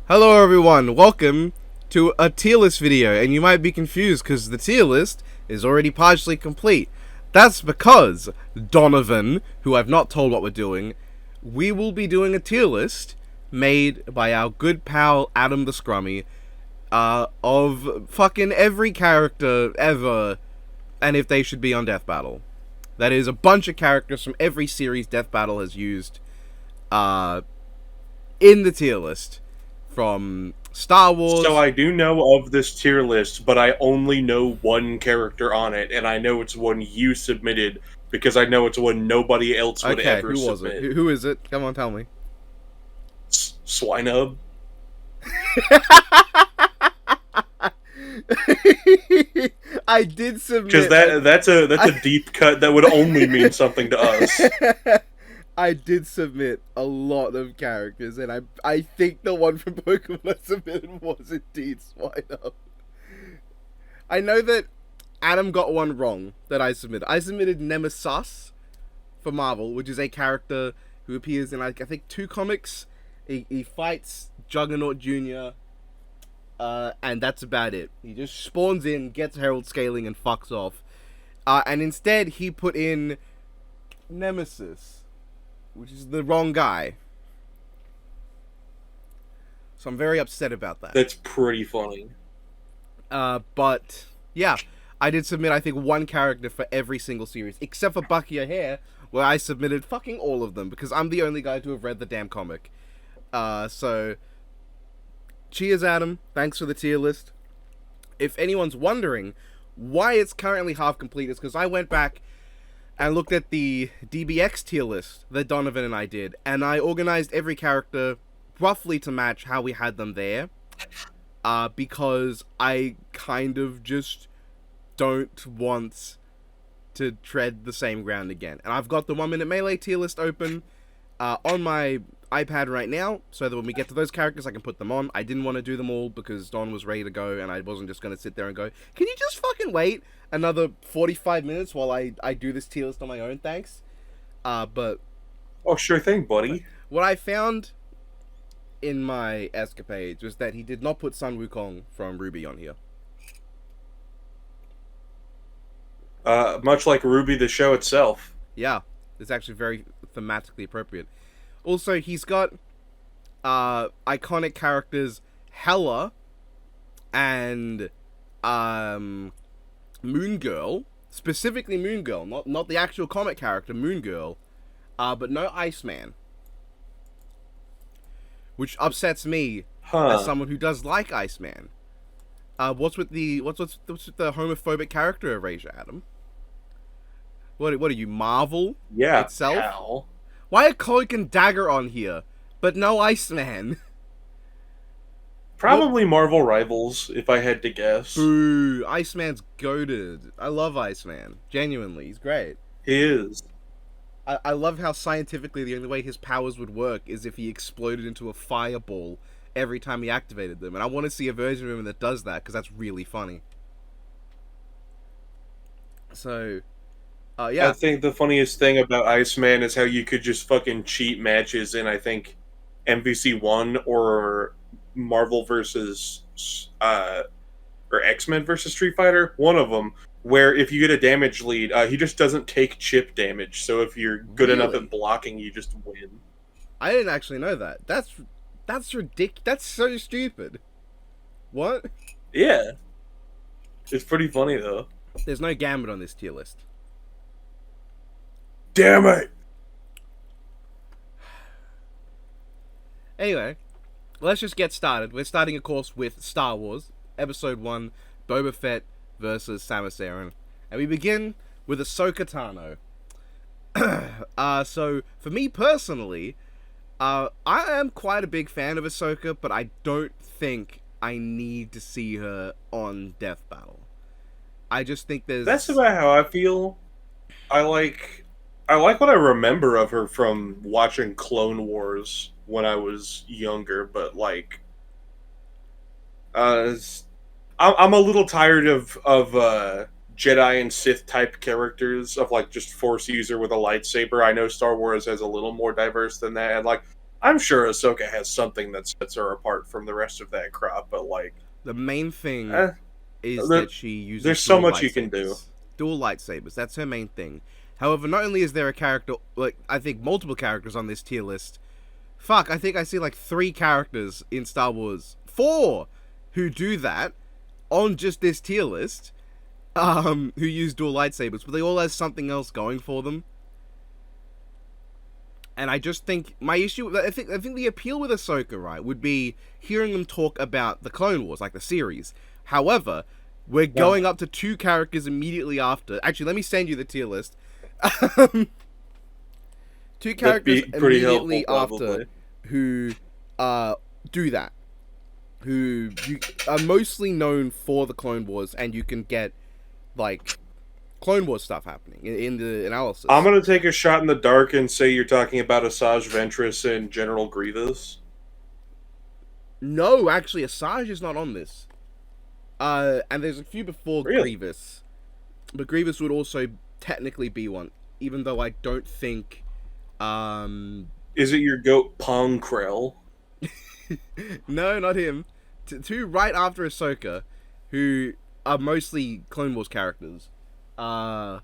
Hello everyone, welcome to a tier list video, and you might be confused because the tier list is already partially complete. That's because, Donovan, who I've not told what we're doing, we will be doing a tier list made by our good pal Adam the Scrummy, of fucking every character ever, and if they should be on Death Battle. That is a bunch of characters from every series Death Battle has used, in the tier list. From Star Wars. So I do know of this tier list, but I only know one character on it, and I know it's one you submitted because I know it's one nobody else would ever who was submit. it? Who is it? Come on, tell me. Swinehub. I did submit. Because that's a deep cut that would only mean something to us. I did submit a lot of characters, and I think the one from Pokemon I submitted was indeed Swinehub. I know that Adam got one wrong that I submitted. I submitted Nemesis for Marvel, which is a character who appears in, like, I think 2 comics. He fights Juggernaut Jr., and that's about it. He just spawns in, gets Herald Scaling, and fucks off. And instead, he put in Nemesis, which is the wrong guy. So I'm very upset about that. That's pretty funny. But, yeah, I did submit, I think, one character for every single series, except for Bucky O'Hare, where I submitted fucking all of them, because I'm the only guy to have read the damn comic. So, cheers, Adam. Thanks for the tier list. If anyone's wondering why it's currently half complete, it's because I went back and looked at the DBX tier list that Donovan and I did, and I organized every character roughly to match how we had them there, because I kind of just don't want to tread the same ground again. And I've got the 1 Minute Melee tier list open on my iPad right now, so that when we get to those characters I can put them on. I didn't want to do them all because Don was ready to go, and I wasn't just going to sit there and go, can you just fucking wait another 45 minutes while I do this tier list on my own, thanks? But... Oh, sure thing, buddy. What I found in my escapades was that he did not put Sun Wukong from Ruby on here. Much like Ruby the show itself. Yeah, it's actually very thematically appropriate. Also, he's got iconic characters Hela and Moon Girl, specifically Moon Girl, not the actual comic character Moon Girl, but no Iceman, which upsets me as someone who does like Iceman. What's with the homophobic character erasure, Adam? What are you, Marvel? Yeah, itself? pal. Why are Cloak and Dagger on here, but no Iceman? Probably Marvel Rivals, if I had to guess. Boo! Iceman's goated. I love Iceman. Genuinely, he's great. He is. I love how scientifically the only way his powers would work is if he exploded into a fireball every time he activated them. And I want to see a version of him that does that, because that's really funny. So... yeah. I think the funniest thing about Iceman is how you could just fucking cheat matches in, I think, MVC 1 or Marvel versus, or X-Men versus Street Fighter, one of them, where if you get a damage lead, he just doesn't take chip damage, so if you're good enough at blocking, you just win. I didn't actually know that. That's ridiculous. That's so stupid. What? Yeah. It's pretty funny, though. There's no Gambit on this tier list. Damn it! Anyway, let's just get started. We're starting, of course, with Star Wars, Episode 1, Boba Fett versus Samus Aran. And we begin with Ahsoka Tano. So, for me personally, I am quite a big fan of Ahsoka, but I don't think I need to see her on Death Battle. I just think there's... That's about how I feel. I like what I remember of her from watching Clone Wars when I was younger, but like, I'm a little tired of Jedi and Sith type characters, of like just Force user with a lightsaber. I know Star Wars has a little more diverse than that, and like I'm sure Ahsoka has something that sets her apart from the rest of that crop, but like, The main thing eh, is there, that she uses there's so dual much you can do. lightsabers. Dual lightsabers. That's her main thing. However, not only is there a character, like I think multiple characters on this tier list. Fuck, I think I see like 3 characters in Star Wars, 4, who do that on just this tier list. Who use dual lightsabers, but they all have something else going for them. And I just think my issue, I think the appeal with Ahsoka, right, would be hearing them talk about the Clone Wars, like the series. However, we're going up to 2 characters immediately after. Actually, let me send you the tier list. 2 That'd characters be pretty immediately helpful, after probably. who do that. Who you are mostly known for the Clone Wars, and you can get like Clone Wars stuff happening in the analysis. I'm gonna take a shot in the dark and say you're talking about Asajj Ventress and General Grievous. No, actually, Asajj is not on this. And there's a few before Really? Grievous, but Grievous would also technically be one, even though I don't think. Is it your goat Pong Krell? No, not him. 2 right after Ahsoka, who are mostly Clone Wars characters. The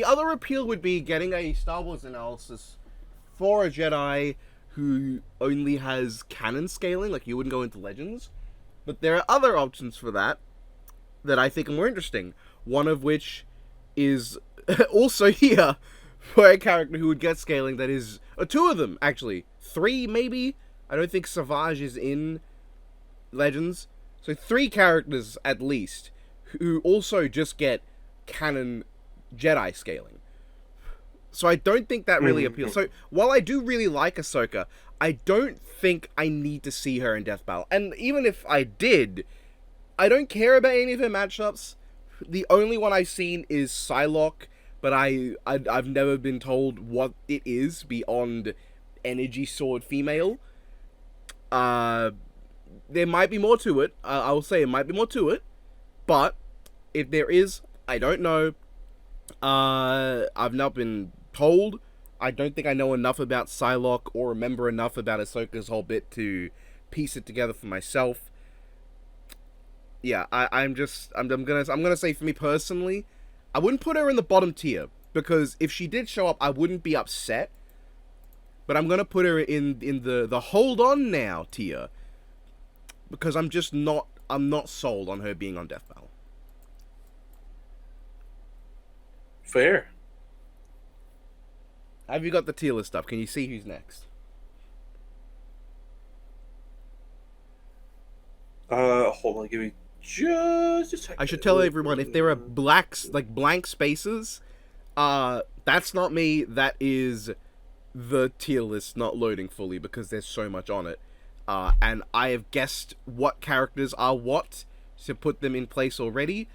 other appeal would be getting a Star Wars analysis for a Jedi who only has canon scaling, like you wouldn't go into Legends. But there are other options for that I think are more interesting. One of which is also here for a character who would get scaling that is... 2 of them, actually. 3, maybe? I don't think Savage is in Legends. So 3 characters, at least, who also just get canon Jedi scaling. So I don't think that really appeals. So while I do really like Ahsoka, I don't think I need to see her in Death Battle. And even if I did, I don't care about any of her matchups. The only one I've seen is Psylocke, but I've never been told what it is beyond energy sword female. There might be more to it. I will say it might be more to it, but if there is, I don't know. I've not been told. I don't think I know enough about Psylocke or remember enough about Ahsoka's whole bit to piece it together for myself. Yeah, I'm gonna say for me personally, I wouldn't put her in the bottom tier because if she did show up, I wouldn't be upset. But I'm gonna put her in the hold on now tier because I'm not sold on her being on Death Battle. Fair. Have you got the tier list up? Can you see who's next? Hold on, give me just a second. I should tell everyone if there are blank spaces, that's not me. That is the tier list not loading fully because there's so much on it. And I have guessed what characters are what to put them in place already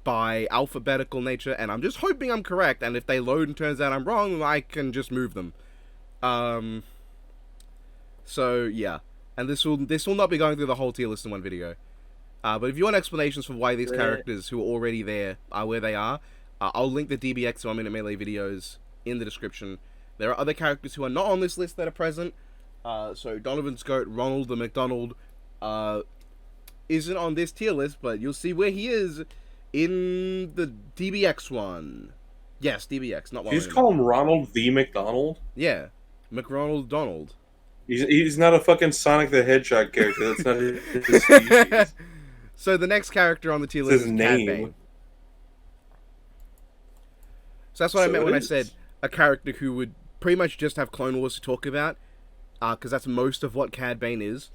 by alphabetical nature, and I'm just hoping I'm correct. And if they load and turns out I'm wrong, I can just move them. So yeah, and this will not be going through the whole tier list in one video. But if you want explanations for why these characters who are already there are where they are, I'll link the DBX 1 Minute Melee videos in the description. There are other characters who are not on this list that are present. So Donovan's goat, Ronald the McDonald, isn't on this tier list, but you'll see where he is in the DBX one. Yes, DBX, not one. You just call him Ronald the McDonald? Yeah, McRonald Donald. He's not a fucking Sonic the Hedgehog character. That's not his species. So the next character on the tier It's list his is Cad name. Bane. So that's what I meant when I said a character who would pretty much just have Clone Wars to talk about, because that's most of what Cad Bane is.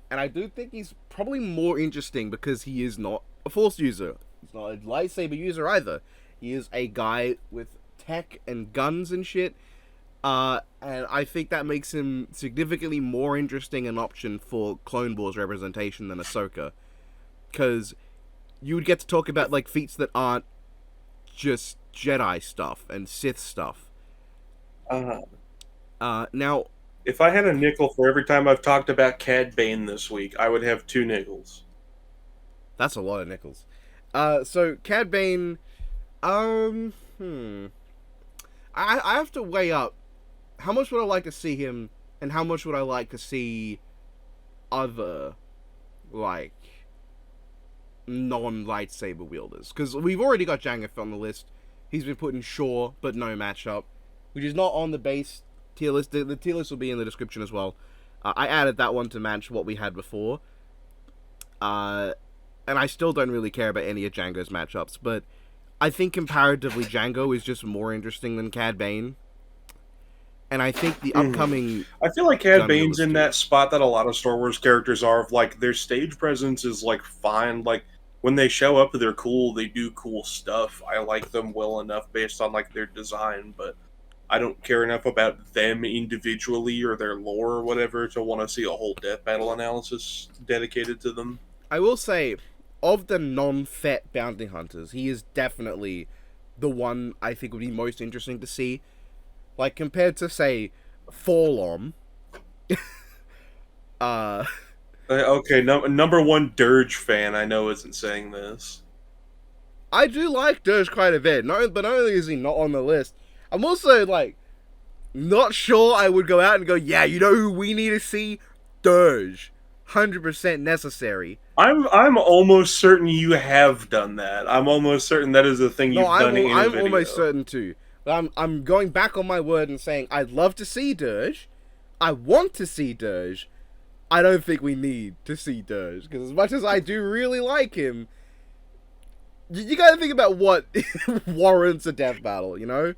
And I do think he's probably more interesting because he is not a Force user. He's not a lightsaber user either. He is a guy with tech and guns and shit. And I think that makes him significantly more interesting an option for Clone Wars representation than Ahsoka. Because you would get to talk about like feats that aren't just Jedi stuff and Sith stuff. Now, if I had a nickel for every time I've talked about Cad Bane this week, I would have 2 nickels. That's a lot of nickels. So Cad Bane, I have to weigh up how much would I like to see him, and how much would I like to see other, like, non-lightsaber wielders? Because we've already got Jango Fett on the list. He's been put in Shaw, but no matchup, which is not on the base tier list. The tier list will be in the description as well. I added that one to match what we had before. And I still don't really care about any of Jango's matchups, but I think comparatively Jango is just more interesting than Cad Bane. And I think the upcoming... I feel like Cad Bane's in that spot that a lot of Star Wars characters are, of, like, their stage presence is, like, fine. Like, when they show up, they're cool, they do cool stuff. I like them well enough based on, like, their design, but I don't care enough about them individually or their lore or whatever to want to see a whole death battle analysis dedicated to them. I will say, of the non-Fett bounty hunters, he is definitely the one I think would be most interesting to see. Like, compared to, say, Forlom. Okay, number one Dirge fan I know isn't saying this. I do like Dirge quite a bit, but not only is he not on the list, I'm also, like, not sure I would go out and go, yeah, you know who we need to see? Dirge. 100% necessary. I'm almost certain you have done that. I'm almost certain that is a thing you've done in a video. I'm almost certain too. But I'm going back on my word and saying I'd love to see Dirge. I want to see Dirge. I don't think we need to see Dirge, because as much as I do really like him, you gotta think about what warrants a death battle, you know?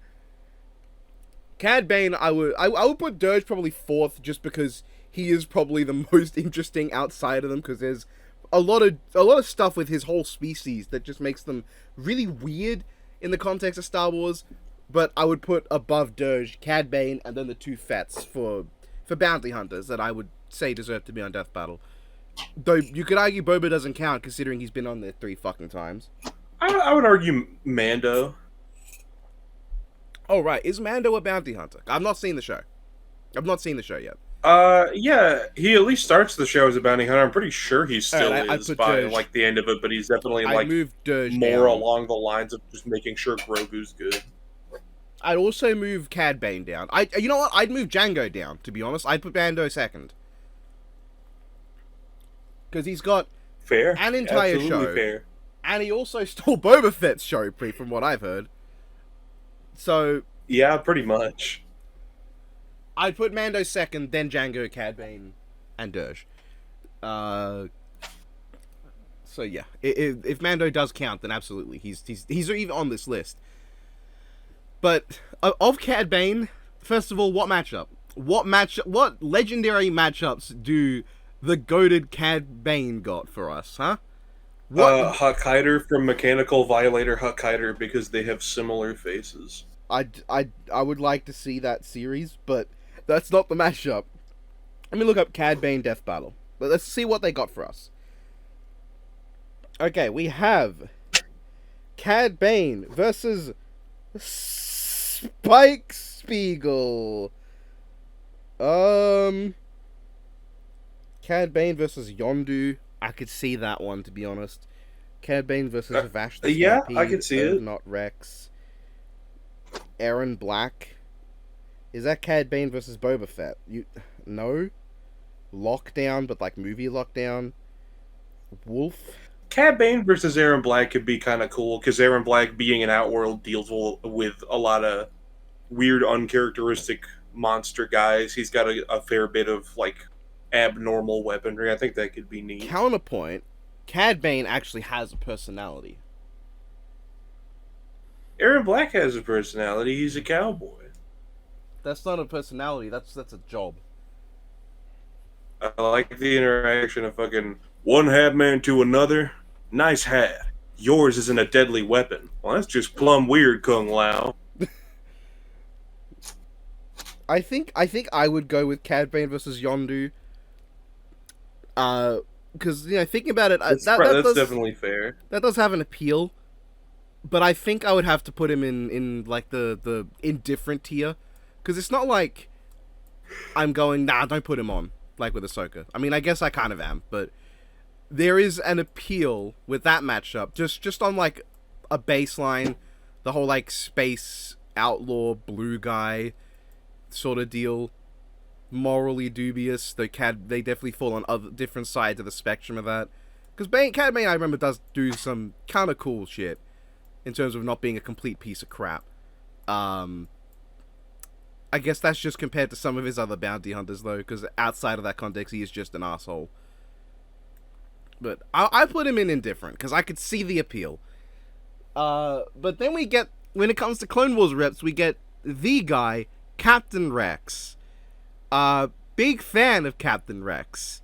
Cad Bane, I would put Dirge probably 4th, just because he is probably the most interesting outside of them, because there's a lot of stuff with his whole species that just makes them really weird in the context of Star Wars. But I would put above Dirge, Cad Bane, and then the 2 Fets for bounty hunters that I would say deserve to be on Death Battle. Though you could argue Boba doesn't count, considering he's been on there 3 fucking times. I would argue Mando. Oh, right. Is Mando a bounty hunter? I've not seen the show. I've not seen the show yet. Yeah, he at least starts the show as a bounty hunter. I'm pretty sure he still is by Dirge. like the end of it, but he's definitely like Dirge more down. along the lines of just making sure Grogu's good. I'd also move Cad Bane down. You know what? I'd move Jango down, to be honest. I'd put Mando 2nd. Because he's got an entire show. Fair. And he also stole Boba Fett's show, from what I've heard. So... yeah, pretty much. I'd put Mando 2nd, then Jango, Cad Bane, and Dirge. So yeah, if Mando does count, then absolutely, he's even on this list. But of Cad Bane, first of all, what matchup? What legendary matchups do the goated Cad Bane got for us, huh? Huck Hider from Mechanical Violator Huck Hider, because they have similar faces. I would like to see that series, but that's not the matchup. Let me look up Cad Bane Death Battle. Let's see what they got for us. Okay, we have Cad Bane versus Spike Spiegel. Cad Bane versus Yondu. I could see that one, to be honest. Cad Bane versus Vash the yeah, Stampede, I could see it. Not Rex. Aaron Black. Is that Cad Bane versus Boba Fett? No. Lockdown, but like movie Lockdown. Wolf. Cad Bane versus Aaron Black could be kind of cool, because Aaron Black, being an Outworld, deals with a lot of weird, uncharacteristic monster guys. He's got a fair bit of like abnormal weaponry. I think that could be neat. Counterpoint, Cad Bane actually has a personality. Aaron Black has a personality. He's a cowboy. That's not a personality. That's a job. I like the interaction of fucking one hat man to another. Nice hat. Yours isn't a deadly weapon. Well, that's just plumb weird, Kung Lao. I think I would go with Cad Bane versus Yondu. Because thinking about it, That's definitely fair. That does have an appeal, but I think I would have to put him in like the indifferent tier, because it's not like I'm going, nah, don't put him on like with Ahsoka. I mean, I guess I kind of am, but there is an appeal with that matchup, just on like a baseline, the whole like space outlaw blue guy sort of deal. Morally dubious. They definitely fall on other different sides of the spectrum of that. Because Cad Bane, I remember, does do some kind of cool shit in terms of not being a complete piece of crap. I guess that's just compared to some of his other bounty hunters, though, because outside of that context, he is just an asshole. But I put him in indifferent, because I could see the appeal. But then we get, when it comes to Clone Wars reps, we get the guy, Captain Rex. Big fan of Captain Rex.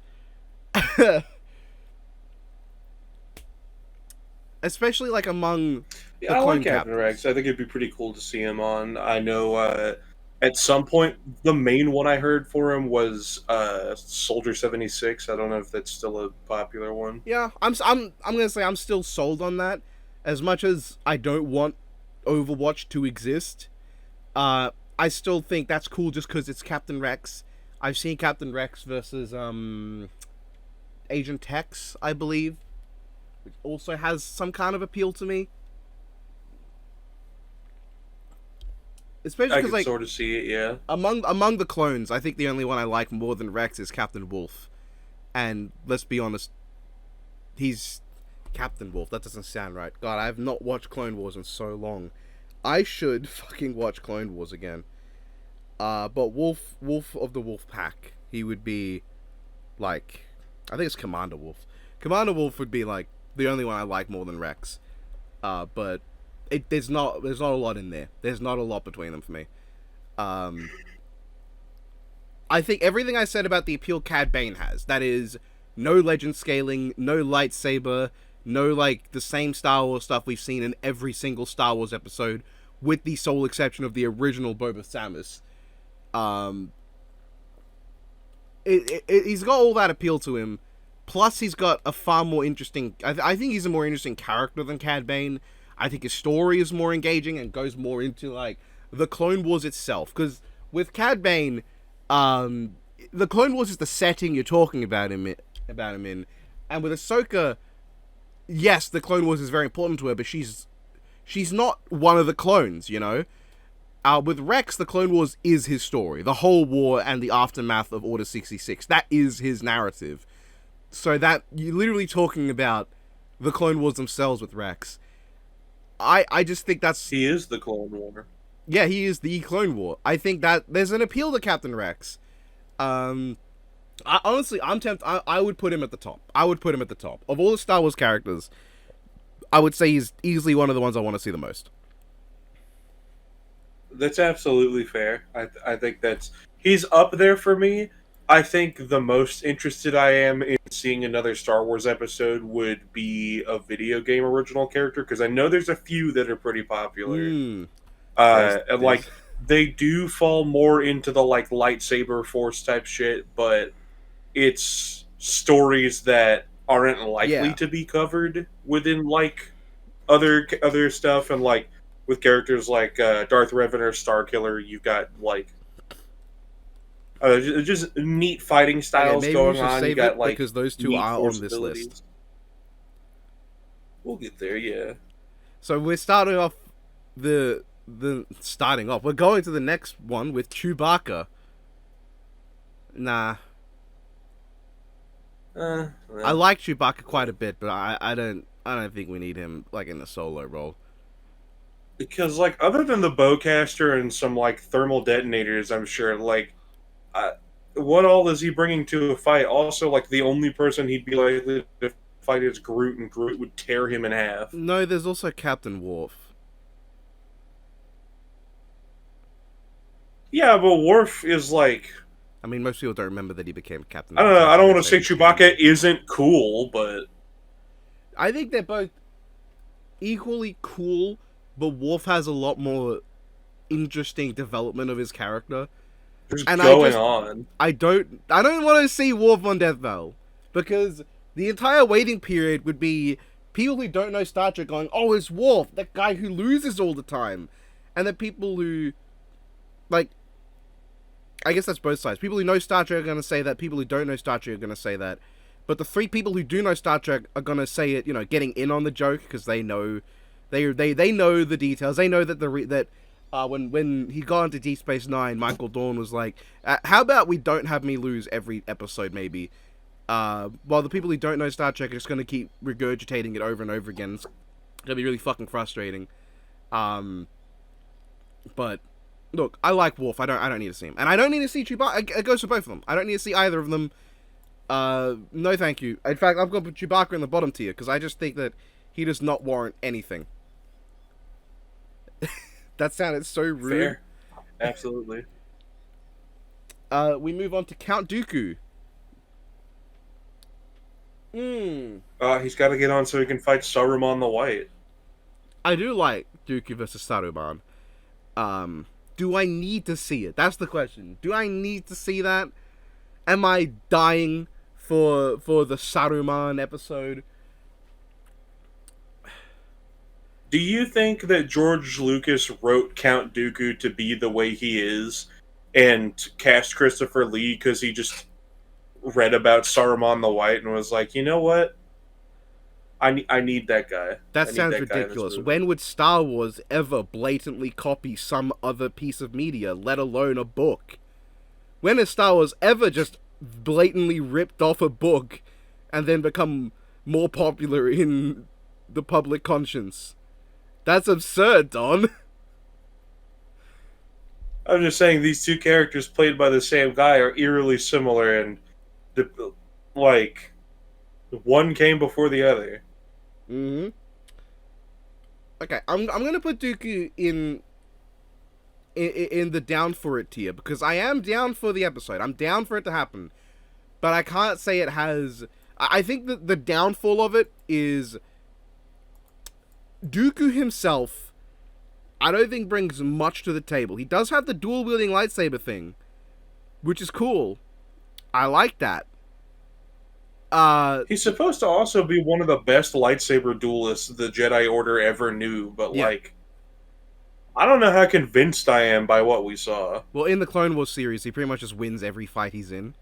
Especially, like, among the Yeah, I clone like Captain captains. Rex. I think it'd be pretty cool to see him on. I know at some point the main one I heard for him was Soldier 76. I don't know if that's still a popular one. Yeah, I'm gonna say I'm still sold on that. As much as I don't want Overwatch to exist, I still think that's cool just because it's Captain Rex. I've seen Captain Rex versus Agent Tex, I believe, which also has some kind of appeal to me. Especially I because, can like, sort of see it, yeah. among the clones, I think the only one I like more than Rex is Captain Wolf. And let's be honest, he's Captain Wolf. That doesn't sound right. God, I have not watched Clone Wars in so long. I should fucking watch Clone Wars again. But Wolf of the Wolf Pack, he would be, like, I think it's Commander Wolf. Commander Wolf would be, like, the only one I like more than Rex. But there's not a lot in there. There's not a lot between them for me. I think everything I said about the appeal Cad Bane has, that is, no legend scaling, no lightsaber, no, like, the same Star Wars stuff we've seen in every single Star Wars episode, with the sole exception of the original Boba Samus. He's got all that appeal to him. Plus, he's got a far more interesting... I think he's a more interesting character than Cad Bane. I think his story is more engaging and goes more into, like, the Clone Wars itself. Because with Cad Bane, the Clone Wars is the setting you're talking about him in. And with Ahsoka, yes, the Clone Wars is very important to her, but she's not one of the clones, you know? With Rex, the Clone Wars is his story. The whole war and the aftermath of Order 66. That is his narrative. So that, you're literally talking about the Clone Wars themselves with Rex. I just think that's... He is the Clone War. Yeah, he is the Clone War. I think that there's an appeal to Captain Rex. Honestly, I'm tempted. I would put him at the top. Of all the Star Wars characters, I would say he's easily one of the ones I want to see the most. That's absolutely fair. I think he's up there for me. I think the most interested I am in seeing another Star Wars episode would be a video game original character, because I know there's a few that are pretty popular. And like, they do fall more into the, like, lightsaber force type shit, but it's stories that aren't likely to be covered within, like, other stuff. And, like, with characters like Darth Revan or Starkiller, you've got, like, just neat fighting styles going on. You got, like, because those two are on this list. We'll get there, yeah. So we're starting off we're going to the next one with Chewbacca. Nah. I like Chewbacca quite a bit, but I don't think we need him, like, in a solo role. Because, like, other than the bowcaster and some, like, thermal detonators, I'm sure, like, what all is he bringing to a fight? Also, like, the only person he'd be likely to fight is Groot, and Groot would tear him in half. No, there's also Captain Worf. Yeah, but Worf is, like... I mean, most people don't remember that he became Captain. I don't know, I don't want to say Chewbacca isn't cool, but... I think they're both equally cool, but Worf has a lot more interesting development of his character. And I don't want to see Worf on Death Valley, because the entire waiting period would be people who don't know Star Trek going, "Oh, it's Worf, that guy who loses all the time," and the people who, like, I guess that's both sides. People who know Star Trek are going to say that. People who don't know Star Trek are going to say that. But the three people who do know Star Trek are going to say it, you know, getting in on the joke, because they know, they know the details. They know that When he got into Deep Space Nine, Michael Dorn was like, "How about we don't have me lose every episode, maybe? While the people who don't know Star Trek are just gonna keep regurgitating it over and over again. It's gonna be really fucking frustrating." But look, I like Worf. I don't need to see him, and I don't need to see Chewbacca. It goes for both of them. I don't need to see either of them. No, thank you. In fact, I've got Chewbacca in the bottom tier because I just think that he does not warrant anything. That sounded so rude. Fair. Absolutely. We move on to Count Dooku. He's got to get on so he can fight Saruman the White. I do like Dooku versus Saruman. Do I need to see it? That's the question. Do I need to see that? Am I dying for the Saruman episode? Do you think that George Lucas wrote Count Dooku to be the way he is and cast Christopher Lee because he just read about Saruman the White and was like, you know what? I need that guy. That sounds ridiculous. When would Star Wars ever blatantly copy some other piece of media, let alone a book? When has Star Wars ever just blatantly ripped off a book and then become more popular in the public conscience? That's absurd, Don. I'm just saying these two characters played by the same guy are eerily similar, and one came before the other. Mm-hmm. Okay, I'm gonna put Dooku in the down for it tier because I am down for the episode. I'm down for it to happen, but I can't say it has. I think that the downfall of it is Dooku himself. I don't think brings much to the table. He does have the dual wielding lightsaber thing, which is cool. I like that. He's supposed to also be one of the best lightsaber duelists the Jedi Order ever knew, but I don't know how convinced I am by what we saw. Well, in the Clone Wars series, he pretty much just wins every fight he's in.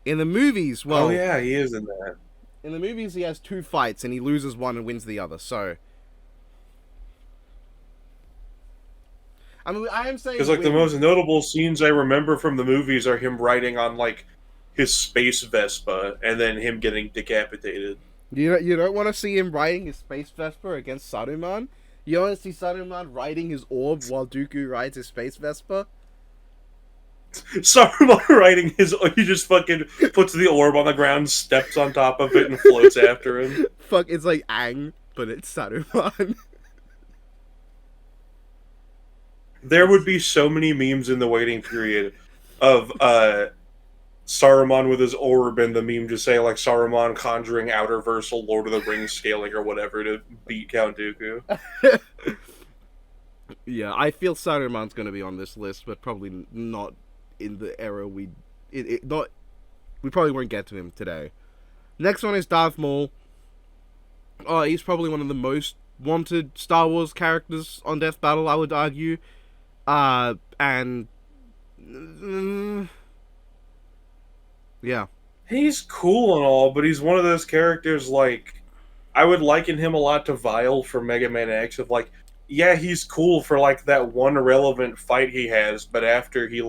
In the movies, well... Oh yeah, he is in that. In the movies, he has 2 fights, and he loses one and wins the other, so... I mean, I am saying... Because, the most notable scenes I remember from the movies are him riding on, his space Vespa, and then him getting decapitated. You don't want to see him riding his space Vespa against Saruman? You want to see Saruman riding his orb while Dooku rides his space Vespa? Saruman riding his... He just fucking puts the orb on the ground, steps on top of it, and floats after him. Fuck, it's like Aang, but it's Saruman. There would be so many memes in the waiting period of Saruman with his orb and the meme just saying Saruman conjuring outerversal Lord of the Rings scaling or whatever to beat Count Dooku. Yeah, I feel Saruman's going to be on this list, but probably not in the era we probably won't get to him today. Next one is Darth Maul. Oh, he's probably one of the most wanted Star Wars characters on Death Battle, I would argue. Yeah. He's cool and all, but he's one of those characters, I would liken him a lot to Vile from Mega Man X, of, yeah, he's cool for, that one relevant fight he has, but after he,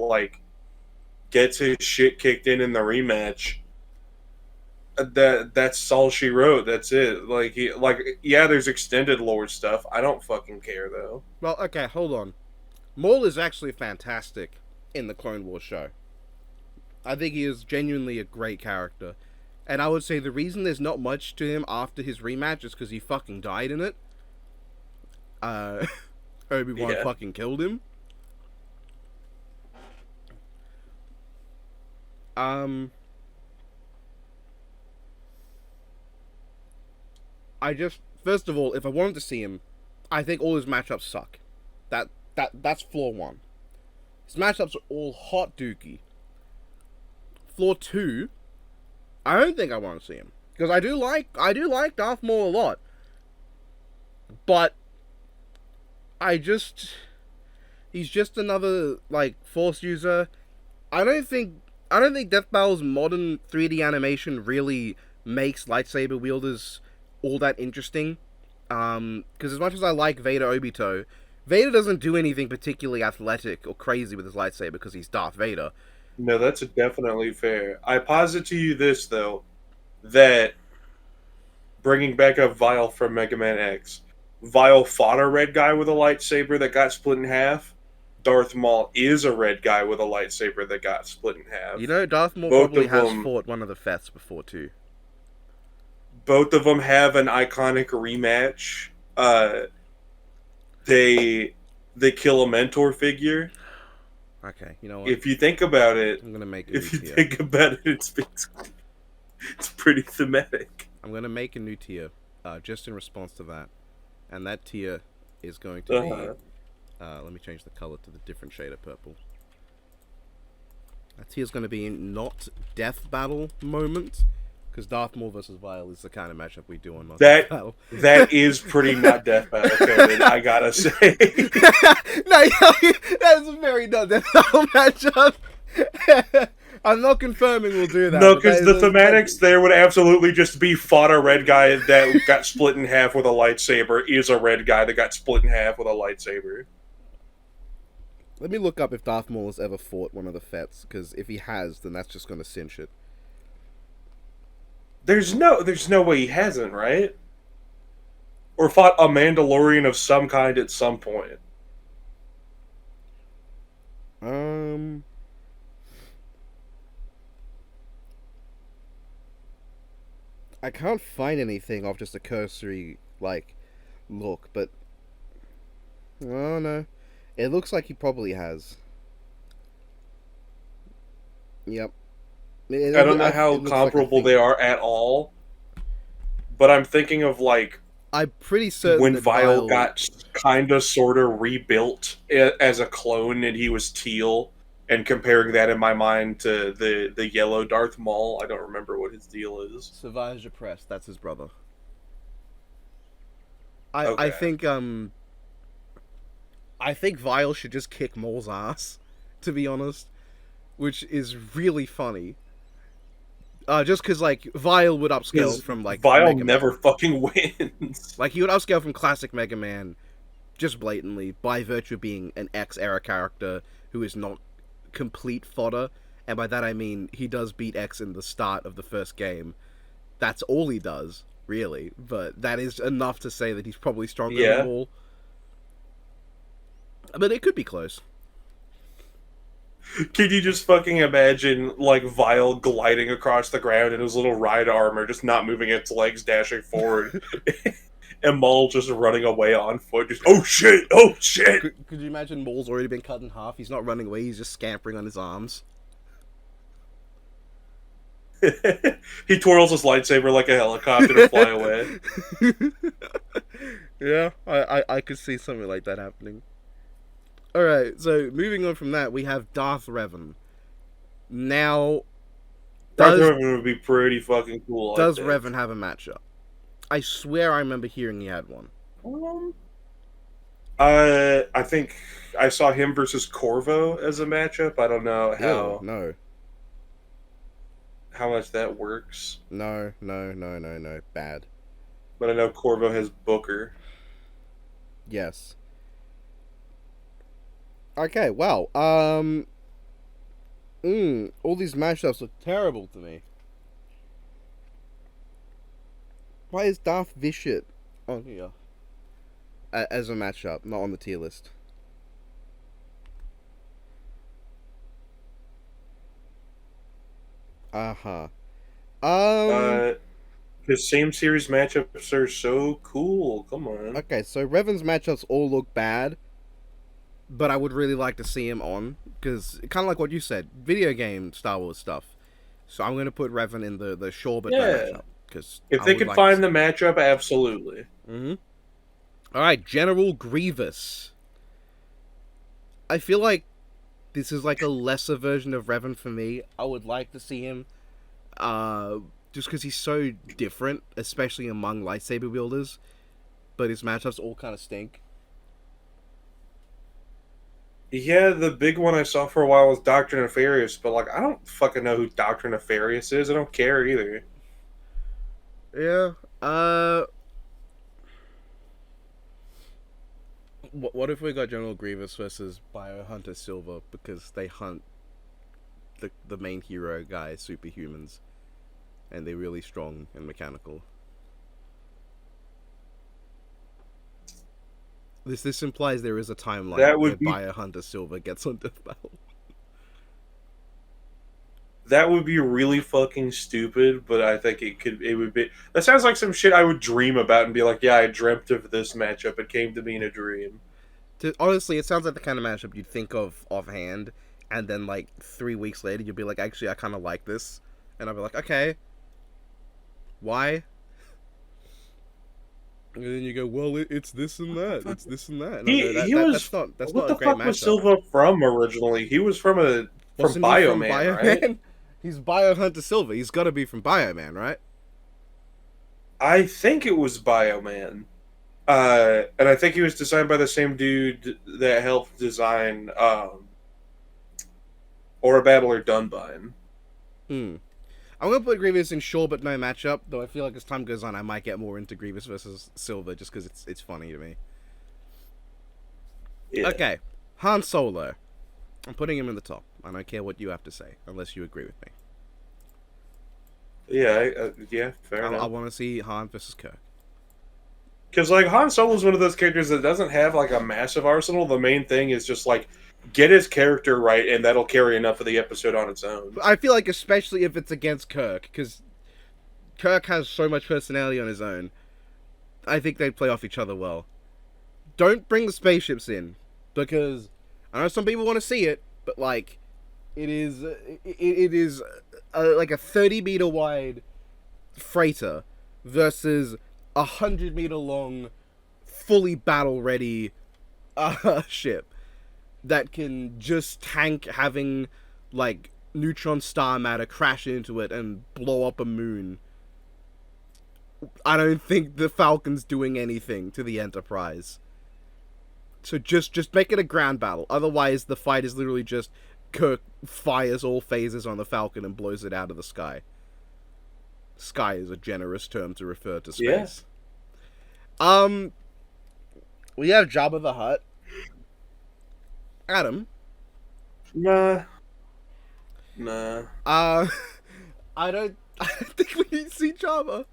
gets his shit kicked in the rematch, that's all she wrote. That's it. Yeah, there's extended lore stuff. I don't fucking care, though. Well, okay, hold on. Maul is actually fantastic in the Clone Wars show. I think he is genuinely a great character. And I would say the reason there's not much to him after his rematch is because he fucking died in it. Obi-Wan fucking killed him. First of all, if I wanted to see him, I think all his matchups suck. That's flaw 1. His matchups are all hot dookie. Flaw 2, I don't think I want to see him. Because I do like Darth Maul a lot. But he's just another Force user. I don't think Death Battle's modern 3D animation really makes lightsaber wielders all that interesting. Because as much as I like Vader Obito, Vader doesn't do anything particularly athletic or crazy with his lightsaber because he's Darth Vader. No, that's definitely fair. I posit to you this though, that bringing back up Vile from Mega Man X, Vile fought a red guy with a lightsaber that got split in half. Darth Maul is a red guy with a lightsaber that got split in half. You know, Darth Maul Both probably of has them, fought one of the Feths before too. both of them have an iconic rematch. They kill a mentor figure. Okay, you know what? If you think about it, I'm gonna make a new if you tier. think about it, it's pretty thematic. I'm gonna make a new tier, just in response to that, and that tier is going to be. Let me change the color to the different shade of purple. That tier's going to be not death battle moment, because Darth Maul versus Vile is the kind of matchup we do on not death battle. That is pretty not death battle coded, I gotta say. No, that's a very not death battle matchup. I'm not confirming we'll do that. No, because the thematics there would absolutely just be fought a red guy that got split in half with a lightsaber is a red guy that got split in half with a lightsaber. Let me look up if Darth Maul has ever fought one of the Fets, because if he has, then that's just going to cinch it. There's no way he hasn't, right? Or fought a Mandalorian of some kind at some point. I can't find anything off just a cursory, look, but... Oh, no. It looks like he probably has. Yep. I don't know how comparable they are at all, but I'm thinking of, I'm pretty certain when that Vile got kind of sort of rebuilt as a clone and he was teal, and comparing that in my mind to the yellow Darth Maul. I don't remember what his deal is. Savage Press, that's his brother. Okay. I think Vile should just kick Maul's ass, to be honest, which is really funny. Just because, Vile would upscale from, Vile never fucking wins. He would upscale from classic Mega Man, just blatantly, by virtue of being an X-era character who is not complete fodder, and by that I mean he does beat X in the start of the first game. That's all he does, really, but that is enough to say that he's probably stronger than Maul. But it could be close. Can you just fucking imagine, Vile gliding across the ground in his little ride armor, just not moving its legs, dashing forward, and Maul just running away on foot, just, oh shit, oh shit! Could you imagine Maul's already been cut in half? He's not running away, he's just scampering on his arms. He twirls his lightsaber like a helicopter to fly away. Yeah, I could see something like that happening. Alright, so moving on from that, we have Darth Revan. Now, Darth Revan would be pretty fucking cool. Does Revan have a matchup? I swear I remember hearing he had one. I think I saw him versus Corvo as a matchup. I don't know how. Ew, no. How much that works. No. Bad. But I know Corvo has Booker. Yes. Okay, wow. All these matchups look terrible to me. Why is Darth Vicious on here as a matchup, not on the tier list? Uh-huh. The same series matchups are so cool. Come on. Okay, so Revan's matchups all look bad, but I would really like to see him on, because kind of like what you said, video game Star Wars stuff. So I'm going to put Revan in the sure but no matchup. Cause if they could find the matchup, absolutely. Mm-hmm. Alright, General Grievous. I feel like this is like a lesser version of Revan for me. I would like to see him, just because he's so different, especially among lightsaber wielders, but his matchups all kind of stink. Yeah, the big one I saw for a while was Dr. Nefarious, but I don't fucking know who Dr. Nefarious is. I don't care either. Yeah, What if we got General Grievous versus Biohunter Silver because they hunt the main hero guy superhumans, and they're really strong and mechanical. This implies there is a timeline That where would be Biohunter Silver gets on Death Battle. that would be really fucking stupid, but I think it would be that sounds like some shit I would dream about and be like, yeah, I dreamt of this matchup. It came to me in a dream. Honestly, it sounds like the kind of matchup you'd think of offhand, and then like 3 weeks later, you'll be like, actually, I kind of like this, and I'll be like, okay, why? And then you go, well, it's this and that, it's this and that. And He was that's what not a the great fuck was matchup. Silva from originally? He was from Wasn't he from Bioman, right? He's Biohunter Silver. He's got to be from Bioman, right? I think it was Bioman. And I think he was designed by the same dude that helped design Or a Battler Dunbine. I'm gonna put Grievous in sure, but no matchup. Though I feel like as time goes on, I might get more into Grievous versus Silver just because it's funny to me. Yeah. Okay, Han Solo. I'm putting him in the top. I don't care what you have to say, unless you agree with me. Yeah, fair enough. I want to see Han versus Kirk. Because like Han Solo is one of those characters that doesn't have like a massive arsenal. The main thing is just like get his character right, and that'll carry enough of the episode on its own. I feel like especially if it's against Kirk, because Kirk has so much personality on his own. I think they'd play off each other well. Don't bring the spaceships in, because I know some people want to see it, but like, it is like a 30-meter wide freighter versus 100-meter long, fully battle ready ship that can just tank having like neutron star matter crash into it and blow up a moon. I don't think the Falcon's doing anything to the Enterprise. So just make it a ground battle. Otherwise, the fight is literally just Kirk fires all phases on the Falcon and blows it out of the sky. Sky is a generous term to refer to space. Yeah. We have Jabba the Hutt. Adam. Nah. I don't think we need to see Jabba.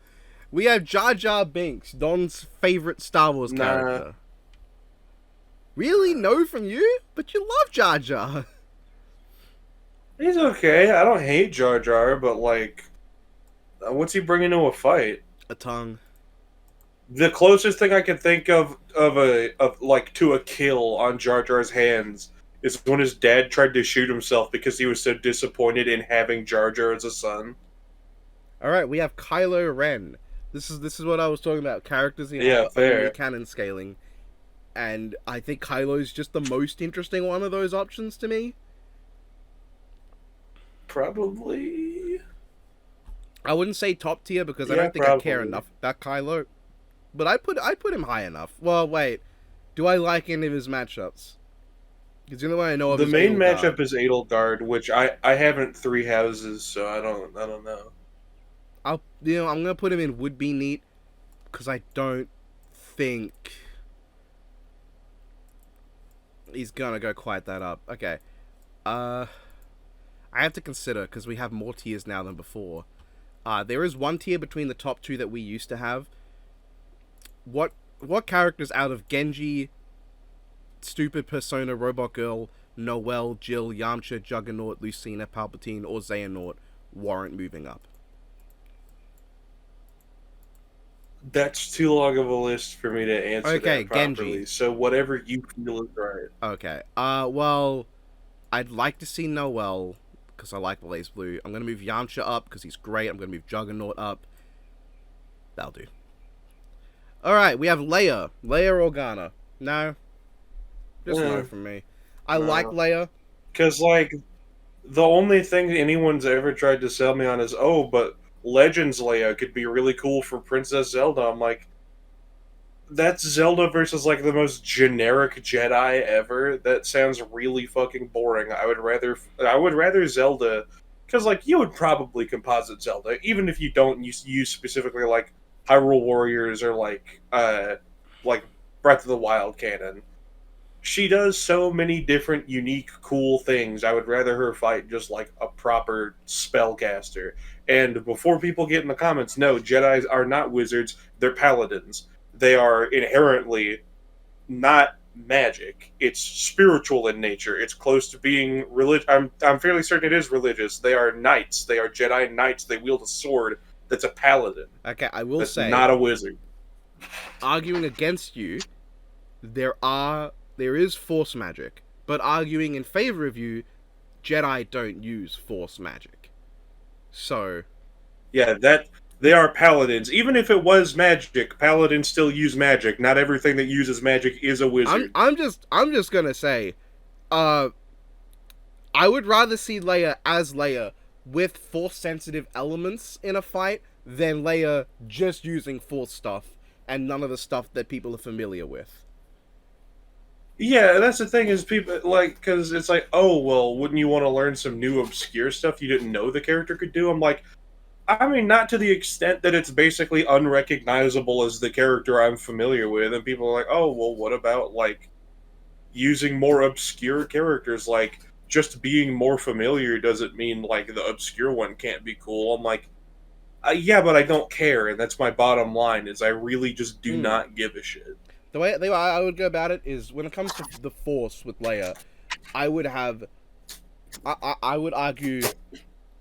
We have Jar Jar Binks, Don's favorite Star Wars character. Really? No from you? But you love Jar Jar. He's okay. I don't hate Jar Jar, but like, what's he bringing to a fight? A tongue. The closest thing I can think of like to a kill on Jar Jar's hands is when his dad tried to shoot himself because he was so disappointed in having Jar Jar as a son. All right, we have Kylo Ren. This is what I was talking about. Characters in fair. canon scaling, and I think Kylo's just the most interesting one of those options to me. Probably. I wouldn't say top tier because I don't think I care enough about Kylo. But I put him high enough. Well, wait. Do I like any of his matchups? Because the only one I know of the is main Edelgard. matchup is Edelgard, which I haven't three houses, so I don't know. I'm gonna put him in would be neat because I don't think he's gonna go quite that up. Okay. I have to consider because we have more tiers now than before. There is one tier between the top two that we used to have. What characters out of Genji, Stupid Persona, Robot Girl, Noelle, Jill, Yamcha, Juggernaut, Lucina, Palpatine, or Xehanort warrant moving up? That's too long of a list for me to answer that properly. Genji. So whatever you feel is right. Okay. Well, I'd like to see Noelle because I like Blaze Blue. I'm gonna move Yamcha up because he's great. I'm gonna move Juggernaut up. That'll do. All right, we have Leia. Leia Organa. No. Just no from me. I like Leia. Because, like, the only thing anyone's ever tried to sell me on is, oh, but Legends Leia could be really cool for Princess Zelda. I'm like, that's Zelda versus, like, the most generic Jedi ever. That sounds really fucking boring. I would rather Zelda, because, like, you would probably composite Zelda, even if you don't use specifically, like, Hyrule Warriors or, like Breath of the Wild canon. she does so many different, unique, cool things. I would rather her fight just like a proper spellcaster. And before people get in the comments, no, Jedi's are not wizards. They're paladins. They are inherently not magic. It's spiritual in nature. It's close to being religious. I'm fairly certain it is religious. They are knights. They are Jedi knights. They wield a sword that's a paladin. Okay, I will That's say, not a wizard. arguing against you, there is Force magic, but arguing in favor of you, Jedi don't use Force magic. So Yeah, that they are paladins. Even if it was magic, paladins still use magic. Not everything that uses magic is a wizard. I'm just gonna say, uh, I would rather see Leia as Leia with Force sensitive elements in a fight than Leia just using Force stuff and none of the stuff that people are familiar with. Yeah, that's the thing is people like because it's like, oh well, wouldn't you want to learn some new obscure stuff you didn't know the character could do? I'm like, I mean, not to the extent that it's basically unrecognizable as the character I'm familiar with, and people are like, oh well, what about like using more obscure characters? Like just being more familiar doesn't mean like the obscure one can't be cool. I'm like, yeah, but I don't care, and that's my bottom line. Is I really just do not give a shit. The way I would go about it is when it comes to the Force with Leia, I would have, I would argue,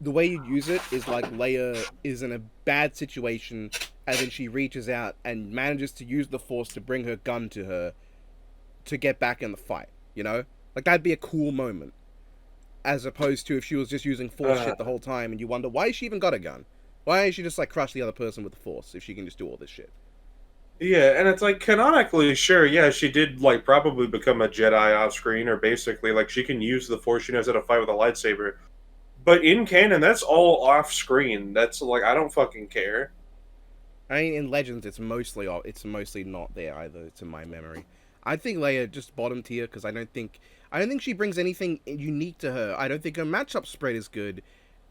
the way you use it is like Leia is in a bad situation, and then she reaches out and manages to use the Force to bring her gun to her, to get back in the fight. You know, like that'd be a cool moment, as opposed to if she was just using Force shit the whole time, and you wonder why she even got a gun. Why didn't she just like crush the other person with the Force if she can just do all this shit? Yeah, and it's like canonically, sure, yeah, she did like probably become a Jedi off screen, or basically like she can use the Force. She knows how to fight with a lightsaber. But in canon, that's all off screen. That's like I don't fucking care. I mean, in Legends, it's mostly not there either, to my memory. I think Leia just bottom tier because I don't think she brings anything unique to her. I don't think her matchup spread is good,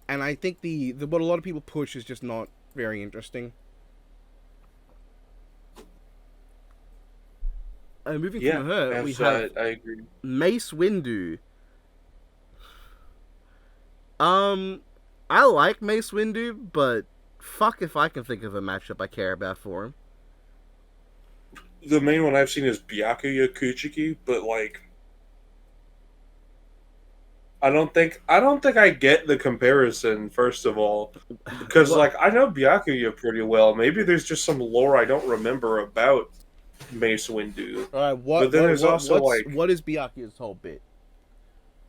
and I think the what a lot of people push is just not very interesting. Moving from her, we have I agree. Mace Windu. I like Mace Windu, but fuck if I can think of a matchup I care about for him. The main one I've seen is Byakuya Kuchiki, but like I don't think I get the comparison. First of all, because like I know Byakuya pretty well. Maybe there's just some lore I don't remember about Mace Windu. All right, but then there's also like what is Byakuya's whole bit?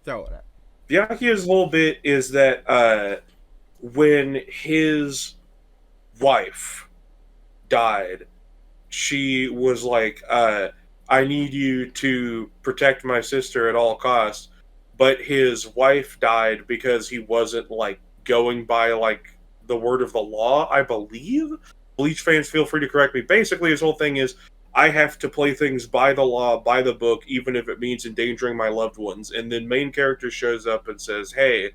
Throw it at. Byakuya's whole bit is that when his wife died, she was like, I need you to protect my sister at all costs. But his wife died because he wasn't like going by like the word of the law, I believe. Bleach fans, feel free to correct me. Basically, his whole thing is I have to play things by the law, by the book, even if it means endangering my loved ones. And then main character shows up and says, hey,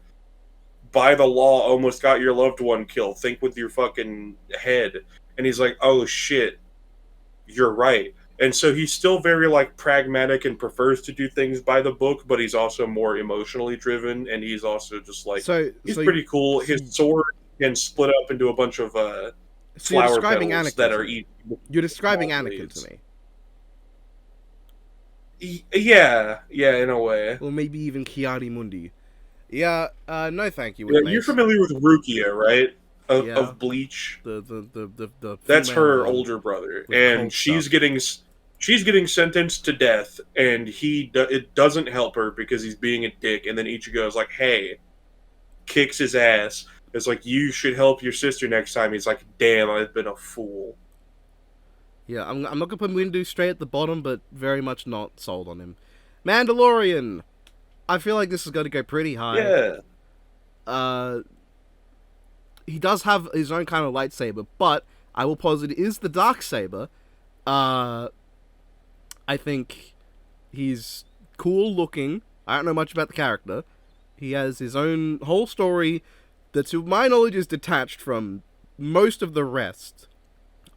by the law, almost got your loved one killed. Think with your fucking head. And he's like, oh shit, you're right. And so he's still very like pragmatic and prefers to do things by the book, but he's also more emotionally driven, and he's also just like he's pretty cool. His sword can split up into a bunch of flower petals that are eating. You're describing Anakin to me. Yeah, in a way. Or maybe even Kiari Mundi. Yeah, no thank you. Yeah, you're familiar with Rukia, right? Of Bleach. The That's her older brother, and she's getting sentenced to death, and it doesn't help her because he's being a dick. And then Ichigo is like, "Hey," kicks his ass. It's like, you should help your sister next time. He's like, damn, I've been a fool. Yeah, I'm not gonna put Windu straight at the bottom, but very much not sold on him. Mandalorian. I feel like this is gonna go pretty high. Yeah. He does have his own kind of lightsaber, but I will posit it is the dark saber. I think he's cool looking. I don't know much about the character. He has his own whole story that, to my knowledge, is detached from most of the rest.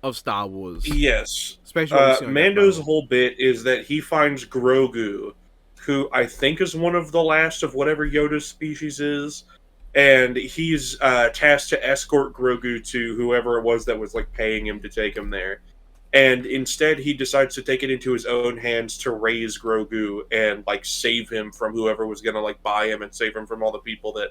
of Star Wars, Yes. especially what we see on Death Mando's Mountain. whole bit is that he finds Grogu, who I think is one of the last of whatever Yoda's species is, and he's tasked to escort Grogu to whoever it was that was like paying him to take him there. And instead, he decides to take it into his own hands to raise Grogu and like save him from whoever was gonna like buy him and save him from all the people that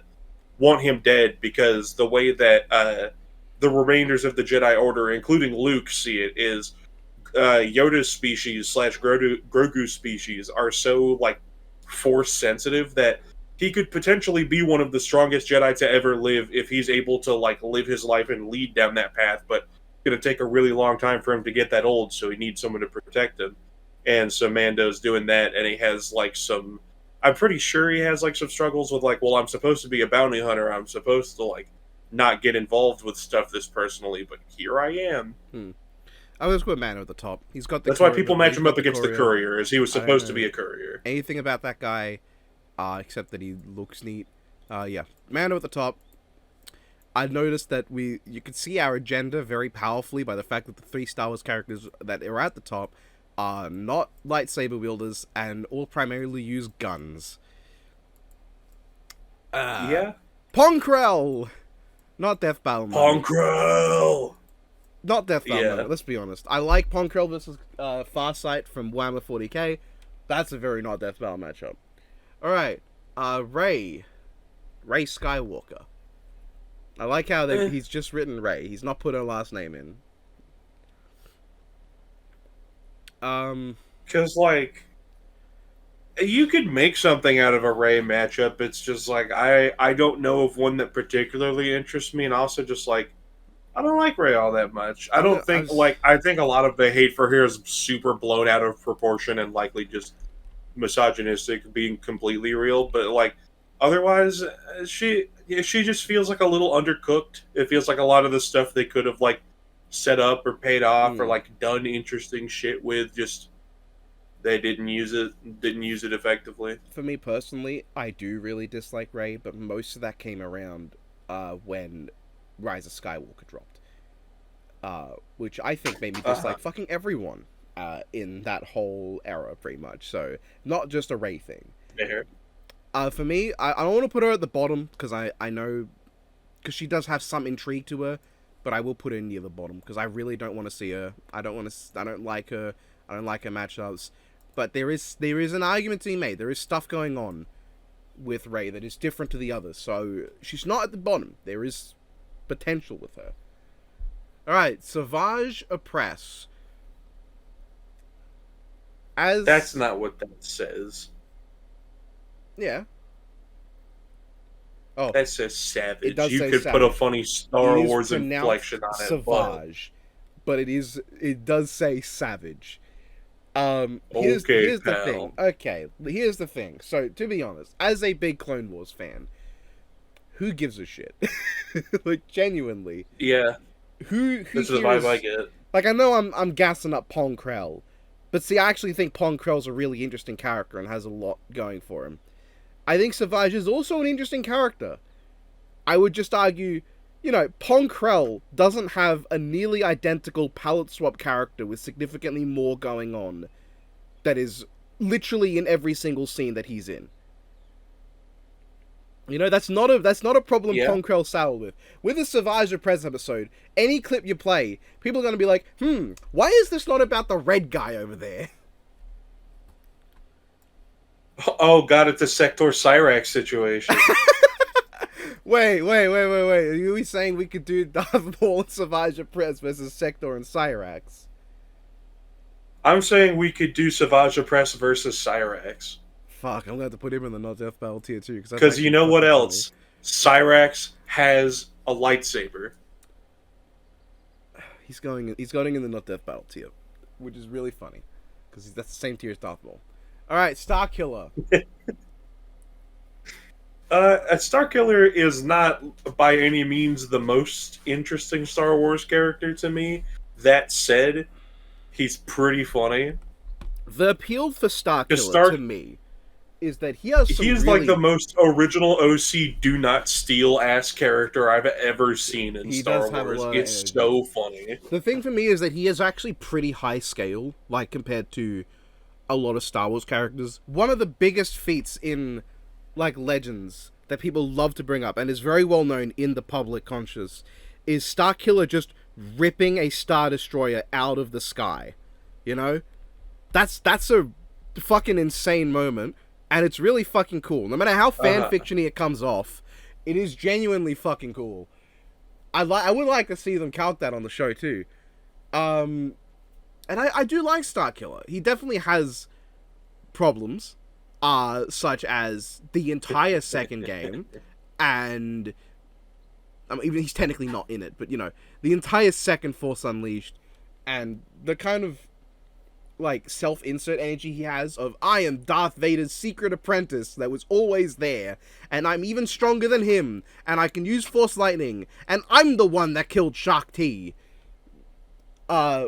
want him dead. Because the way that the remainders of the Jedi Order, including Luke, see it is Yoda's species slash Grogu species are so like force sensitive that he could potentially be one of the strongest Jedi to ever live if he's able to like live his life and lead down that path. But it's going to take a really long time for him to get that old, so he needs someone to protect him. And so Mando's doing that, and he has like some. I'm pretty sure he has like some struggles with like, well, I'm supposed to be a bounty hunter. I'm supposed to like not get involved with stuff this personally, but here I am. I was put Mando at the top. He's got the. That's why people match him up against the courier, as he was I don't supposed to know be a courier. anything about that guy, except that he looks neat. Yeah, Mando at the top. I noticed that you could see our agenda very powerfully by the fact that the 3 Star Wars characters that are at the top are not lightsaber wielders and all primarily use guns. Yeah. Ponkrell! Not Death Battle Mode. Ponkrell! Not Death Battle Yeah. Mode, let's be honest. I like Ponkrell versus Farsight from Warhammer 40k. That's a very not Death Battle matchup. Alright, Rey Skywalker. I like how he's just written Rey. He's not put her last name in. Because, like, you could make something out of a Rey matchup. It's just, like, I don't know of one that particularly interests me, and also just, like, I don't like Rey all that much. I think a lot of the hate for her is super blown out of proportion and likely just misogynistic, being completely real, but, like, otherwise, she just feels like a little undercooked. It feels like a lot of the stuff they could have like set up or paid off or like done interesting shit with, just they didn't use it effectively. For me personally, I do really dislike Rey, but most of that came around when Rise of Skywalker dropped, which I think made me dislike fucking everyone in that whole era, pretty much. So not just a Rey thing. Yeah. For me, I don't want to put her at the bottom because I know, because she does have some intrigue to her, but I will put her near the bottom because I really don't want to see her. I don't like her. I don't like her matchups. But there is an argument to be made. There is stuff going on with Rey that is different to the others, so she's not at the bottom. There is potential with her. All right, Savage Opress. That's not what that says. Yeah. Oh, that says savage. It does you say could savage. Put a funny Star It is Wars pronounced inflection on it. Savage, but it does say savage. Here's Okay, the pal. thing. Okay, here's the thing. So to be honest, as a big Clone Wars fan, who gives a shit? Like genuinely. Yeah. Who That's the vibe I get. Like I know I'm gassing up Pong Krell, but see, I actually think Pong Krell's a really interesting character and has a lot going for him. I think Savage is also an interesting character. I would just argue, Pong Krell doesn't have a nearly identical palette swap character with significantly more going on that is literally in every single scene that he's in. That's not a problem Pong Krell saddled with. With the Savage Opress episode, any clip you play, people are going to be like, why is this not about the red guy over there? Oh god, it's a Sector Cyrax situation. Wait. Are you saying we could do Darth Maul and Savage Opress versus Sector and Cyrax? I'm saying we could do Savage Opress versus Cyrax. Fuck, I'm gonna have to put him in the not Death Battle tier too. Because you know what else? Cyrax has a lightsaber. He's going in the not Death Battle tier, which is really funny because that's the same tier as Darth Maul. All right, Starkiller. Starkiller is not by any means the most interesting Star Wars character to me. That said, he's pretty funny. The appeal for Starkiller to me is that he has some He's really... like the most original OC do not steal ass character I've ever seen in He Star does have a Wars. lot of It's energy. so funny. The thing for me is that he is actually pretty high scale, like, compared to a lot of Star Wars characters. One of the biggest feats in, like, Legends that people love to bring up, and is very well known in the public conscious, is Starkiller just ripping a Star Destroyer out of the sky. You know? That's a fucking insane moment, and it's really fucking cool. No matter how fanfiction-y it comes off, it is genuinely fucking cool. I would like to see them count that on the show too. And I do like Starkiller. He definitely has problems, such as the entire second game, and I mean, even he's technically not in it, but you know, the entire second Force Unleashed, and the kind of like self-insert energy he has of, I am Darth Vader's secret apprentice that was always there, and I'm even stronger than him, and I can use Force Lightning, and I'm the one that killed Shaak Ti.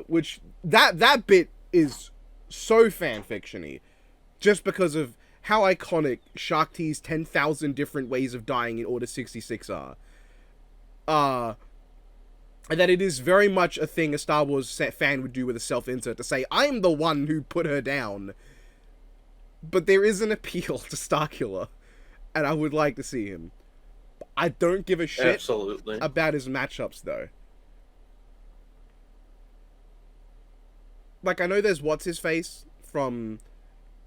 Which, that bit is so fanfiction-y, just because of how iconic Shaak Ti's 10,000 different ways of dying in Order 66 are. And that it is very much a thing a Star Wars fan would do with a self-insert, to say, I'm the one who put her down. But there is an appeal to Starkiller, and I would like to see him. I don't give a shit about his matchups, though. Like, I know there's What's-His-Face from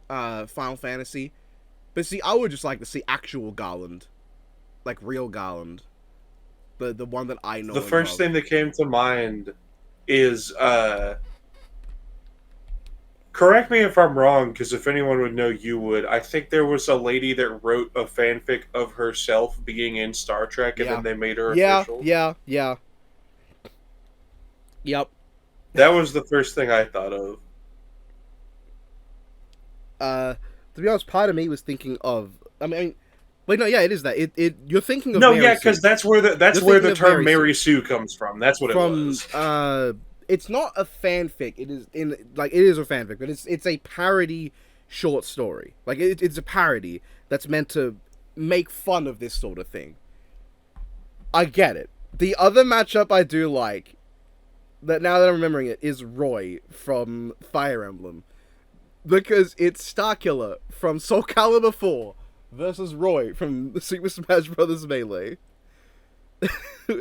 Final Fantasy, but see, I would just like to see actual Garland. Like, real Garland. The one that I know. The first thing that came to mind is, correct me if I'm wrong, because if anyone would know, you would. I think there was a lady that wrote a fanfic of herself being in Star Trek, and then they made her official. Yeah. Yep. That was the first thing I thought of. To be honest, part of me was thinking of, I mean, wait, no, yeah, it is that. You're thinking of no, Mary yeah, because that's where the term Mary Sue comes from. That's what it was. It's not a fanfic. It is a fanfic, but it's a parody short story. Like it's a parody that's meant to make fun of this sort of thing. I get it. The other matchup I do like, that now that I'm remembering it, is Roy from Fire Emblem, because it's Starkiller from Soul Calibur 4 versus Roy from Super Smash Bros. Melee.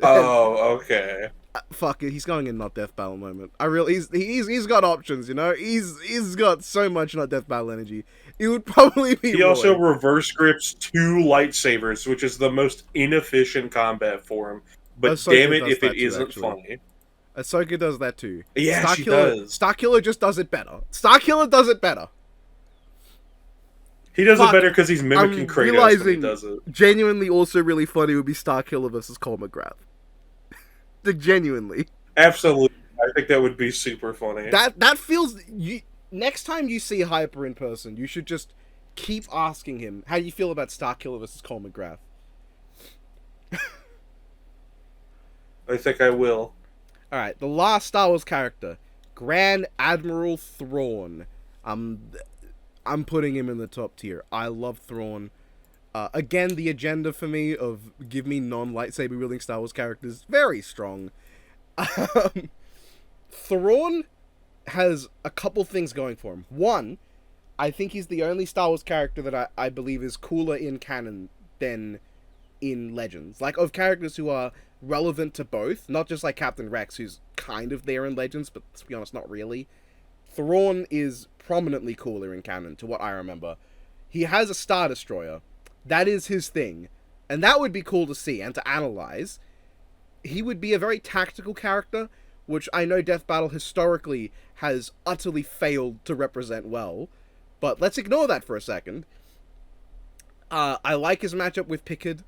Oh, okay. Fuck it, he's going in not death battle moment. He's got options, you know. He's got so much not death battle energy. It would probably be. He Roy. also reverse grips 2 lightsabers, which is the most inefficient combat form. But Ahsoka damn it, if it isn't funny. Ahsoka does that too. Yeah, she does. Starkiller just does it better. Starkiller does it better. He does it better because he's mimicking Kratos when he does it. Genuinely, also really funny would be Starkiller versus Cole McGrath. Like, genuinely. Absolutely. I think that would be super funny. That feels... next time you see Hyper in person, you should just keep asking him, how do you feel about Starkiller versus Cole McGrath? I think I will. Alright, the last Star Wars character. Grand Admiral Thrawn. I'm putting him in the top tier. I love Thrawn. Again, the agenda for me of give me non-lightsaber wielding Star Wars characters, very strong. Thrawn has a couple things going for him. One, I think he's the only Star Wars character that I believe is cooler in canon than in Legends. Like, of characters who are relevant to both, not just like Captain Rex, who's kind of there in Legends, but to be honest, not really. Thrawn is prominently cooler in canon, to what I remember. He has a Star Destroyer. That is his thing. And that would be cool to see and to analyze. He would be a very tactical character, which I know Death Battle historically has utterly failed to represent well. But let's ignore that for a second. I like his matchup with Pickard.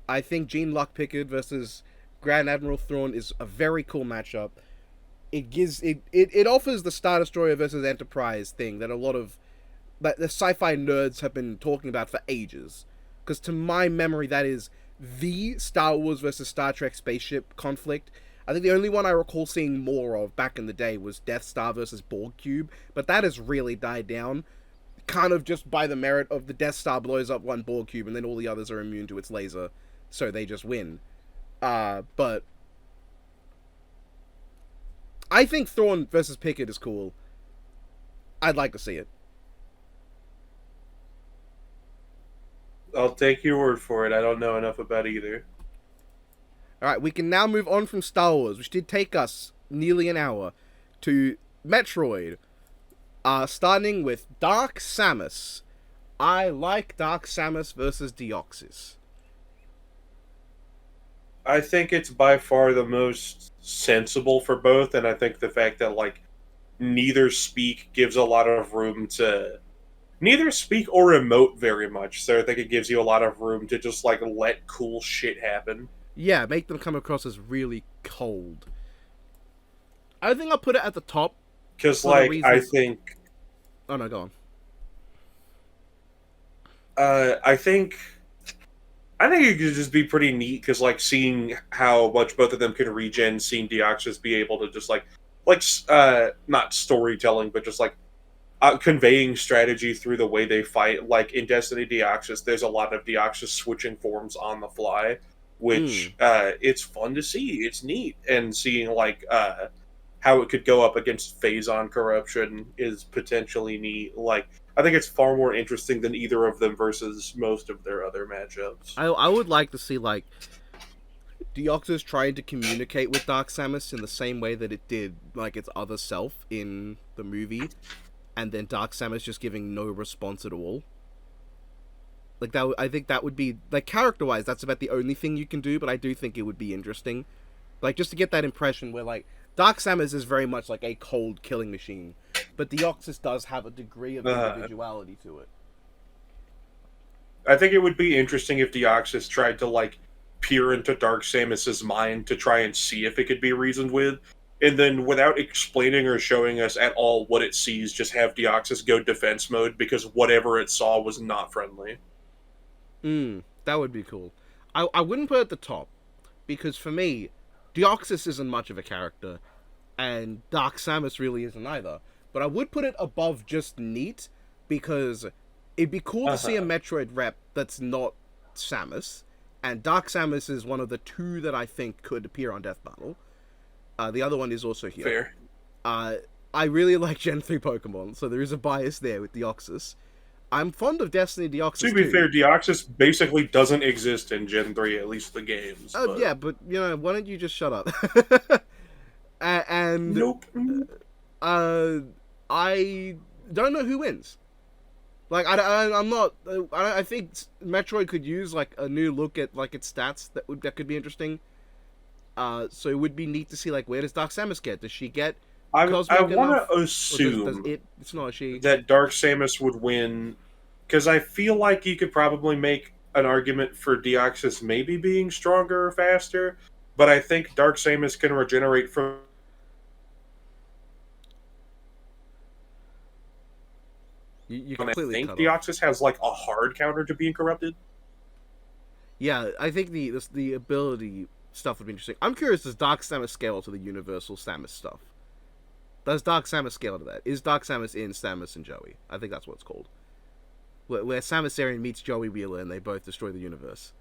I think Gene Luck Pickard versus Grand Admiral Thrawn is a very cool matchup. It offers the Star Destroyer versus Enterprise thing that a lot of the sci-fi nerds have been talking about for ages. Because to my memory, that is the Star Wars versus Star Trek spaceship conflict. I think the only one I recall seeing more of back in the day was Death Star versus Borg Cube, but that has really died down. kind of just by the merit of the Death Star blows up one Borg cube and then all the others are immune to its laser, so they just win. But I think Thrawn versus Pickett is cool. I'd like to see it. I'll take your word for it. I don't know enough about either. Alright, we can now move on from Star Wars, which did take us nearly an hour, to Metroid. Starting with Dark Samus. I like Dark Samus versus Deoxys. I think it's by far the most sensible for both, and I think the fact that, like, neither speak gives a lot of room to... Neither speak or emote very much, so I think it gives you a lot of room to just, like, let cool shit happen. Yeah, make them come across as really cold. I think I'll put it at the top. Because, like, I think... Oh, no, go on. I think it could just be pretty neat, because, like, seeing how much both of them can regen, seeing Deoxys be able to just, like, not storytelling, but just, like, conveying strategy through the way they fight. Like, in Destiny Deoxys, there's a lot of Deoxys switching forms on the fly, which it's fun to see. It's neat. And seeing, like, how it could go up against Phazon corruption is potentially neat. Like, I think it's far more interesting than either of them versus most of their other matchups. I would like to see, like, Deoxys trying to communicate with Dark Samus in the same way that it did, like, its other self in the movie, and then Dark Samus just giving no response at all. Like, that, I think that would be, like, character-wise, that's about the only thing you can do, but I do think it would be interesting. Like, just to get that impression where, like, Dark Samus is very much like a cold killing machine, but Deoxys does have a degree of individuality to it. I think it would be interesting if Deoxys tried to, like, peer into Dark Samus's mind to try and see if it could be reasoned with, and then without explaining or showing us at all what it sees, just have Deoxys go defense mode because whatever it saw was not friendly. That would be cool. I wouldn't put it at the top, because for me, Deoxys isn't much of a character, and Dark Samus really isn't either. But I would put it above just neat, because it'd be cool to see a Metroid rep that's not Samus, and Dark Samus is one of the two that I think could appear on Death Battle. The other one is also here. Fair. I really like Gen 3 Pokemon, so there is a bias there with Deoxys. I'm fond of Destiny Deoxys To be too. fair, Deoxys basically doesn't exist in Gen 3, at least the games. Yeah, but, you know, why don't you just shut up? And... Nope. I don't know who wins. Like, I think Metroid could use, like, a new look at, like, its stats that could be interesting. So it would be neat to see, like, where does Dark Samus get? Does she get I cosmic want enough? to assume It's not a she. that Dark Samus would win, because I feel like you could probably make an argument for Deoxys maybe being stronger or faster, but I think Dark Samus can regenerate from... You I completely think cut off. Deoxys has, like, a hard counter to being corrupted. Yeah, I think the ability stuff would be interesting. I'm curious, does Dark Samus scale to the universal Samus stuff? Does Dark Samus scale to that? Is Dark Samus in Samus and Joey? I think that's what it's called. Where Samus Aran meets Joey Wheeler and they both destroy the universe.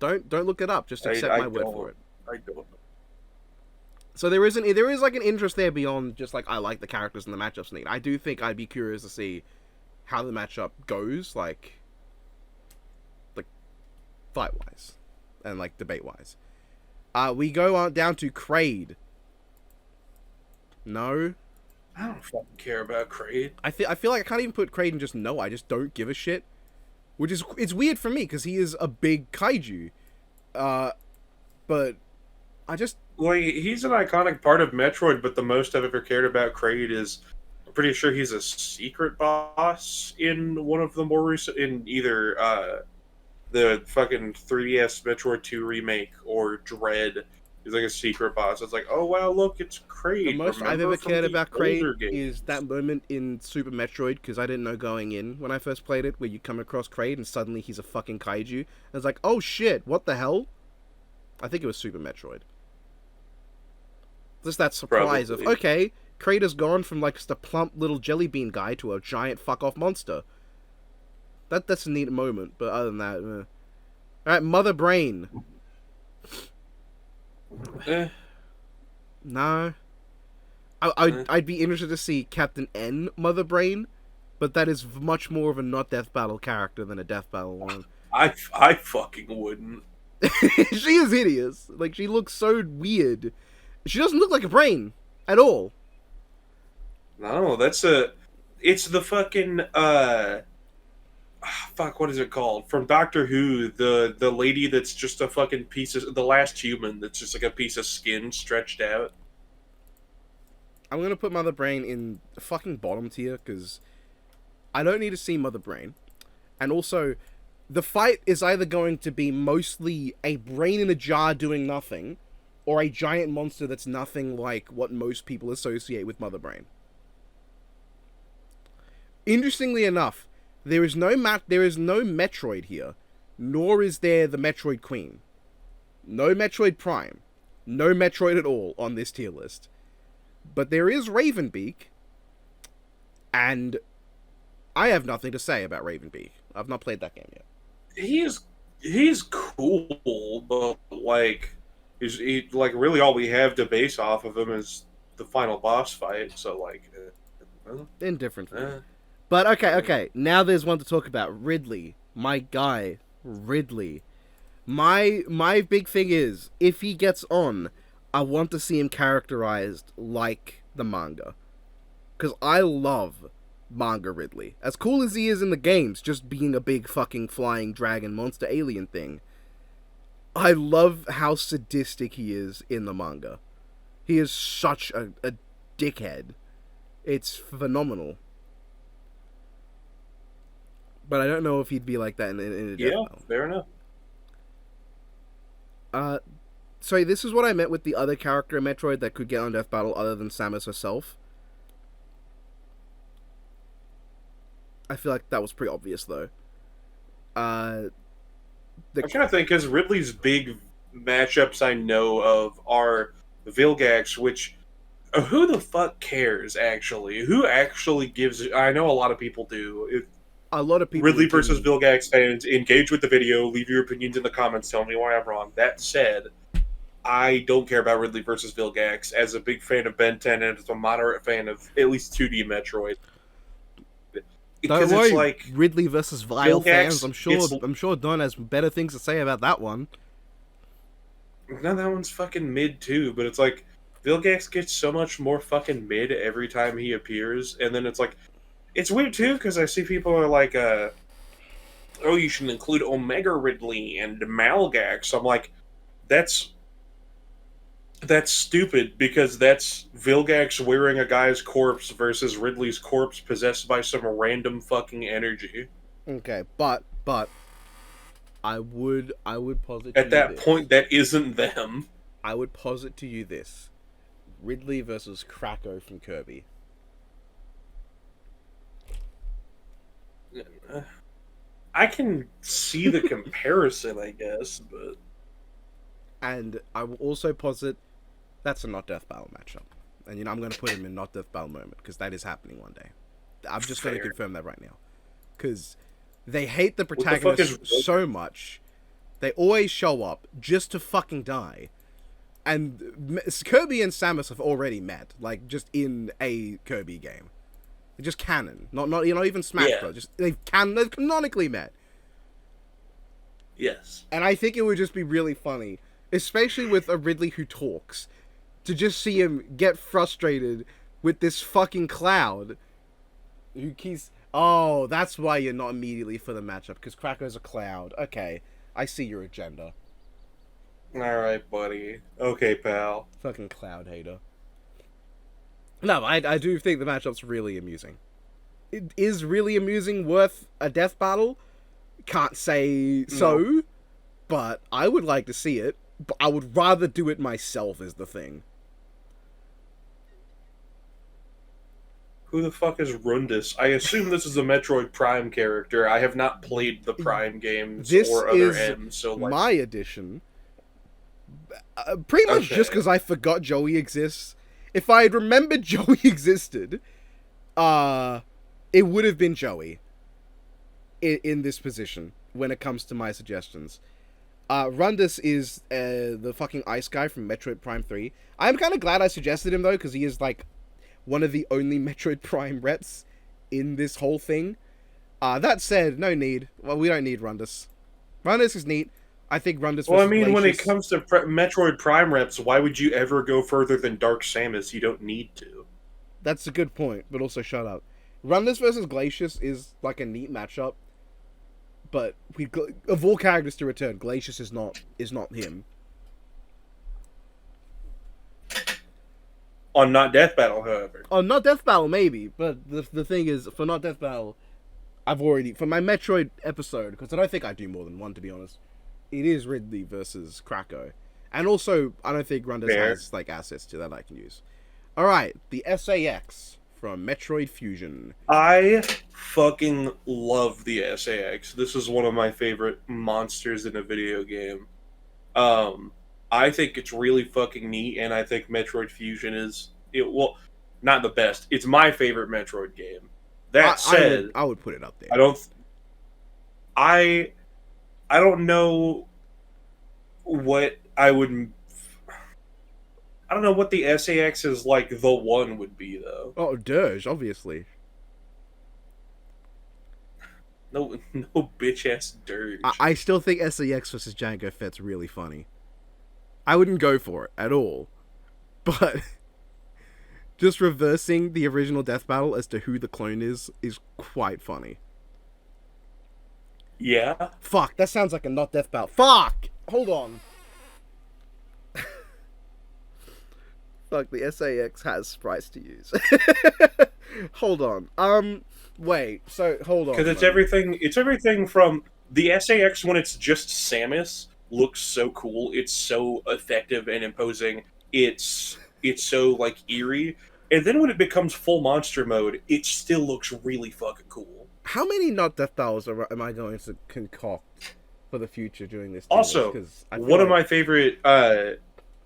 Don't look it up. Just accept my word for it. I don't know. So there is like an interest there beyond just like I like the characters and the matchups neat. I do think I'd be curious to see how the matchup goes, like fight wise and like debate wise. We go on down to Kraid. No, I don't fucking care about Kraid. I feel like I can't even put Kraid in just no. I just don't give a shit. Which is it's weird for me because he is a big kaiju, but I just. Like, he's an iconic part of Metroid, but the most I've ever cared about Kraid is, I'm pretty sure he's a secret boss in one of the more recent, in either the fucking 3DS Metroid 2 remake or Dread. He's like a secret boss. It's like, oh wow, look, it's Kraid. The most I've Remember ever cared from the about Kraid older games? is that moment in Super Metroid, because I didn't know going in when I first played it, where you come across Kraid and suddenly he's a fucking kaiju. And it's like, oh shit, what the hell? I think it was Super Metroid. Just that surprise Probably. of, okay, Kratos gone from like just a plump little jelly bean guy to a giant fuck off monster. That's a neat moment, but other than that, all right, Mother Brain. No, I'd be interested to see Captain N Mother Brain, but that is much more of a not Death Battle character than a Death Battle one. I fucking wouldn't. She is hideous. Like, she looks so weird. She doesn't look like a brain at all. No, it's the fucking fuck, what is it called? From Doctor Who, the lady that's just a fucking piece of the last human that's just like a piece of skin stretched out. I'm gonna put Mother Brain in the fucking bottom tier because I don't need to see Mother Brain. And also, the fight is either going to be mostly a brain in a jar doing nothing, or a giant monster that's nothing like what most people associate with Mother Brain. Interestingly enough, there is no Metroid here, nor is there the Metroid Queen. No Metroid Prime. No Metroid at all on this tier list. But there is Ravenbeak, and I have nothing to say about Ravenbeak. I've not played that game yet. He's cool, but like like really all we have to base off of him is the final boss fight. So like, indifferent. But okay. Now there's one to talk about. Ridley, my guy, Ridley. My big thing is if he gets on, I want to see him characterized like the manga, because I love manga Ridley. As cool as he is in the games, just being a big fucking flying dragon monster alien thing, I love how sadistic he is in the manga. He is such a dickhead. It's phenomenal. But I don't know if he'd be like that in a Death Battle. Fair enough. So this is what I meant with the other character in Metroid that could get on Death Battle other than Samus herself. I feel like that was pretty obvious, though. I'm trying to think, because Ridley's big matchups I know of are Vilgax, which... who the fuck cares, actually? Who actually gives... I know a lot of people do. A lot of people... Ridley versus Vilgax fans, engage with the video, leave your opinions in the comments, tell me why I'm wrong. That said, I don't care about Ridley versus Vilgax as a big fan of Ben 10 and as a moderate fan of at least 2D Metroid. Don't worry, it's like Ridley versus Vile fans. I'm sure Don has better things to say about that one. No, that one's fucking mid too, but it's like Vilgax gets so much more fucking mid every time he appears, and then it's like it's weird too because I see people are like, "Oh, you should include Omega Ridley and Malgax." I'm like, that's stupid because that's Vilgax wearing a guy's corpse versus Ridley's corpse possessed by some random fucking energy. Okay, but I would posit at that point that isn't them. I would posit to you this: Ridley versus Kracko from Kirby. I can see the comparison, I guess, but. And I will also posit that's a not Death Battle matchup. And I'm going to put him in not Death Battle moment, because that is happening one day. I'm just going to confirm that right now. Because they hate the protagonist so much, they always show up just to fucking die. And Kirby and Samus have already met, like, just in a Kirby game. They're just canon. Not even Smash Bros. Just they've canonically met. Yes. And I think it would just be really funny, especially with a Ridley who talks, to just see him get frustrated with this fucking cloud who keeps... Oh, that's why you're not immediately for the matchup, because Kracko's a cloud. Okay, I see your agenda. Alright, buddy. Okay, pal. Fucking cloud hater. No, I do think the matchup's really amusing. It is really amusing, worth a death battle. Can't say so, but I would like to see it. But I would rather do it myself is the thing. Who the fuck is Rundus? I assume this is a Metroid Prime character. I have not played the Prime games or other M's, so like... my edition. Pretty much just because I forgot Joey exists. If I had remembered Joey existed, it would have been Joey in this position when it comes to my suggestions. Rundus is the fucking ice guy from Metroid Prime 3. I'm kind of glad I suggested him, though, because he is, like, one of the only Metroid Prime reps in this whole thing. That said, no need. Well, we don't need Rundus. Rundus is neat. I think Rundus Well, I versus mean, when it Glacius- comes to Metroid Prime reps, why would you ever go further than Dark Samus? You don't need to. That's a good point, but also shut up. Rundus versus Glacius is, like, a neat matchup. But of all characters to return, Glacius is not him. On Not Death Battle, however. Oh, not Death Battle, maybe. But the thing is, for not Death Battle, I've already... For my Metroid episode, because I don't think I do more than one, to be honest, it is Ridley versus Krako. And also, I don't think Rundus has, like, assets to that I can use. Alright, the SAX from Metroid Fusion. I fucking love the SAX. This is one of my favorite monsters in a video game. I think it's really fucking neat, and I think Metroid Fusion is... well, not the best. It's my favorite Metroid game. That said... I would put it up there. I don't know what I would... I don't know what the SAX is like the one would be, though. Oh, Dirge, obviously. No bitch-ass Dirge. I still think SAX versus Jango Fett's really funny. I wouldn't go for it at all. But just reversing the original Death Battle as to who the clone is quite funny. Yeah? Fuck, that sounds like a not Death Battle. Fuck! Hold on. Fuck, the SAX has sprites to use. Hold on. Wait, so, hold on. Because it's everything from... The SAX, when it's just Samus, looks so cool. It's so effective and imposing. It's so, like, eerie. And then when it becomes full monster mode, it still looks really fucking cool. How many not Death Battles am I going to concoct for the future during this? Also, one of my favorite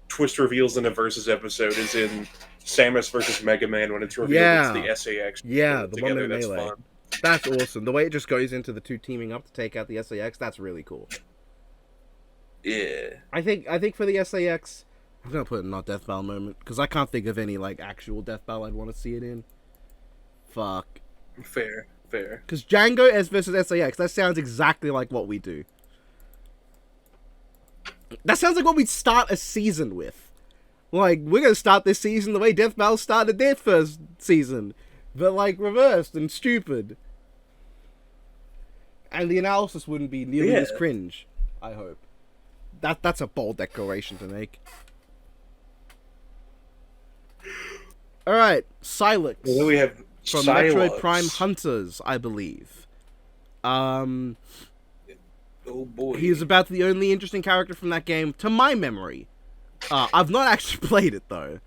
twist reveals in a Versus episode is in Samus versus Mega Man when it's revealed it's the SAX. Yeah, the together. one in That's Melee. fun. That's awesome. The way it just goes into the two teaming up to take out the SAX, that's really cool. Yeah. I think for the SAX, I'm gonna put a not Death Battle moment because I can't think of any like actual Death Battle I'd want to see it in. Fuck. Fair. Because Django S versus SAX, that sounds exactly like what we do. That sounds like what we'd start a season with. Like, we're gonna start this season the way Death Battle started their first season. But, like, reversed and stupid. And the analysis wouldn't be nearly as cringe, I hope. That's a bold declaration to make. Alright, Silex. Well, then we have from Silex. Metroid Prime Hunters, I believe. Oh boy. He is about the only interesting character from that game, to my memory. I've not actually played it, though.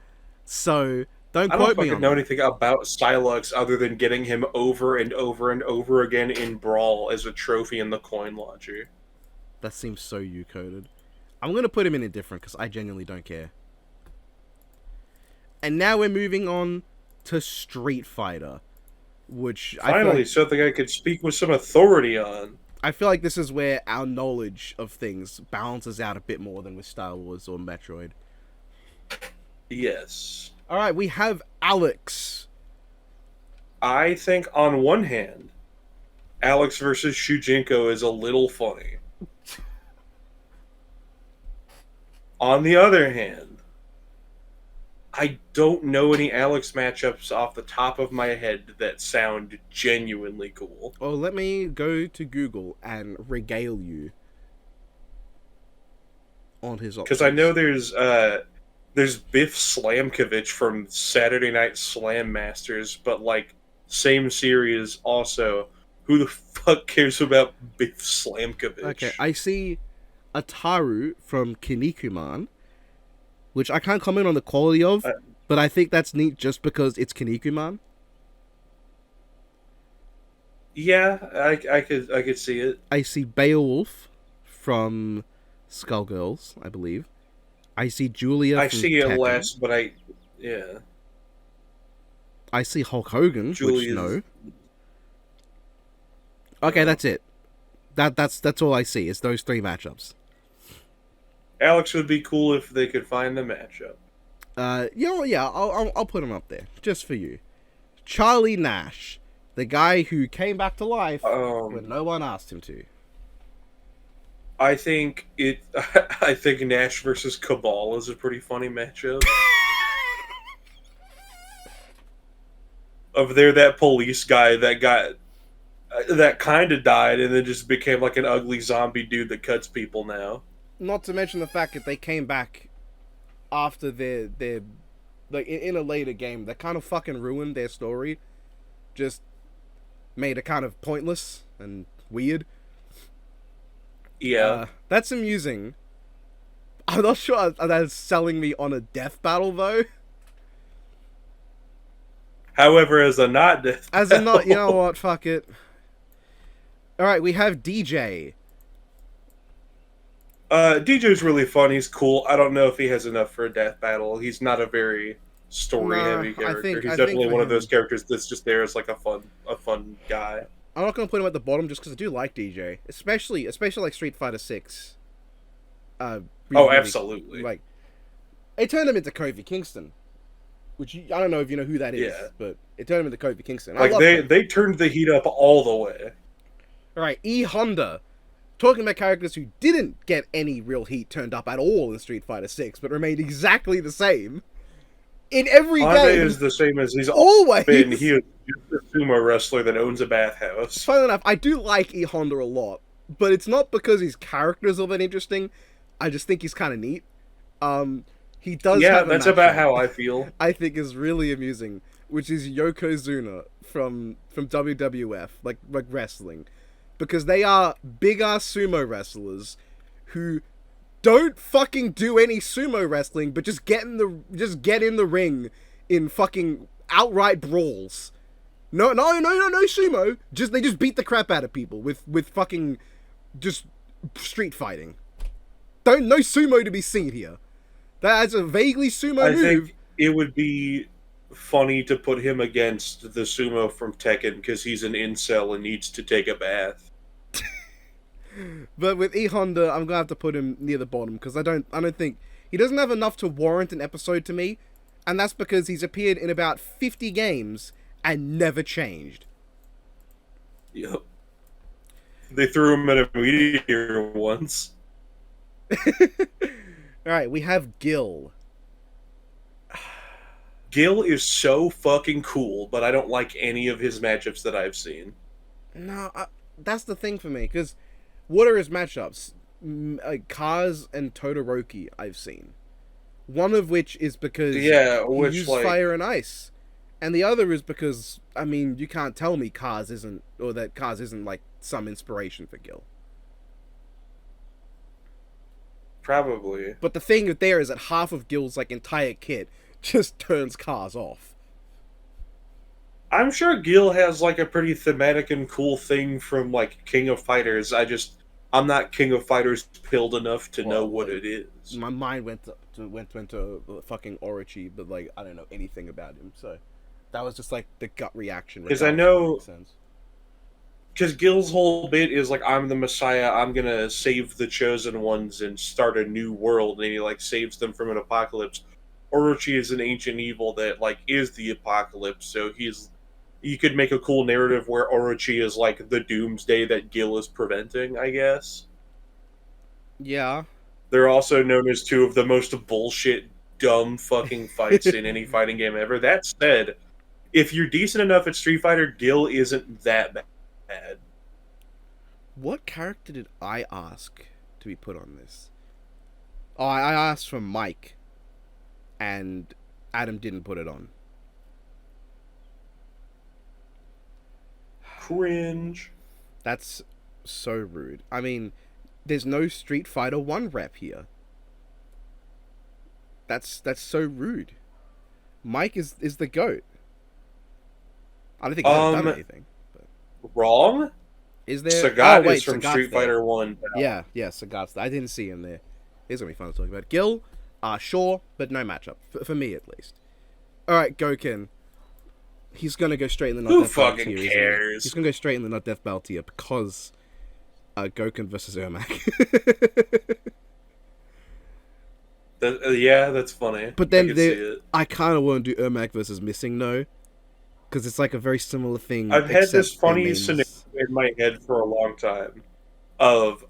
So, don't quote me on I don't fucking know anything about Silex other than getting him over and over and over again in Brawl as a trophy in the coin launcher. That seems so you-coded. I'm going to put him in indifferent because I genuinely don't care. And now we're moving on to Street Fighter, which Finally, something I could speak with some authority on. I feel like this is where our knowledge of things balances out a bit more than with Star Wars or Metroid. Yes. Alright, we have Alex. I think, on one hand, Alex versus Shujinko is a little funny. On the other hand, I don't know any Alex matchups off the top of my head that sound genuinely cool. Oh, let me go to Google and regale you on his options. Because I know there's Biff Slamkovich from Saturday Night Slam Masters, but like same series also. Who the fuck cares about Biff Slamkovich? Okay, I see Ataru from Kinnikuman, which I can't comment on the quality of, but I think that's neat just because it's Kinnikuman. Yeah, I could see it. I see Beowulf from Skullgirls, I believe. I see Julia. I from see it Tekken. less, but Yeah. I see Hulk Hogan, which Julia's. no. Okay, Uh, that's it. That's all I see is those three matchups. Alex would be cool if they could find the matchup. Yeah, I'll put him up there just for you. Charlie Nash, the guy who came back to life when Um, no one asked him to. I think it. I think Nash versus Cabal is a pretty funny matchup. Of there, that police guy that kind of died and then just became like an ugly zombie dude that cuts people now. Not to mention the fact that they came back after their like in a later game that kind of fucking ruined their story. Just made it kind of pointless and weird. Yeah. That's amusing. I'm not sure that's selling me on a death battle though. However, as a not death As a not, you know battle, what? Fuck it. All right, we have DJ. DJ's really fun. He's cool. I don't know if he has enough for a death battle. He's not a very story-heavy Nah, character. He's I think definitely for one of him, those characters that's just there as like a fun guy. I'm not gonna put him at the bottom just because I do like DJ, especially like Street Fighter 6. Oh, absolutely. Like, it turned him into Kofi Kingston, which I don't know if you know who that is, Yeah. but it turned him into Kofi Kingston. Like they turned the heat up all the way. All right, E Honda. Talking about characters who didn't get any real heat turned up at all in Street Fighter 6, but remained exactly the same in every Honda game. is the same as he's Always been. He is just a sumo wrestler that owns a bathhouse. Funnily enough, I do like E Honda a lot, but it's not because his characters are that interesting. I just think he's kind of neat. He does. Yeah, have a that's matchup about how I feel. I think is really amusing, which is Yokozuna from WWF, like wrestling, because they are big ass sumo wrestlers who don't fucking do any sumo wrestling, but just get in the ring in fucking outright brawls. No sumo. They just beat the crap out of people with fucking just street fighting. No sumo to be seen here. That's a vaguely sumo I move. think it would be funny to put him against the sumo from Tekken because he's an incel and needs to take a bath. But with E Honda, I'm gonna have to put him near the bottom because I don't think he doesn't have enough to warrant an episode to me, and that's because he's appeared in about 50 games and never changed. Yep. They threw him in a meteor once. Alright, we have Gil. Gil is so fucking cool, but I don't like any of his matchups that I've seen. No, that's the thing for me, because what are his matchups? Kaz and Todoroki I've seen. One of which is because he uses fire and ice. And the other is because, I mean, you can't tell me Kaz isn't like some inspiration for Gil. Probably. But the thing there is that half of Gil's like entire kit just turns Kaz off. I'm sure Gil has like a pretty thematic and cool thing from like King of Fighters. I'm not King of Fighters pilled enough to know what it is. My mind went to fucking Orochi, but like I don't know anything about him, so that was just like the gut reaction. Because I know, because Gil's whole bit is like, I'm the Messiah. I'm gonna save the chosen ones and start a new world, and he like saves them from an apocalypse. Orochi is an ancient evil that like is the apocalypse, so you could make a cool narrative where Orochi is like the doomsday that Gil is preventing, I guess. Yeah. They're also known as two of the most bullshit, dumb fucking fights in any fighting game ever. That said, if you're decent enough at Street Fighter, Gil isn't that bad. What character did I ask to be put on this? Oh, I asked for Mike, and Adam didn't put it on. Cringe. That's so rude. I mean, there's no Street Fighter 1 rep here. That's so rude. Mike is the GOAT. I don't think he's done anything. But... Wrong? Is there? Sagat is from Street Fighter 1. Yeah, Sagat's there. I didn't see him there. It's gonna be fun to talk about. Gil, sure, but no matchup. For me, at least. All right, Goken. He's gonna go straight in the not Who death battle fucking tier. Isn't he? cares? He's gonna go straight in the not death battle tier because Goken versus Ermac. Yeah, that's funny. But I then can see it. I kind of want to do Ermac versus Missing No, because it's like a very similar thing. I've had this Except their funny scenario names. in my head for a long time of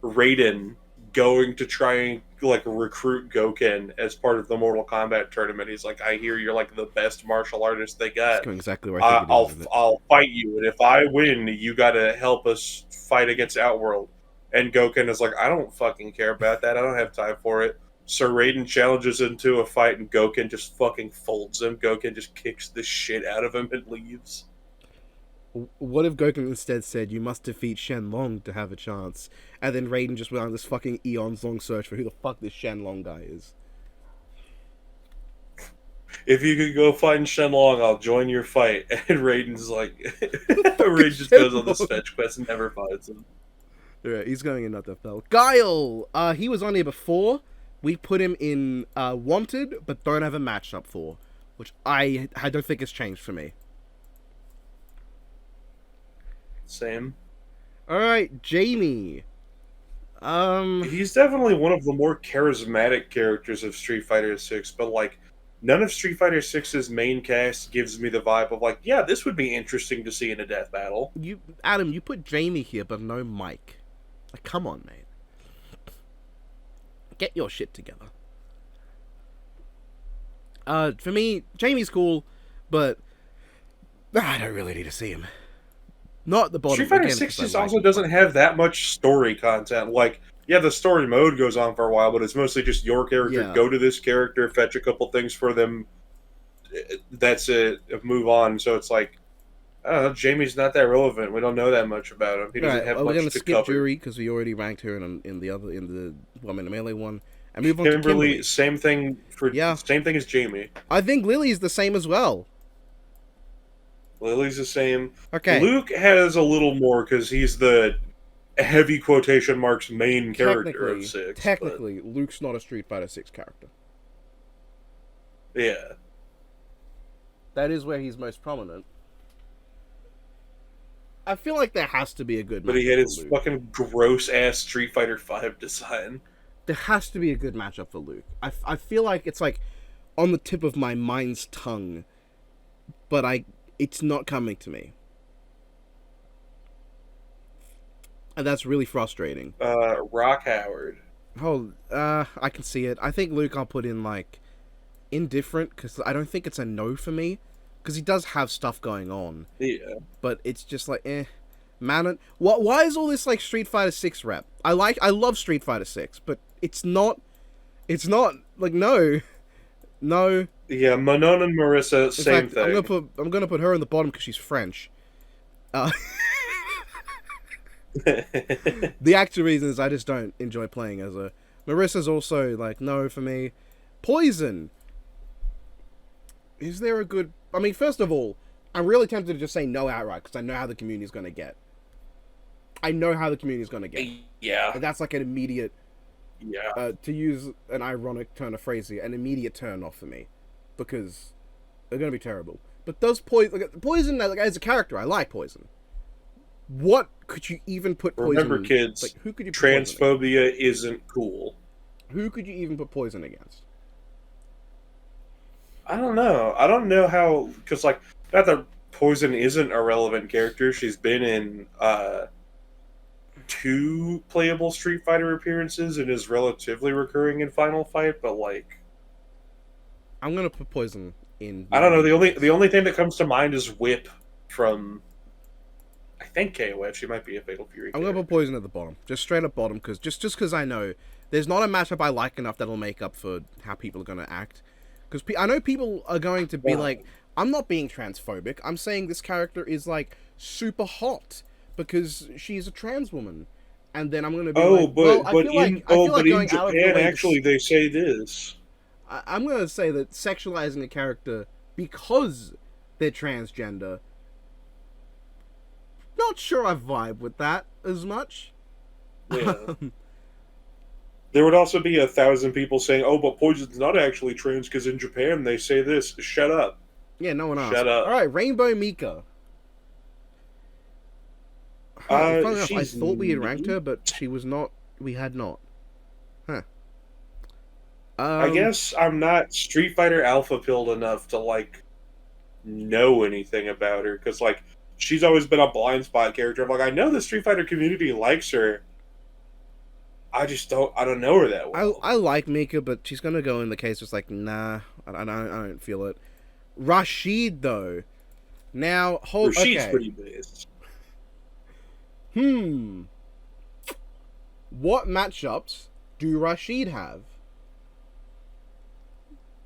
Raiden going to try and like recruit Goken as part of the Mortal Kombat tournament. He's like, I hear you're like the best martial artist they It's got. going exactly where I think it is, isn't it? I'll fight you, and if I win, you got to help us fight against Outworld. And Goken is like, I don't fucking care about that. I don't have time for it. So Raiden challenges him to a fight, and Goken just fucking folds him. Goken just kicks the shit out of him and leaves. What if Goku instead said, you must defeat Shenlong to have a chance? And then Raiden just went on this fucking eons long search for who the fuck this Shenlong guy is. If you could go find Shenlong, I'll join your fight. And Raiden's like, Raiden just goes on this fetch quest and never finds him. Yeah, he's going in not that fell. Guile! He was on here before. We put him in Wanted, but don't have a matchup for. Which I don't think has changed for me. Same. Alright, Jamie. He's definitely one of the more charismatic characters of Street Fighter 6, but like none of Street Fighter 6's main cast gives me the vibe of like, yeah, this would be interesting to see in a death battle. Adam, you put Jamie here, but no Mike. Like, come on, mate. Get your shit together. For me, Jamie's cool, but I don't really need to see him. Not at the bottom. Street Fighter again, 6 because just I like also him. doesn't have that much story content. Like, yeah, the story mode goes on for a while, but it's mostly just your character, Yeah. go to this character, fetch a couple things for them. That's it. Move on. So it's like, I don't know, Jamie's not that relevant. We don't know that much about him. He doesn't have we're much gonna to skip cover. Jury because we already ranked her in the melee one, and move on Kimberly, to Kimberly. same thing same thing as Jamie. I think Lily's the same as well. Lily's the same. Okay. Luke has a little more because he's the heavy quotation marks main character of 6. Technically, Luke's not a Street Fighter 6 character. But yeah. That is where he's most prominent. I feel like there has to be a good matchup But he had his for Luke. fucking gross ass Street Fighter 5 design. There has to be a good matchup for Luke. I feel like it's like on the tip of my mind's tongue, but it's not coming to me. And that's really frustrating. Rock Howard. Oh, I can see it. I think Luke I'll put in, like, indifferent, because I don't think it's a no for me. Because he does have stuff going on. Yeah. But it's just like, Man, why is all this, like, Street Fighter 6 rep? I love Street Fighter 6, but it's not, like, no. No. Yeah, Manon and Marissa, In same fact, thing. I'm gonna put her in the bottom because she's French. The actual reason is I just don't enjoy playing as her. Marissa's also like no for me. Poison. Is there a good? I mean, first of all, I'm really tempted to just say no outright because I know how the community's gonna get. Yeah. And that's like an immediate. Yeah. To use an ironic turn of phrase here, an immediate turn off for me, because they're gonna be terrible. But does Poison like, as a character, I like Poison. What could you even put Poison? Remember, kids, like, who could you put Poison transphobia isn't cool. Who could you even put Poison against? I don't know how, because like, not that Poison isn't a relevant character. She's been in 2 playable Street Fighter appearances and is relatively recurring in Final Fight, but like, I'm gonna put Poison in. I don't know. The only thing that comes to mind is Whip from, I think, KOF. She might be a Fatal Fury. I'm gonna put Poison at the bottom, just straight up bottom, because just I know there's not a matchup I like enough that'll make up for how people are gonna act. Because I know people are going to be like, I'm not being transphobic. I'm saying this character is like super hot because she's a trans woman, and then I'm gonna be in Japan, actually, they say this. I'm gonna say that sexualizing a character because they're transgender. Not sure I vibe with that as much. Yeah. There would also be 1,000 people saying, "Oh, but Poison's not actually trans because in Japan they say this." Shut up. Yeah, no one asked. Shut All up. right, Rainbow Mika. Huh, funny enough, I She's thought we had ranked neat. her, but she was not. We had not. Huh. I Um. guess I'm not Street Fighter Alpha pilled enough to like know anything about her because like she's always been a blind spot character. I'm like, I know the Street Fighter community likes her. I don't know her that well. I like Mika, but she's gonna go in the case just like nah. I don't feel it. Rashid though. Now hold. She's Okay. pretty base. Hmm. What matchups do Rashid have?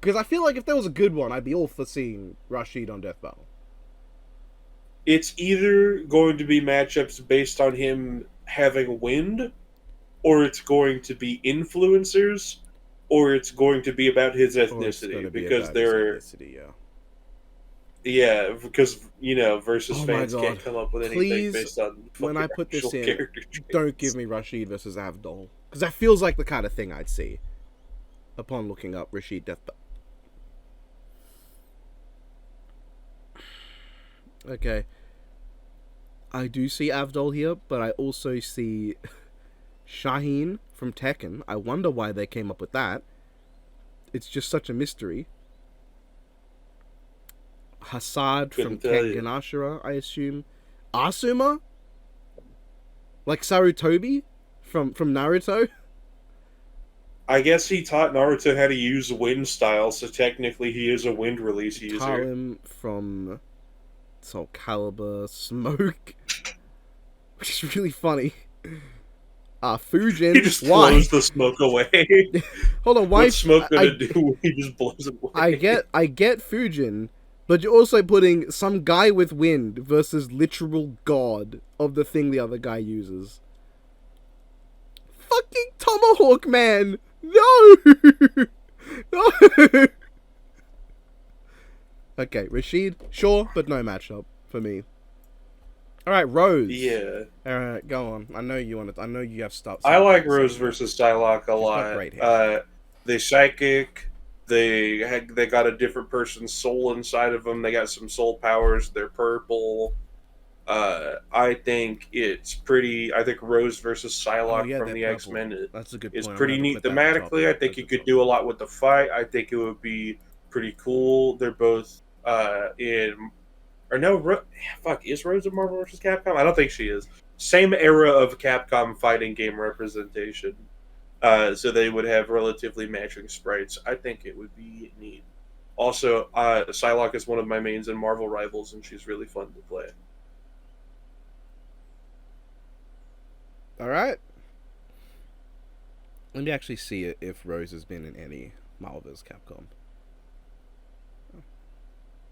Because I feel like if there was a good one, I'd be all for seeing Rashid on Death Battle. It's either going to be matchups based on him having wind, or it's going to be influencers, or it's going to be about his Or it's ethnicity gonna be because about his they're ethnicity, yeah. yeah because versus Oh my fans can't god. come up with anything Please, based on when fucking I put actual this in, character don't traits. give me Rashid versus Avdol. Because that feels like the kind of thing I'd see upon looking up Rashid Death Battle. Okay. I do see Avdol here, but I also see Shaheen from Tekken. I wonder why they came up with that. It's just such a mystery. Hassad from Couldn't tell you. Kengan Ashura, I assume. Asuma? Like Sarutobi from Naruto? I guess he taught Naruto how to use wind style, so technically he is a wind release user. Talim from Soul Calibur. Smoke. Which is really funny. Fujin. He just Why? blows the smoke away. Hold on, why? What's smoke gonna do? He just blows it away. I get Fujin, but you're also putting some guy with wind versus literal god of the thing the other guy uses. Fucking Tomahawk Man! No! No! Okay, Rashid, sure, but no matchup for me. Alright, Rose. Yeah. Alright, go on. I know you have stuff. I like Rose versus Psylocke a She's got lot. great hair. They psychic. They got a different person's soul inside of them. They got some soul powers. They're purple. I think it's pretty. I think Rose versus Psylocke from they're the purple. X Men That's a good is point. I'm pretty gonna neat put that at the top. thematically. I think you could do a lot with the fight. I think it would be pretty cool. They're both in or no, fuck, is Rose in Marvel vs. Capcom? I don't think she is. Same era of Capcom fighting game representation. So they would have relatively matching sprites. I think it would be neat. Also, Psylocke is one of my mains in Marvel Rivals, and she's really fun to play. Alright. Let me actually see it if Rose has been in any Marvel vs. Capcom.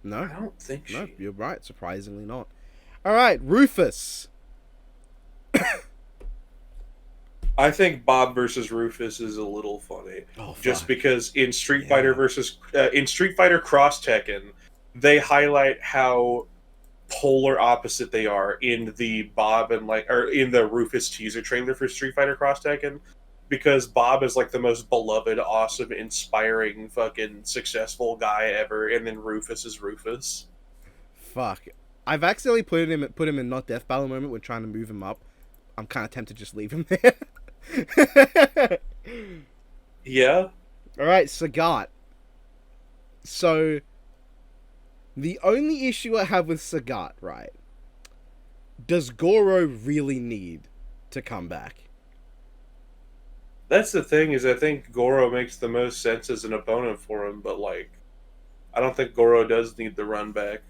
No? I don't think No, she. you're right. Surprisingly not. Alright, Rufus. I think Bob versus Rufus is a little funny, Oh, just fuck. because in Street Fighter versus in Street Fighter Cross Tekken, they highlight how polar opposite they are in the Bob and or in the Rufus teaser trailer for Street Fighter Cross Tekken, because Bob is like the most beloved, awesome, inspiring, fucking successful guy ever, and then Rufus is Rufus. Fuck. I've accidentally put him in not death battle moment when trying to move him up. I'm kind of tempted to just leave him there. Yeah. Alright, Sagat. So, the only issue I have with Sagat, right? Does Goro really need to come back? That's the thing, is I think Goro makes the most sense as an opponent for him, but like I don't think Goro does need the run back.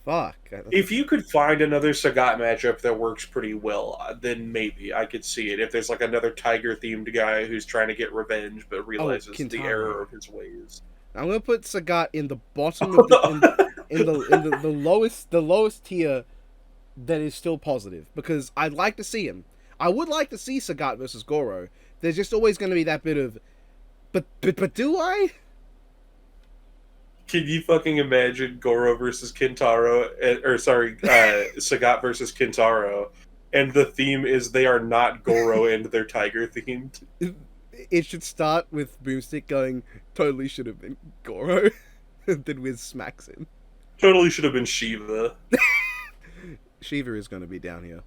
Fuck. If you could find another Sagat matchup that works pretty well, then maybe I could see it. If there's like another tiger themed guy who's trying to get revenge but realizes the Kintaro. error of his ways. I'm gonna put Sagat in the bottom of the lowest tier that is still positive, because I'd like to see him. I would like to see Sagat versus Goro. There's just always going to be that bit of, but do I? Can you fucking imagine Goro versus Kintaro, Sagat versus Kintaro, and the theme is they are not Goro and they're tiger themed. It should start with Boomstick going, totally should have been Goro. Then Wiz smacks him. Totally should have been Shiva. Shiva is going to be down here.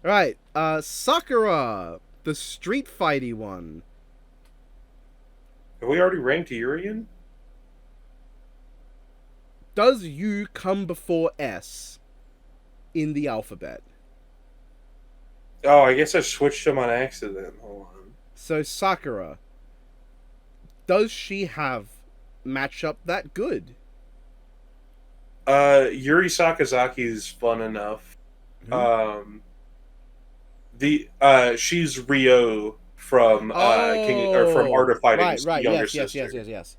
Alright, Sakura, the street fighty one. Have we already ranked Urian? Does U come before S in the alphabet? Oh, I guess I switched them on accident. Hold on. So Sakura, does she have matchup that good? Yuri Sakazaki is fun enough. Hmm? She's Ryo from King or from Art of Fighting's right, younger yes, sister.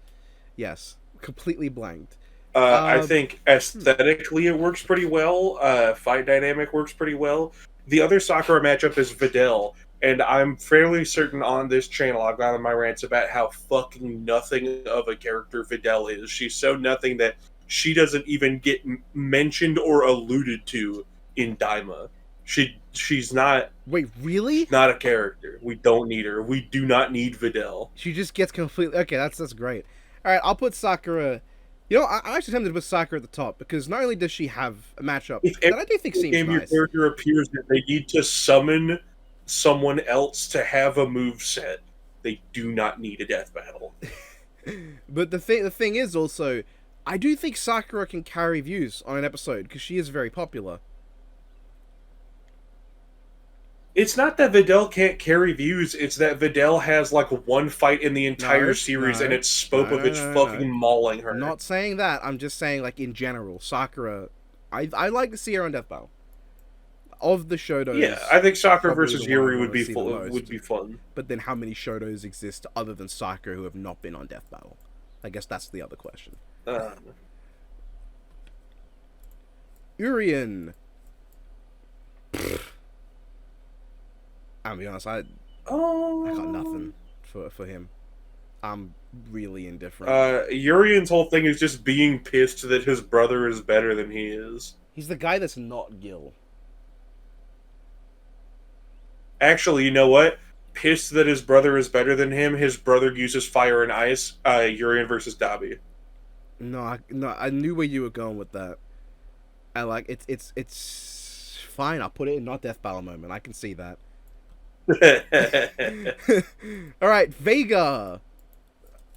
yes. Completely blanked. I think aesthetically it works pretty well. Fight dynamic works pretty well. The other Sakura matchup is Videl, and I'm fairly certain on this channel I've gone on my rants about how fucking nothing of a character Videl is. She's so nothing that she doesn't even get mentioned or alluded to in Daima. She's not. Wait, really? Not a character. We don't need her. We do not need Videl. She just gets completely. Okay, that's great. All right, I'll put Sakura. You know, I'm actually tempted to put Sakura at the top because not only does she have a matchup that I do think seems game nice. Your character appears that they need to summon someone else to have a move set. They do not need a death battle. But the thing is also, I do think Sakura can carry views on an episode because she is very popular. It's not that Videl can't carry views, it's that Videl has like one fight in the entire series and it's Spopovich fucking mauling her. I'm not saying that, I'm just saying like in general, Sakura, I like to see her on Death Battle. Of the Shotos... Yeah, I think Sakura versus Yuri would be fun. But then how many Shotos exist other than Sakura who have not been on Death Battle? I guess that's the other question. Urian. I'll be honest, I got nothing for him. I'm really indifferent. Urian's whole thing is just being pissed that his brother is better than he is. He's the guy that's not Gil. Actually, you know what? Pissed that his brother is better than him, his brother uses fire and ice. Urian versus Dabi. No, I knew where you were going with that. I like it's fine. I'll put it in not Death Battle moment. I can see that. All right, Vega.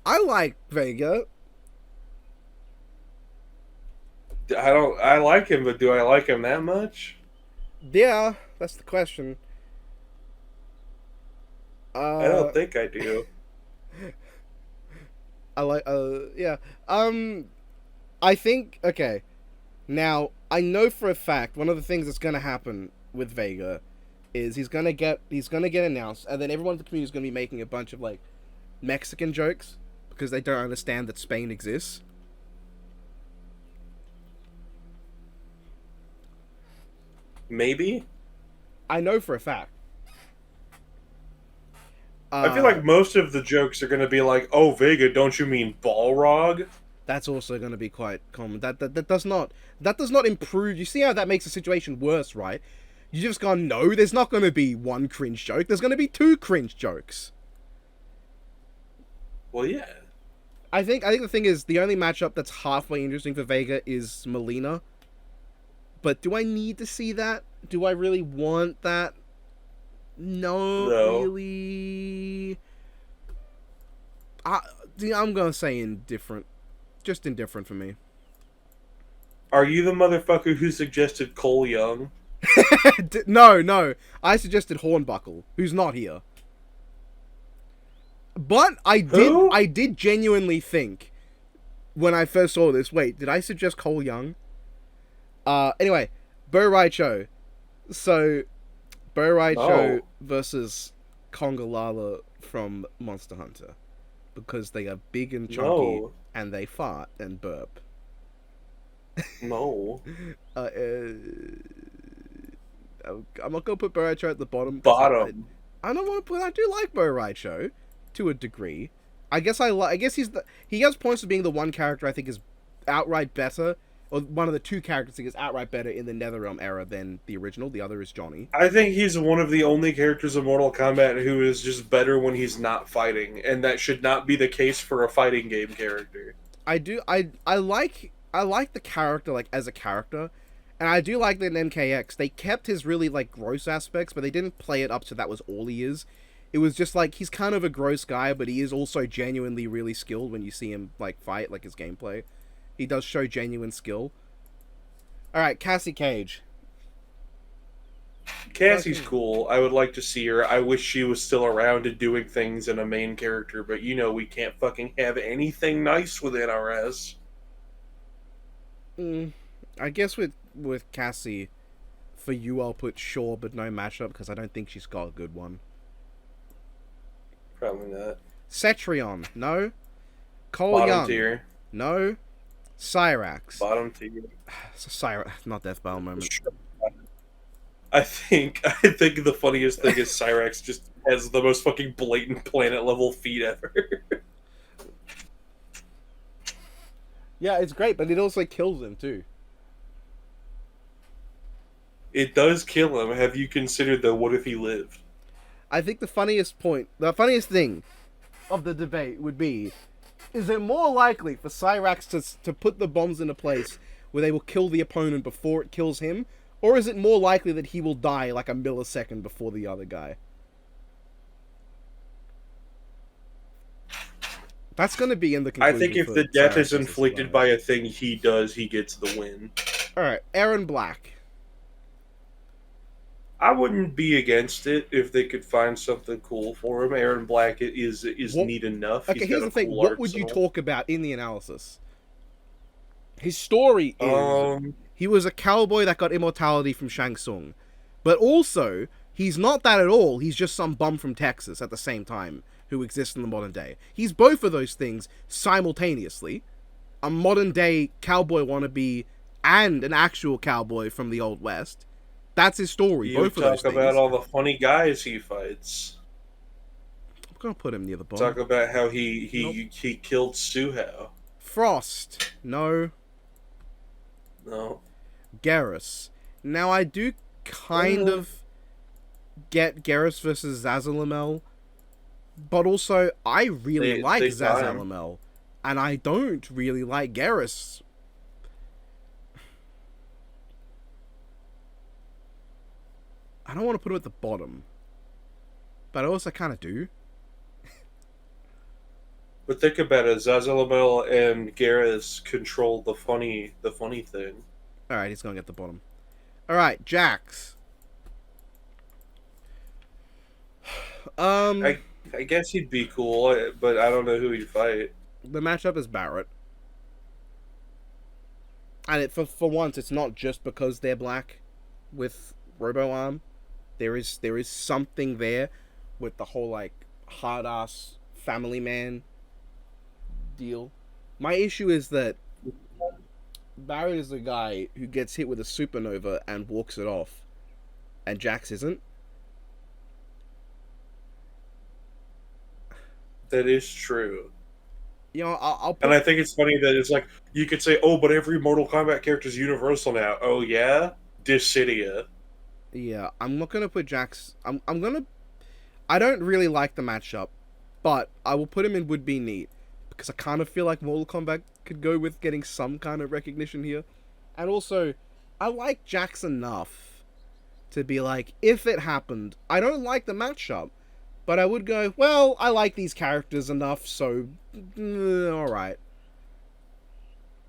I like Vega. I like him, but do I like him that much? Yeah, that's the question. I don't think I do. I like yeah. I think okay. Now, I know for a fact one of the things that's gonna happen with Vega is he's gonna get announced, and then everyone in the community is gonna be making a bunch of like Mexican jokes because they don't understand that Spain exists. Maybe. I know for a fact. I feel like most of the jokes are gonna be like, "Oh, Vega, don't you mean Balrog?" That's also going to be quite common. That does not improve. You see how that makes the situation worse, right? You just gone, no, there's not going to be one cringe joke. There's going to be two cringe jokes. Well, yeah. I think the thing is, the only matchup that's halfway interesting for Vega is Melina. But do I need to see that? Do I really want that? No. Really. I'm going to say indifferent. Just indifferent for me. Are you the motherfucker who suggested Cole Young? No. I suggested Hornbuckle, who's not here. But I did genuinely think when I first saw this, wait, did I suggest Cole Young? Anyway, Bo Raicho. So, Bo Raicho versus Conga Lala from Monster Hunter. Because they are big and chunky, and they fart and burp. No. I'm not gonna put Bo Raicho at the bottom. Bottom. I don't want to put. I do like Bo Raicho to a degree. I guess he has points of being the one character I think is outright better or one of the two characters that is outright better in the NetherRealm era than the original. The other is Johnny. I think he's one of the only characters in Mortal Kombat who is just better when he's not fighting, and that should not be the case for a fighting game character. I like the character like as a character, and I do like that in MKX they kept his really like gross aspects, but they didn't play it up to that was all he is. It was just like he's kind of a gross guy, but he is also genuinely really skilled when you see him like fight, like his gameplay. He does show genuine skill. All right, Cassie Cage. Cassie's cool. I would like to see her. I wish she was still around and doing things in a main character, but we can't fucking have anything nice with NRS. I guess with Cassie, for you I'll put Shaw, but no matchup because I don't think she's got a good one. Probably not. Cetrion, no. Cole Bottom Young, tier. no. Cyrax. Bottom tier. Cyrax, not Death Battle moment. I think the funniest thing is Cyrax just has the most fucking blatant planet level feat ever. Yeah, it's great, but it also kills him too. It does kill him. Have you considered though what if he lived? I think the funniest thing of the debate would be, is it more likely for Cyrax to put the bombs into place where they will kill the opponent before it kills him, or is it more likely that he will die like a millisecond before the other guy? That's going to be in the conclusion. I think if the death is inflicted by a thing he does, he gets the win. Alright, Aaron Black. I wouldn't be against it if they could find something cool for him. Aaron Black is neat enough. Okay, here's the thing. What would you talk about in the analysis? His story is he was a cowboy that got immortality from Shang Tsung. But also, he's not that at all. He's just some bum from Texas at the same time who exists in the modern day. He's both of those things simultaneously. A modern day cowboy wannabe and an actual cowboy from the Old West. That's his story. You both of those talk about all the funny guys he fights. I'm gonna put him near the bottom. Talk about how he killed Suhao. Frost. No. No. Garrus. Now I do kind of get Garrus versus Zazalamel, but also I really like Zazalamel, and I don't really like Garrus. I don't want to put him at the bottom, but I also kind of do. But think about it, Zazalamel and Garrus control the funny thing. Alright, he's going at the bottom. Alright, Jax. I guess he'd be cool, but I don't know who he'd fight. The matchup is Barrett. And for once, it's not just because they're black with Robo-Arm. There is something there with the whole, like, hard-ass family man deal. My issue is that Barrett is the guy who gets hit with a supernova and walks it off, and Jax isn't. That is true. You know, I'll put... And I think it's funny that it's like, you could say, oh, but every Mortal Kombat character is universal now. Oh, yeah? Dissidia. Yeah, I'm not gonna put Jax... I don't really like the matchup, but I will put him in Would Be Neat, because I kind of feel like Mortal Kombat could go with getting some kind of recognition here. And also, I like Jax enough to be like, if it happened, I don't like the matchup, but I would go, well, I like these characters enough, so, alright.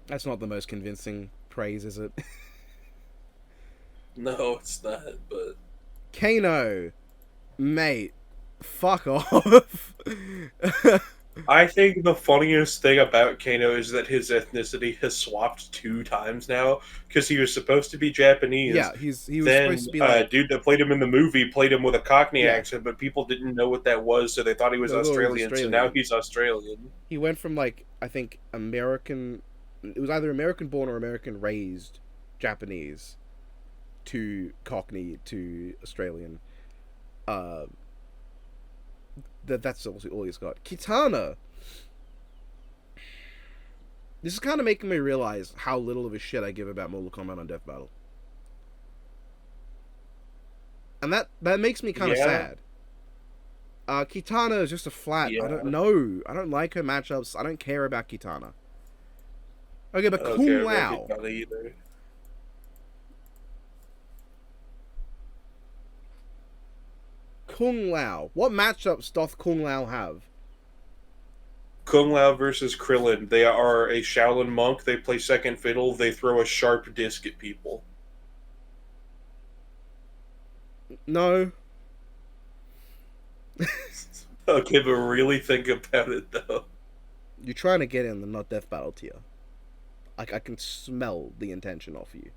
That's not the most convincing praise, is it? No, it's not, but... Kano. Mate. Fuck off. I think the funniest thing about Kano is that his ethnicity has swapped 2 times now, because he was supposed to be Japanese. Yeah, he was supposed to be like... dude that played him in the movie played him with a Cockney accent, but people didn't know what that was, so they thought he was Australian, so now he's Australian. He went from, like, I think, American... It was either American-born or American-raised Japanese to Cockney to Australian. That's all he's got. Kitana. This is kind of making me realize how little of a shit I give about Mortal Kombat on Death Battle. And that makes me kind of Yeah. sad. Kitana is just a flat. I don't Yeah. know. I don't like her matchups. I don't care about Kitana. Okay, but Okay, Kung I don't Lao. get that either. Kung Lao. What matchups doth Kung Lao have? Kung Lao versus Krillin. They are a Shaolin monk. They play second fiddle. They throw a sharp disc at people. No. Okay, but really think about it though. You're trying to get in the not Death Battle tier. I can smell the intention off you.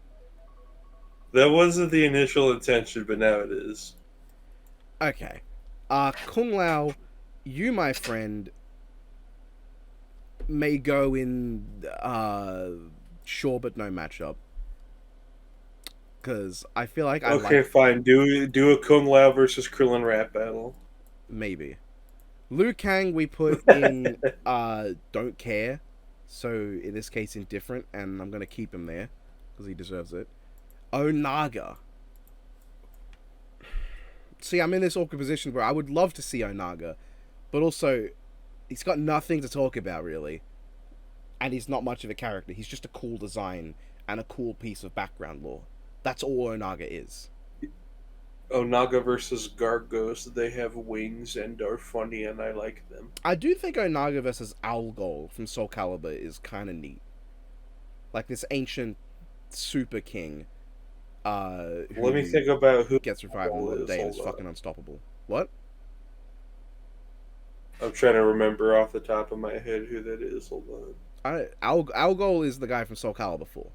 That wasn't the initial intention, but now it is. Okay. Kung Lao, you, my friend, may go in sure but no matchup. Because I feel like I Okay, like fine. Do a Kung Lao versus Krillin rap battle. maybe. Liu Kang we put in don't care. So in this case indifferent, and I'm gonna keep him there because he deserves it. Onaga. See, I'm in this awkward position where I would love to see Onaga, but also he's got nothing to talk about really, and he's not much of a character. He's just a cool design and a cool piece of background lore. That's all Onaga is. Onaga versus Gargos. They have wings and are funny, and I like them. I do think Onaga versus Algol from Soul Calibur is kind of neat. Like this ancient super king who Let me think about who gets revived in the day and is Hold fucking on. unstoppable. What? I'm trying to remember off the top of my head who that is. Hold on. Algol is the guy from Soul Calibur 4.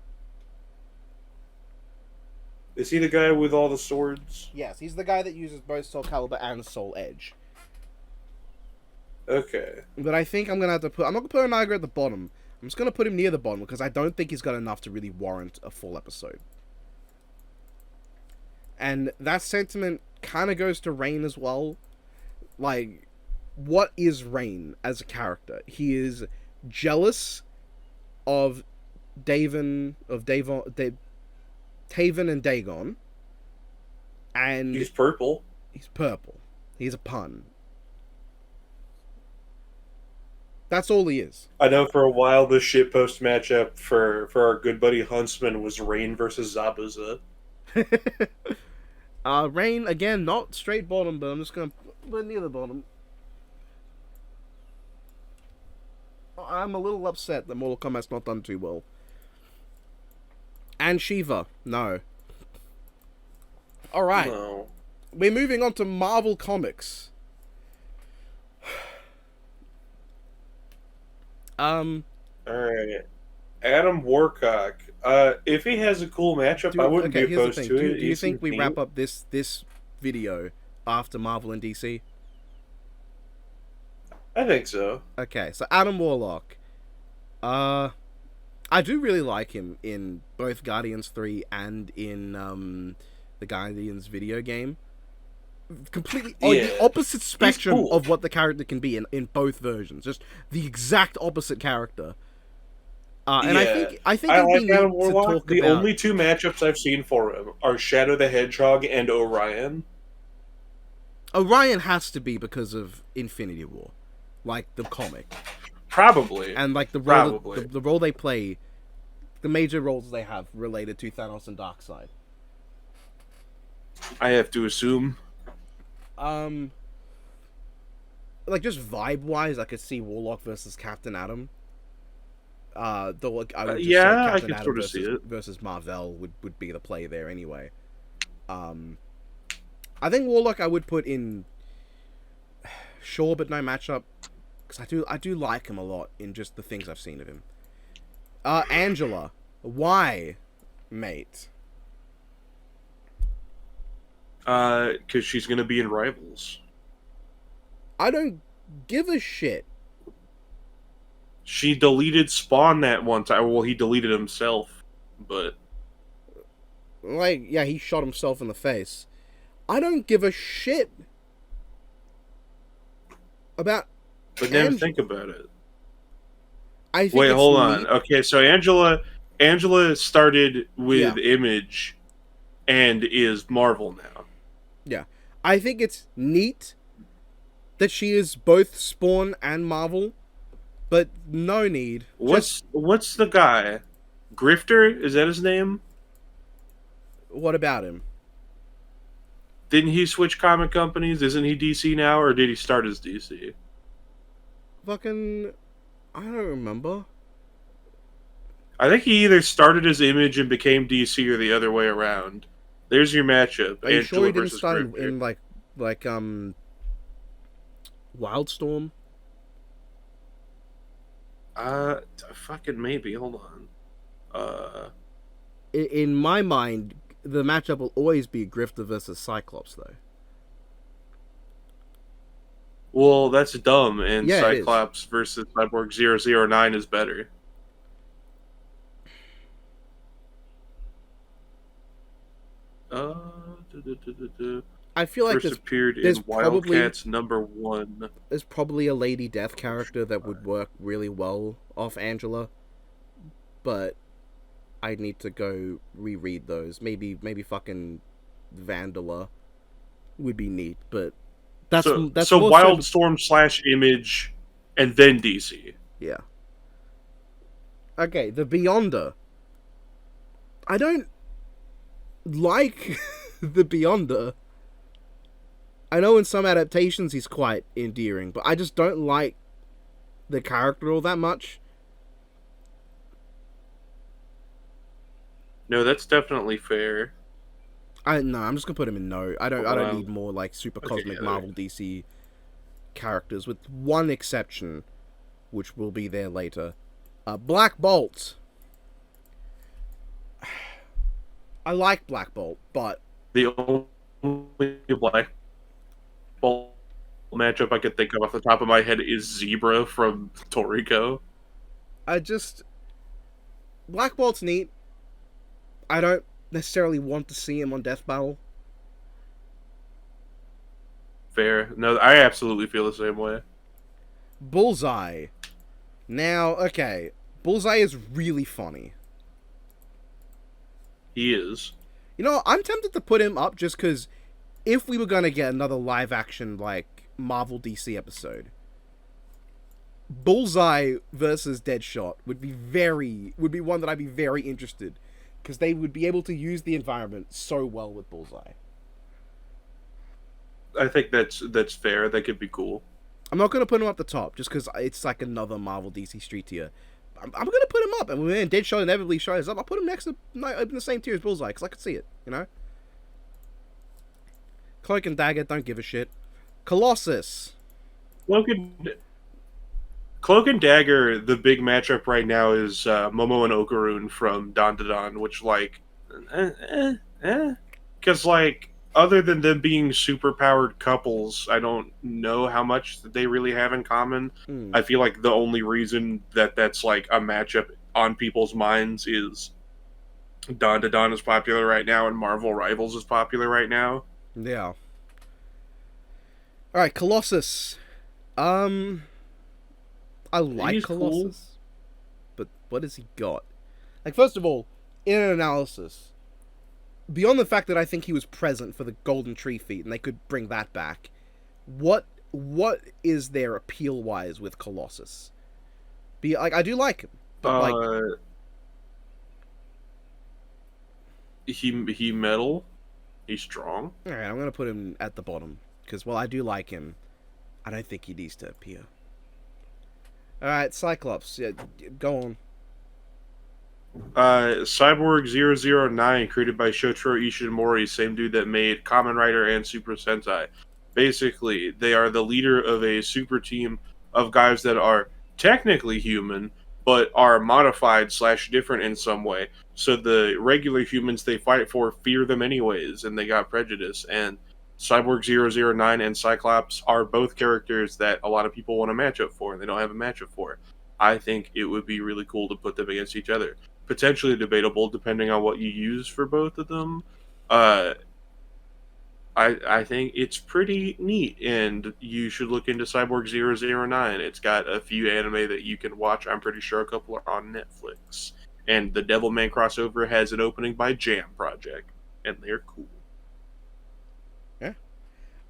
Is he the guy with all the swords? Yes, he's the guy that uses both Soul Calibur and Soul Edge. Okay. But I think I'm not gonna put Onaga at the bottom. I'm just gonna put him near the bottom because I don't think he's got enough to really warrant a full episode. And that sentiment kind of goes to Rain as well. Like, what is Rain as a character? He is jealous of Taven and Dagon, and He's purple. he's purple. He's a pun. That's all he is. I know for a while the shitpost matchup for our good buddy Huntsman was Rain versus Zabuza. Rain, again, not straight bottom, but I'm just gonna put near the bottom. I'm a little upset that Mortal Kombat's not done too well. And Shiva, no. Alright, No. we're moving on to Marvel Comics. Alright. Adam Warcock. If he has a cool matchup, I wouldn't be here's the opposed thing. to Do it. you He think seems we neat. wrap up this video after Marvel and DC? I think so. Okay, so Adam Warlock. I do really like him in both Guardians 3 and in the Guardians video game. Completely on the opposite spectrum cool. of what the character can be in both versions. Just the exact opposite character. And I think I it'd be like neat Adam to Warlock. talk The about. only two matchups I've seen for him are Shadow the Hedgehog and Orion. Orion has to be because of Infinity War, like the comic, Probably. and like the role Probably. the role they play, the major roles they have related to Thanos and Darkseid. I have to assume. Like just vibe wise, I could see Warlock versus Captain Atom. Though like, I would just Yeah, say I Captain could Atom sort of see it. versus Marvel would be the play there anyway. I think Warlock I would put in sure but no matchup because I do like him a lot in just the things I've seen of him. Angela, why, mate? Because she's gonna be in Rivals. I don't give a shit. She deleted Spawn that one time. Well, he deleted himself, but Like, yeah, he shot himself in the face. I don't give a shit about never Angela. think about it. I think Wait, it's hold on. neat. Okay, so Angela started Yeah, with Image and is Marvel now. yeah. I think it's neat that she is both Spawn and Marvel, but no need. Just What's the guy? Grifter? Is that his name? what about him? Didn't he switch comic companies? Isn't he DC now, or did he start as DC? Fucking, I don't remember. I think he either started as Image and became DC, or the other way around. There's your matchup: Are you sure Angela he didn't versus start in, Grifter. like Wildstorm? Uh, fucking maybe. Hold on. Uh, In my mind, the matchup will always be Grifter versus Cyclops, though. well, that's dumb. And Yeah, it is. Cyclops versus Cyborg 009 is better. Uh, duh, duh, duh, duh, duh. I feel like First appeared there's in probably Wildcats #1. there's probably a Lady Death character that would work really well off Angela, but I need to go reread those. Maybe fucking Vandala would be neat, but that's So more so. Wildstorm slash Image, and then DC. Yeah. Okay, the Beyonder. I don't like the Beyonder. I know in some adaptations he's quite endearing, but I just don't like the character all that much. No, that's definitely fair. I'm just gonna put him in no. I don't Um, need more like super okay, cosmic yeah, Marvel DC characters, with one exception, which will be there later. Black Bolt. I like Black Bolt, but the only Black Bolt matchup I could think of off the top of my head is Zebra from Toriko. I just Black Bolt's neat. I don't necessarily want to see him on Death Battle. Fair. No, I absolutely feel the same way. Bullseye. Now, okay, Bullseye is really funny. He is. You know, I'm tempted to put him up just because if we were gonna get another live action like Marvel DC episode, Bullseye versus Deadshot would be one that I'd be very interested, because they would be able to use the environment so well with Bullseye. I think that's fair. That could be cool. I'm not gonna put him up the top just because it's like another Marvel DC street tier. I'm gonna put him up, and when Deadshot inevitably shows up, I'll put him next to in the same tier as Bullseye because I can see it. You know, Cloak and Dagger don't give a shit. Colossus. Cloak and, Cloak and Dagger, the big matchup right now is Momo and Okarun from Don to Don, which, like, because, like, other than them being super powered couples, I don't know how much they really have in common. Hmm. I feel like the only reason that that's like a matchup on people's minds is Don to Don is popular right now and Marvel Rivals is popular right now. Yeah. All right, Colossus. I like He's cool. Colossus, but what has he got? Like, first of all, in an analysis, beyond the fact that I think he was present for the Golden Tree feat and they could bring that back, what is their appeal wise with Colossus? Be like, I do like him, but like, he metal. He's strong. all right, I'm gonna put him at the bottom because while I do like him, I don't think he needs to appear. All right, Cyclops, yeah, go on. Cyborg 009, created by Shotaro Ishimori, same dude that made Kamen Rider and Super Sentai. Basically, they are the leader of a super team of guys that are technically human, but are modified slash different in some way. So the regular humans they fight for fear them anyways, and they got prejudice. And Cyborg 009 and Cyclops are both characters that a lot of people want a matchup for, and they don't have a matchup for. I think it would be really cool to put them against each other. Potentially debatable depending on what you use for both of them. I think it's pretty neat, and you should look into Cyborg 009. It's got a few anime that you can watch. I'm pretty sure a couple are on Netflix. And the Devilman crossover has an opening by Jam Project, and they're cool. Yeah.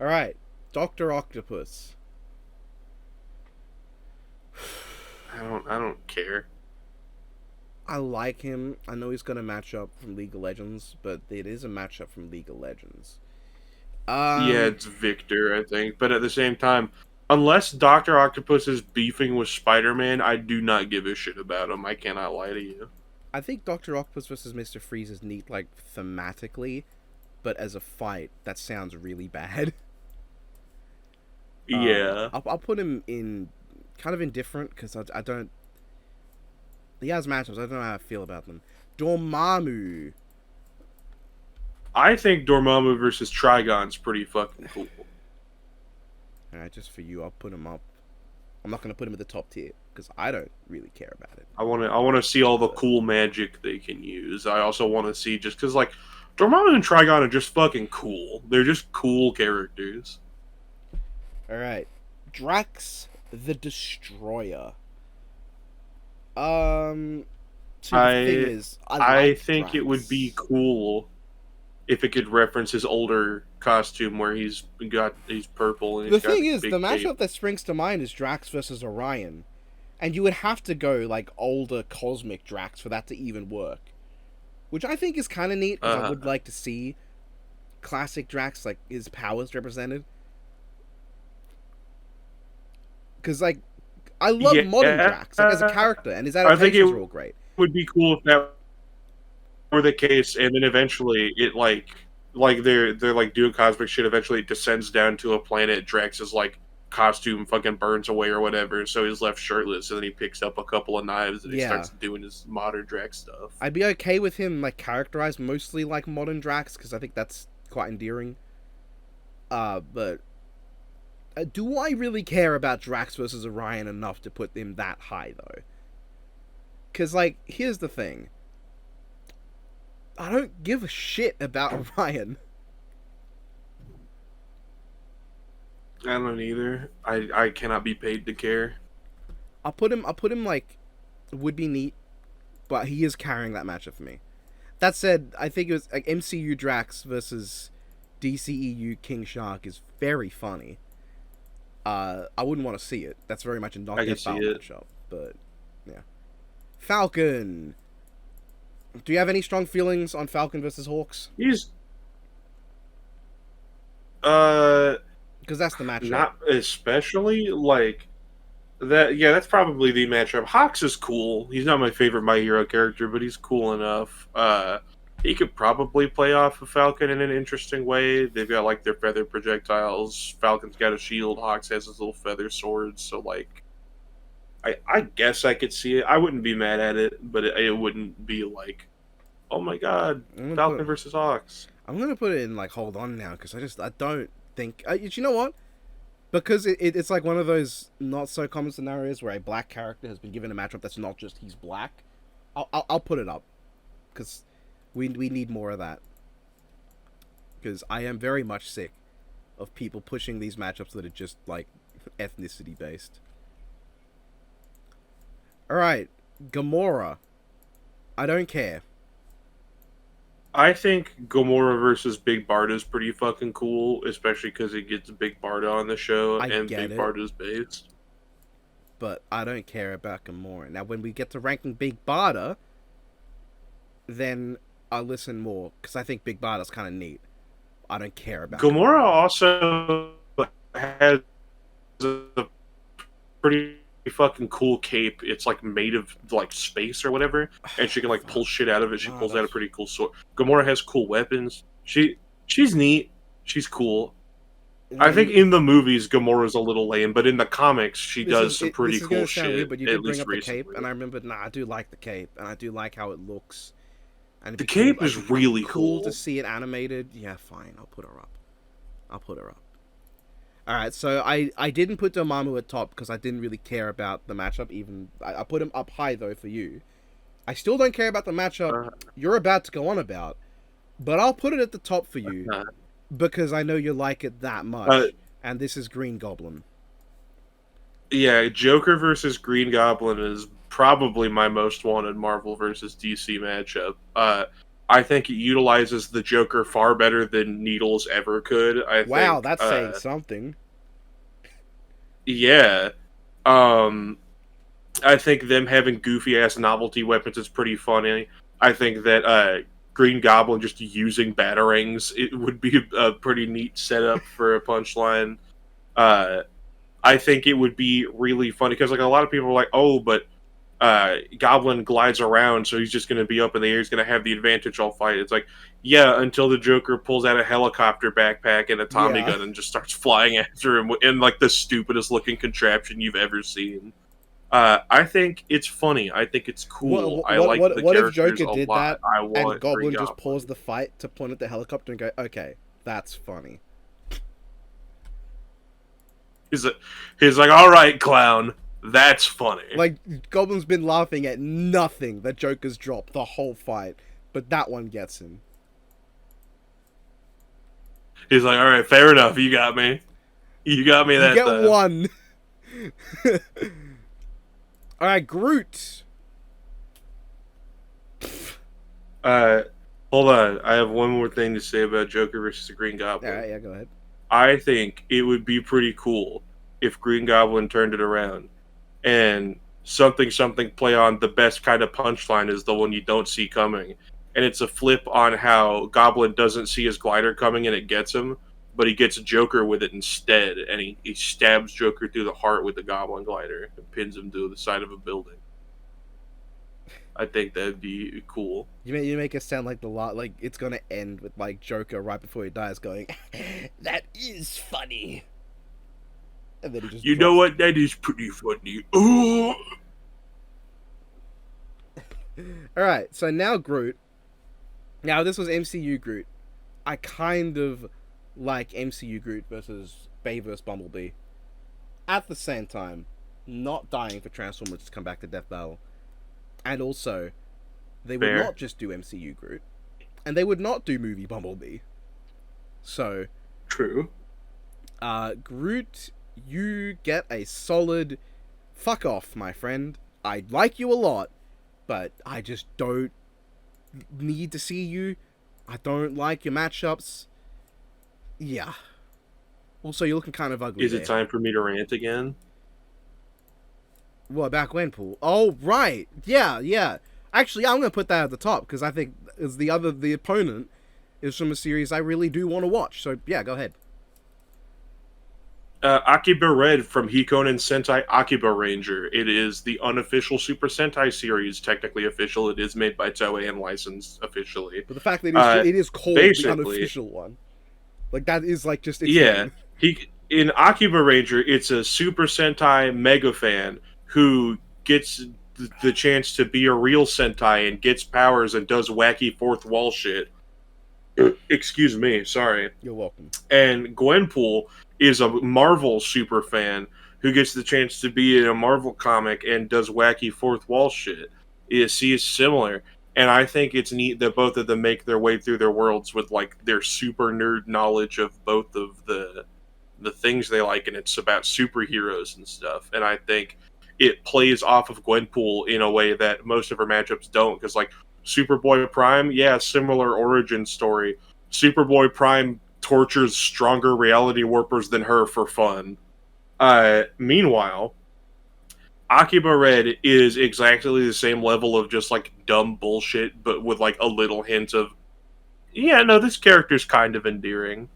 All right, Doctor Octopus. I don't care. I like him. I know he's gonna match up from League of Legends, but it is a matchup from League of Legends. Yeah, it's Victor, I think. But at the same time, unless Doctor Octopus is beefing with Spider-Man, I do not give a shit about him. I cannot lie to you. I think Doctor Octopus versus Mr. Freeze is neat, like thematically, but as a fight, that sounds really bad. Yeah. I'll put him in kind of indifferent because I don't. He has matchups. I don't know how I feel about them. Dormammu. I think Dormammu versus Trigon's pretty fucking cool. Alright, just for you, I'll put him up. I'm not gonna put him at the top tier because I don't really care about it. I want to see all the cool magic they can use. I also want to see just because like Dormammu and Trigon are just fucking cool. They're just cool characters. All right, Drax the Destroyer. So the thing is, I think Drax. It would be cool if it could reference his older costume where he's purple. And the thing is, the matchup that springs to mind is Drax versus Orion, and you would have to go like older cosmic Drax for that to even work, which I think is kind of neat because I would like to see classic Drax, like his powers represented. Because like I love modern Drax like, as a character, and his adaptations are all great. It would be cool if that were the case, and then eventually it like they're like doing cosmic shit. Eventually, it descends down to a planet. Drax's like costume fucking burns away or whatever, so he's left shirtless, and then he picks up a couple of knives and he starts doing his modern Drax stuff. I'd be okay with him like characterized mostly like modern Drax because I think that's quite endearing. But do I really care about Drax versus Orion enough to put him that high though? Because like, here's the thing. I don't give a shit about Orion. I don't either. I cannot be paid to care. I'll put him like, would be neat, but he is carrying that matchup for me. That said, I think it was like MCU Drax versus DCEU King Shark is very funny. I wouldn't want to see it. That's very much a knock-out matchup, but yeah. Falcon. Do you have any strong feelings on Falcon versus Hawks? He's because that's the matchup. Not especially like that. Yeah, that's probably the matchup. Hawks is cool. He's not my favorite My Hero character, but he's cool enough. He could probably play off of Falcon in an interesting way. They've got like their feather projectiles. Falcon's got a shield. Hawks has his little feather swords. So like, I guess I could see it. I wouldn't be mad at it, but it wouldn't be like, oh my god, Falcon versus Hawks. I'm gonna put it in like hold on now because I don't think you know what, because it's like one of those not so common scenarios where a black character has been given a matchup that's not just he's black. I'll put it up because we need more of that, because I am very much sick of people pushing these matchups that are just like ethnicity based. Alright, Gamora. I don't care. I think Gamora versus Big Barda is pretty fucking cool, especially because it gets Big Barda on the show, and Big Barda's based. But I don't care about Gamora. Now, when we get to ranking Big Barda, then I'll listen more, because I think Big Barda's kind of neat. I don't care about Gamora also has a pretty fucking cool cape. It's like made of like space or whatever, and she can like pull shit out of it. She pulls out a pretty cool sword. Gamora has cool weapons. She's neat. She's cool. I think in the movies Gamora's a little lame, but in the comics she does some pretty cool shit. Weird, but you did bring up the cape, and I remember, I do like the cape, and I do like how it looks. And the cape is really cool to see it animated. Yeah, fine. I'll put her up. Alright, so I didn't put Dormammu at top because I didn't really care about the matchup. Even I put him up high though for you. I still don't care about the matchup you're about to go on about, but I'll put it at the top for you because I know you like it that Uh, much, and this is Green Goblin. yeah, Joker versus Green Goblin is probably my most wanted Marvel versus DC matchup. I think it utilizes the Joker far better than Needles ever could. I Wow, think, that's saying something. yeah. Um, I think them having goofy ass novelty weapons is pretty funny. I think that Green Goblin just using batarangs it would be a pretty neat setup for a punchline. Uh, I think it would be really funny because like a lot of people are like, oh, but Goblin glides around, so he's just going to be up in the air. He's going to have the advantage all fight. It's like, yeah, until the Joker pulls out a helicopter backpack and a Tommy Yeah. gun and just starts flying after him in like the stupidest looking contraption you've ever seen. I think it's funny. I think it's cool. I like the What if characters Joker a did lot. that I and want Green Goblin just Goblin. paused the fight to point at the helicopter and go, okay, that's funny. He's, he's like, all right, clown, that's funny. Like, Goblin's been laughing at nothing that Joker's dropped the whole fight, but that one gets him. He's like, all right, fair enough. You got me. You got me You that get time. one. Alright, Groot. Uh, hold on. I have one more thing to say about Joker versus the Green Goblin. Alright, yeah, go ahead. I think it would be pretty cool if Green Goblin turned it around and something play on the best kind of punchline is the one you don't see coming. And it's a flip on how Goblin doesn't see his glider coming and it gets him, but he gets Joker with it instead, and he stabs Joker through the heart with the Goblin glider and pins him to the side of a building. I think that'd be cool. You make it sound like like it's gonna end with like Joker right before he dies going, that is funny. And then he just You know what? That is pretty funny. Ooh. Alright, so now Groot. Now this was MCU Groot. I kind of like MCU Groot versus Bay vs. Bumblebee. At the same time, not dying for Transformers to come back to Death Battle. And also, they would Fair. not just do MCU Groot. And they would not do movie Bumblebee. So, True. Groot, you get a solid fuck off, my friend. I like you a lot, but I just don't need to see you. I don't like your matchups. Yeah. Also, you're looking kind of ugly. Is it time for me to rant again? What about Gwenpool? Oh, right. Yeah. Actually, I'm gonna put that at the top because I think is the opponent is from a series I really do want to watch. So yeah, go ahead. Akiba Red from Hikonen Sentai Akiba Ranger. It is the unofficial Super Sentai series, technically official. It is made by Toei and licensed officially. But the fact that it is called the unofficial one, like that is like just its name. In Akiba Ranger, it's a Super Sentai mega fan who gets the chance to be a real Sentai and gets powers and does wacky fourth wall shit. Excuse me, sorry. You're welcome. And Gwenpool is a Marvel super fan who gets the chance to be in a Marvel comic and does wacky fourth wall shit. Is similar, and I think it's neat that both of them make their way through their worlds with like their super nerd knowledge of both of the things they like, and it's about superheroes and stuff. And I think it plays off of Gwenpool in a way that most of her matchups don't, because like Superboy Prime, yeah, similar origin story. Superboy Prime tortures stronger reality warpers than her for fun. Meanwhile, Akiba Red is exactly the same level of just like dumb bullshit, but with like a little hint of, yeah, no, this character's kind of endearing.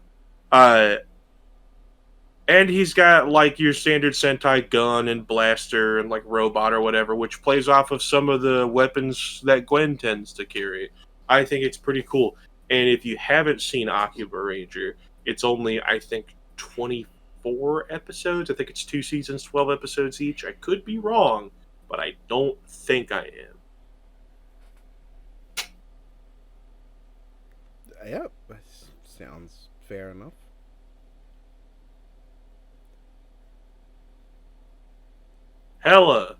And he's got like your standard Sentai gun and blaster and like robot or whatever, which plays off of some of the weapons that Gwen tends to carry. I think it's pretty cool. And if you haven't seen Akiba Ranger, it's only, I think, 24 episodes. I think it's 2 seasons, 12 episodes each. I could be wrong, but I don't think I am. Yep, sounds fair enough. Hella.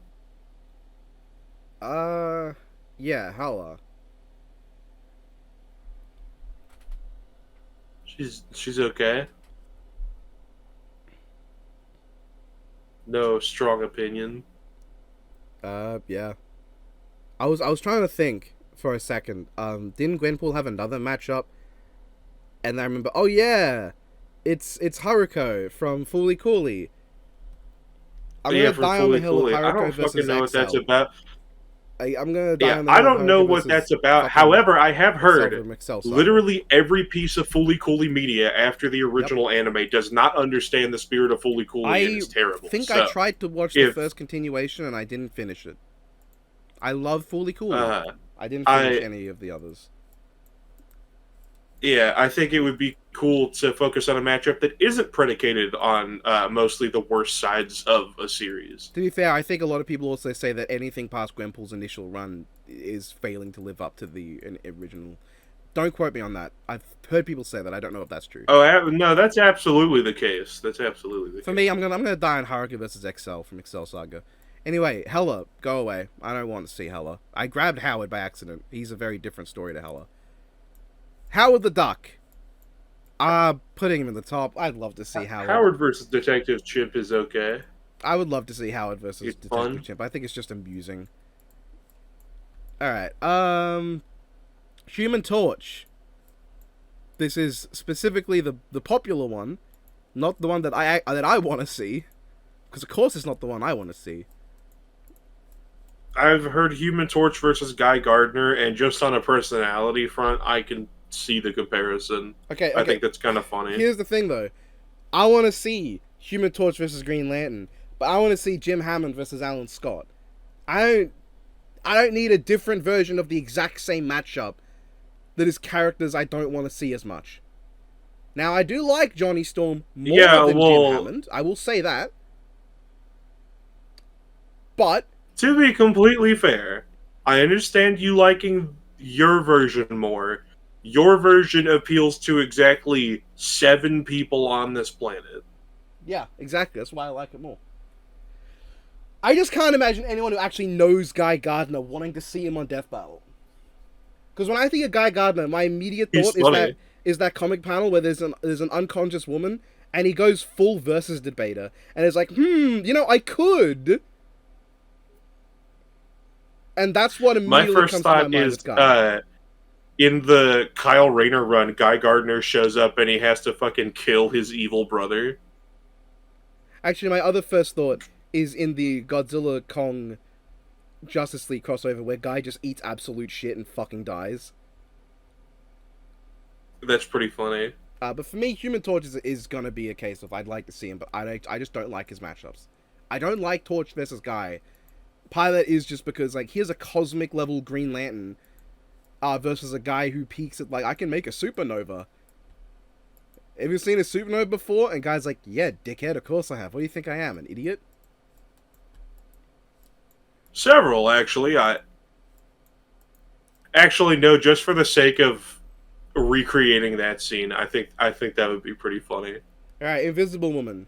Yeah, Hella. She's okay. No strong opinion. Yeah. I was trying to think for a second. Didn't Gwenpool have another matchup? And I remember, oh yeah, it's Haruko from Fooly Cooly. I'm Yeah, gonna from die on the Fully hill of Cooley. I Haruko don't fucking versus know what that's XL. about. I'm gonna die Yeah, on the I hill of don't know Haruko what versus that's about. fucking However, I have XL heard from XL Saga. literally every piece of Fully Cooley media after the Yep. original anime does not understand the spirit of Fully Cooley and I is terrible. think I So, tried to watch the if first continuation and I didn't finish it. I love Fooly Cooly. uh, I didn't finish I any of the others. yeah, I think it would be cool to focus on a matchup that isn't predicated on mostly the worst sides of a series. To be fair, I think a lot of people also say that anything past Gwenpool's initial run is failing to live up to the original. Don't quote me on that. I've heard people say that. I don't know if that's true. Oh no, that's absolutely the case. That's absolutely the For case. me, I'm gonna die on Haruka versus XL from XL Saga. Anyway, Hella, go away. I don't want to see Hella. I grabbed Howard by accident. He's a very different story to Hella. Howard the Duck. Putting him in the top. I'd love to see Howard. Howard versus Detective Chimp is okay. I would love to see Howard versus It's Detective fun. Chimp. I think it's just amusing. Alright, Human Torch. This is specifically the popular one, not the one that I want to see, because of course it's not the one I want to see. I've heard Human Torch versus Guy Gardner, and just on a personality front, I can see the comparison. Okay, I think that's kind of funny. Here's the thing, though. I want to see Human Torch versus Green Lantern, but I want to see Jim Hammond versus Alan Scott. I don't need a different version of the exact same matchup that is characters I don't want to see as much. Now, I do like Johnny Storm more than Jim Hammond. I will say that. But to be completely fair, I understand you liking your version more. Your version appeals to exactly 7 people on this planet. yeah, exactly. That's why I like it more. I just can't imagine anyone who actually knows Guy Gardner wanting to see him on Death Battle. Because when I think of Guy Gardner, my immediate thought is that comic panel where there's an unconscious woman and he goes full versus debater and it's like, I could. And that's what immediately My first comes to my thought mind is with Guy. in the Kyle Rayner run, Guy Gardner shows up and he has to fucking kill his evil brother. Actually, my other first thought is in the Godzilla Kong Justice League crossover where Guy just eats absolute shit and fucking dies. That's pretty funny. But for me, Human Torch is gonna be a case of I'd like to see him, but I just don't like his matchups. I don't like Torch versus Guy. Part of that is just because, like, here's a cosmic level Green Lantern versus a guy who peaks at, like, I can make a supernova. Have you seen a supernova before? And Guy's like, yeah, dickhead, of course I have. What do you think I am, an idiot? Several, actually. Actually, no, just for the sake of recreating that scene, I think that would be pretty funny. Alright, Invisible Woman.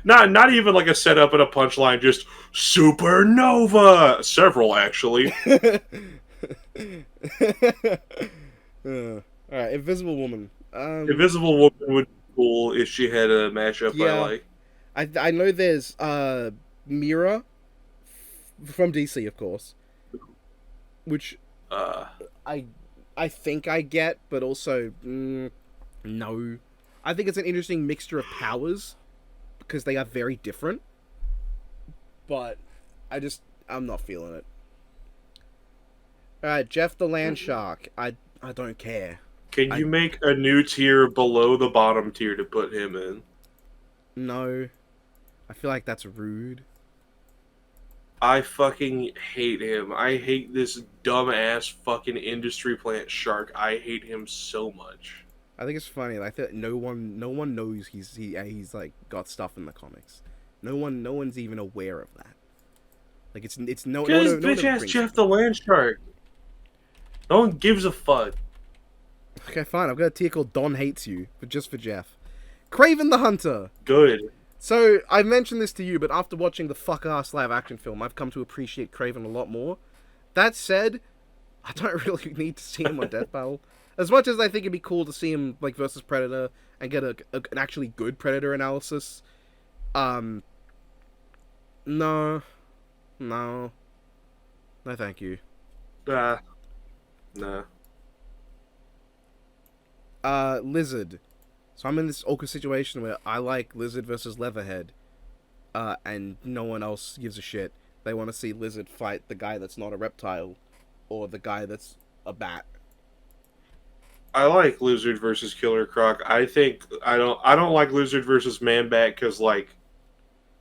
Not even like a setup and a punchline, just supernova. Several, actually. Alright, Invisible Woman. Invisible Woman would be cool if she had a matchup I like. I know there's Mira from DC, of course, which I think I get, but also no. I think it's an interesting mixture of powers because they are very different, but I'm not feeling it. Alright, Jeff the Land Shark. I don't care. Can you make a new tier below the bottom tier to put him in? No. I feel like that's rude. I fucking hate him. I hate this dumbass fucking industry plant shark. I hate him so much. I think it's funny. I feel like no one knows he's like got stuff in the comics. No one's even aware of that. Like it's no. Because no bitch ass Jeff the Land Shark. No one gives a fuck. Okay, fine. I've got a tier called Don Hates You, but just for Jeff. Craven the Hunter. Good. So I mentioned this to you, but after watching the fuck-ass live-action film, I've come to appreciate Craven a lot more. That said, I don't really need to see him on Death Battle. As much as I think it'd be cool to see him like versus Predator and get an actually good Predator analysis, um, no, no, no, thank you. Nah, nah. Lizard. So I'm in this awkward situation where I like Lizard versus Leatherhead, and no one else gives a shit. They want to see Lizard fight the guy that's not a reptile, or the guy that's a bat. I like Lizard versus Killer Croc. I don't like Lizard versus Man Bat because like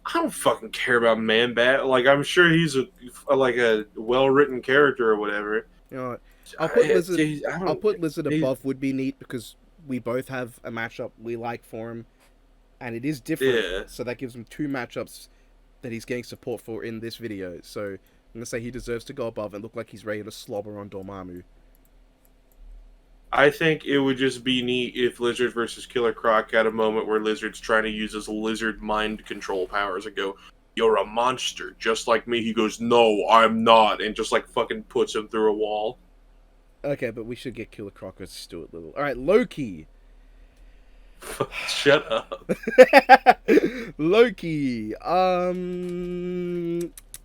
I don't fucking care about Man Bat. Like I'm sure he's like a well written character or whatever. You know what? I I'll don't. put Lizard He, above Would Be Neat because we both have a matchup we like for him, and it is different. yeah, So that gives him two matchups that he's getting support for in this video. So I'm gonna say he deserves to go above and look like he's ready to slobber on Dormammu. I think it would just be neat if Lizard versus Killer Croc had a moment where Lizard's trying to use his lizard mind control powers and go, "You're a monster, just like me." He goes, "No, I'm not," and just like fucking puts him through a wall. Okay, but we should get Killer Croc versus Stuart Little. All right, Loki. Shut up. Loki.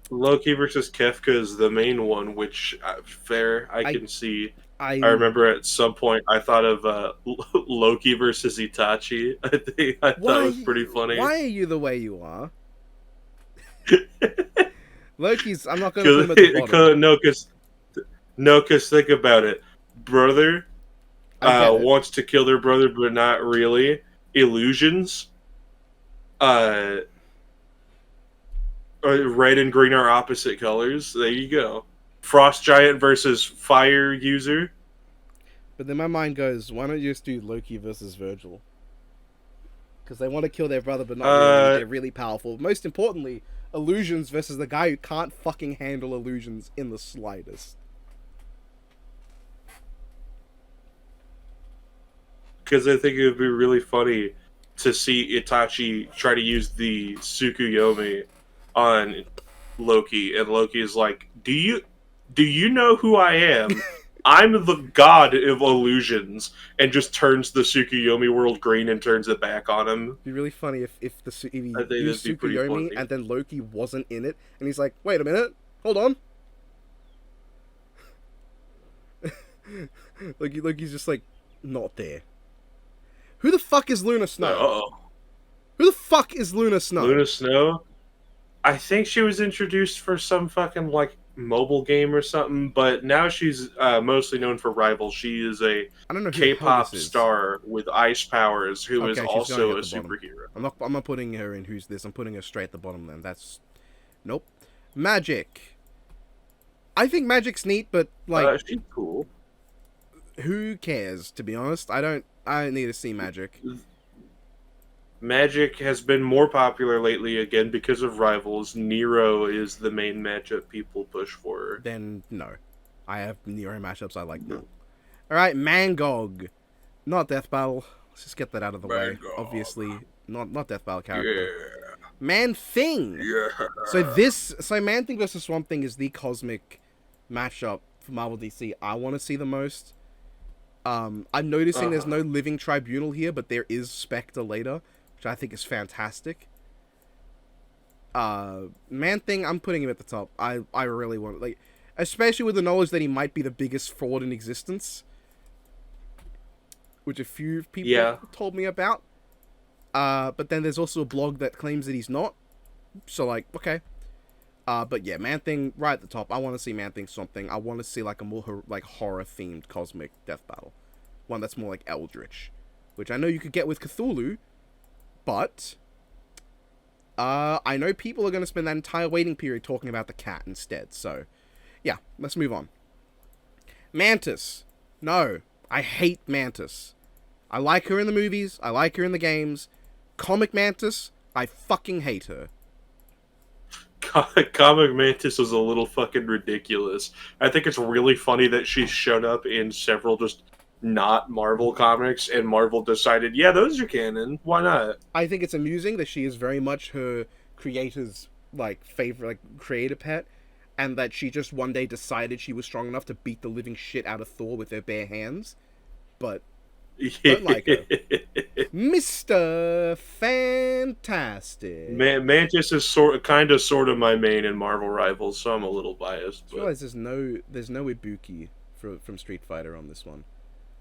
Loki versus Kefka is the main one, which fair I can see. I remember at some point I thought of Loki versus Itachi. I thought it was pretty funny. Why are you the way you are? Loki's. I'm not going to put him at the bottom. No, because think about it. Brother wants to kill their brother, but not really. Illusions. Red and green are opposite colors. There you go. Frost Giant versus Fire User. But then my mind goes, why don't you just do Loki versus Virgil? Because they want to kill their brother, but not really. They're really powerful. Most importantly, Illusions versus the guy who can't fucking handle illusions in the slightest. Because I think it would be really funny to see Itachi try to use the Tsukuyomi on Loki, and Loki is like, Do you know who I am? I'm the god of illusions," and just turns the Tsukuyomi world green and turns it back on him. It'd be really funny if he I think used that'd be pretty Tsukuyomi funny. and then Loki wasn't in it, and he's like, wait a minute, hold on. Loki's just like, not there. Who the fuck is Luna Snow? Uh-oh. Who the fuck is Luna Snow? Luna Snow? I think she was introduced for some fucking, like, mobile game or something, but now she's mostly known for Rival. She is a I don't know who K-pop is. star with ice powers who is she's also a superhero. superhero. I'm not putting her in Who's This. I'm putting her straight at the bottom then. That's... Nope. Magic. I think Magic's neat, but, like... she's cool. Who cares, to be honest? I don't need to see Magic. Magic has been more popular lately again because of Rivals. Nero is the main matchup people push for. Then no. I have Nero matchups I like now. Alright, Mangog. Not Death Battle. Let's just get that out of the way. Obviously, not Death Battle character. Yeah. Man-Thing! Yeah. So Man-Thing versus Swamp Thing is the cosmic matchup for Marvel DC I want to see the most. I'm noticing there's no Living Tribunal here, but there is Spectre later, which I think is fantastic. Man-Thing, I'm putting him at the top. I really want, like, especially with the knowledge that he might be the biggest fraud in existence, which a few people told me about. But then there's also a blog that claims that he's not. So, like, okay. But yeah, Man-Thing right at the top. I want to see Man-Thing something. I want to see like a more horror-themed cosmic death battle, one that's more like Eldritch, which I know you could get with Cthulhu, but I know people are going to spend that entire waiting period talking about the cat instead. So yeah, let's move on. Mantis. No, I hate Mantis. I like her in the movies. I like her in the games. Comic Mantis, I fucking hate her. Comic Mantis is a little fucking ridiculous. I think it's really funny that she's shown up in several just not Marvel comics, and Marvel decided, yeah, those are canon. Why not? I think it's amusing that she is very much her creator's like favorite, like creator pet, and that she just one day decided she was strong enough to beat the living shit out of Thor with her bare hands. but don't like her. Mr. Fantastic. Mantis is sort of my main in Marvel Rivals, so I'm a little biased. I realize there's no Ibuki from Street Fighter on this one,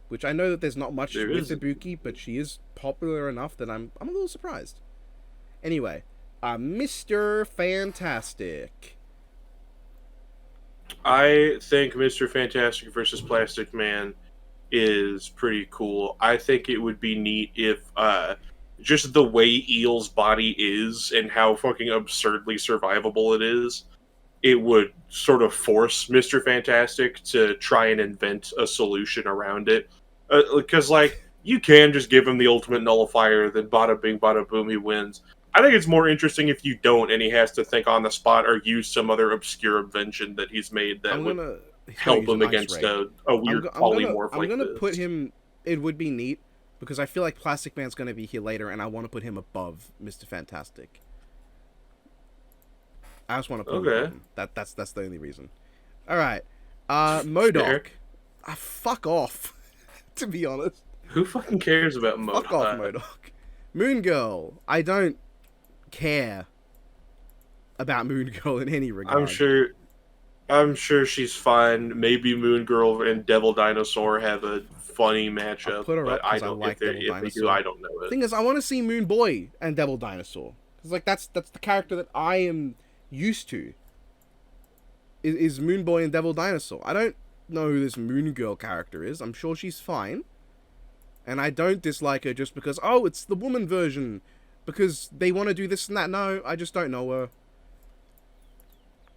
which I know that there's not much with Ibuki, but she is popular enough that I'm a little surprised. Anyway, Mr. Fantastic. I think Mr. Fantastic versus Plastic Man is pretty cool. I think it would be neat if just the way Eel's body is and how fucking absurdly survivable it is, it would sort of force Mr. Fantastic to try and invent a solution around it. Because, like, you can just give him the ultimate nullifier, then bada bing, bada boom, he wins. I think it's more interesting if you don't, and he has to think on the spot or use some other obscure invention that he's made that would help him against a weird polymorph like this. I'm gonna put him. It would be neat because I feel like Plastic Man's gonna be here later, and I want to put him above Mr. Fantastic. I just want to put him above him. That's the only reason. All right, MODOK. Fuck off. To be honest, who fucking cares about MODOK? Fuck off, MODOK. Moon Girl. I don't care about Moon Girl in any regard. I'm sure she's fine. Maybe Moon Girl and Devil Dinosaur have a funny matchup. Put her up I don't. like Devil Dinosaur. They do, I don't know it. Thing is, I want to see Moon Boy and Devil Dinosaur because like that's the character that I am used to. Is Moon Boy and Devil Dinosaur? I don't know who this Moon Girl character is. I'm sure she's fine, and I don't dislike her just because it's the woman version. Because they want to do this and that. No, I just don't know her.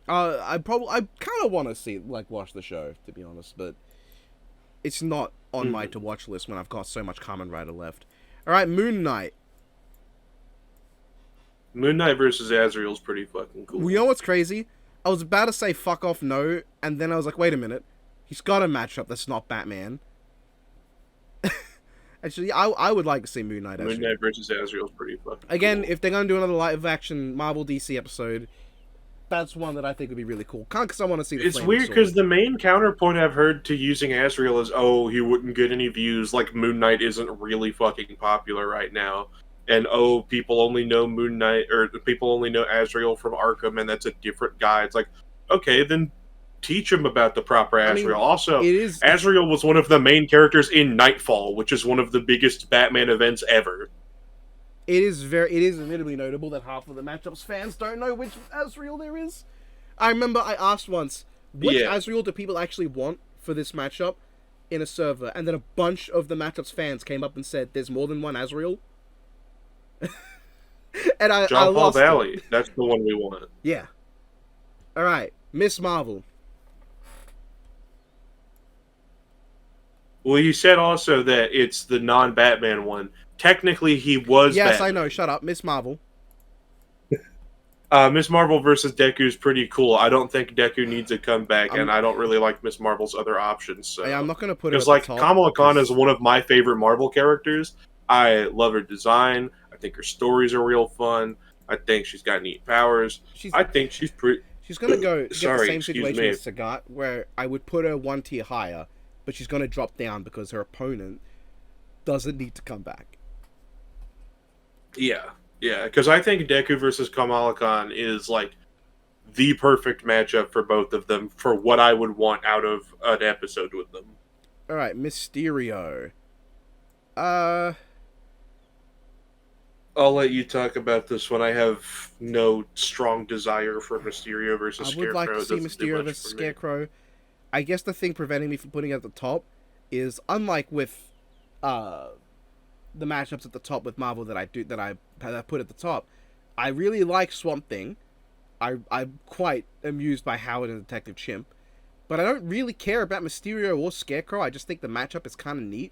I kind of want to watch the show, to be honest, but it's not on my to watch list when I've got so much Kamen Rider left. All right, Moon Knight. Moon Knight versus Azrael's pretty fucking cool. You know what's crazy? I was about to say fuck off no, and then I was like, wait a minute, he's got a matchup that's not Batman. Actually, I would like to see Moon Knight. Moon Knight versus Azrael's pretty fucking Again, cool. If they're going to do another live-action Marvel DC episode, that's one that I think would be really cool. Because I want to see the It's weird, because the main counterpoint I've heard to using Azrael is, he wouldn't get any views, like Moon Knight isn't really fucking popular right now. And, people only know Moon Knight, or people only know Azrael from Arkham, and that's a different guy. It's like, okay, then teach him about the proper Azrael. Azrael was one of the main characters in Nightfall, which is one of the biggest Batman events ever. It is admittedly notable that half of the matchups fans don't know which Azrael there is. I remember I asked once, which Azrael do people actually want for this matchup in a server? And then a bunch of the matchups fans came up and said, there's more than one Azrael. And I Paul Valley. That's the one we want. Yeah. Alright, Miss Marvel. Well, you said also that it's the non-Batman one. Technically, he was Yes, Batman. I know. Shut up. Miss Marvel. Miss Marvel versus Deku is pretty cool. I don't think Deku needs a comeback, and I don't really like Miss Marvel's other options. So. I'm not going to put it at the top. Because, Kamala Khan is one of my favorite Marvel characters. I love her design. I think her stories are real fun. I think she's got neat powers. I think she's pretty... She's going to get the same situation as Sagat, where I would put her one tier higher, but she's going to drop down because her opponent doesn't need to come back. Yeah, because I think Deku versus Kamala Khan is, like, the perfect matchup for both of them for what I would want out of an episode with them. Alright, Mysterio. I'll let you talk about this one. I have no strong desire for Mysterio versus Scarecrow. I would like to see Mysterio versus Scarecrow. I guess the thing preventing me from putting it at the top is, unlike with the matchups at the top with Marvel that I put at the top, I really like Swamp Thing. I'm quite amused by Howard and Detective Chimp, but I don't really care about Mysterio or Scarecrow. I just think the matchup is kind of neat.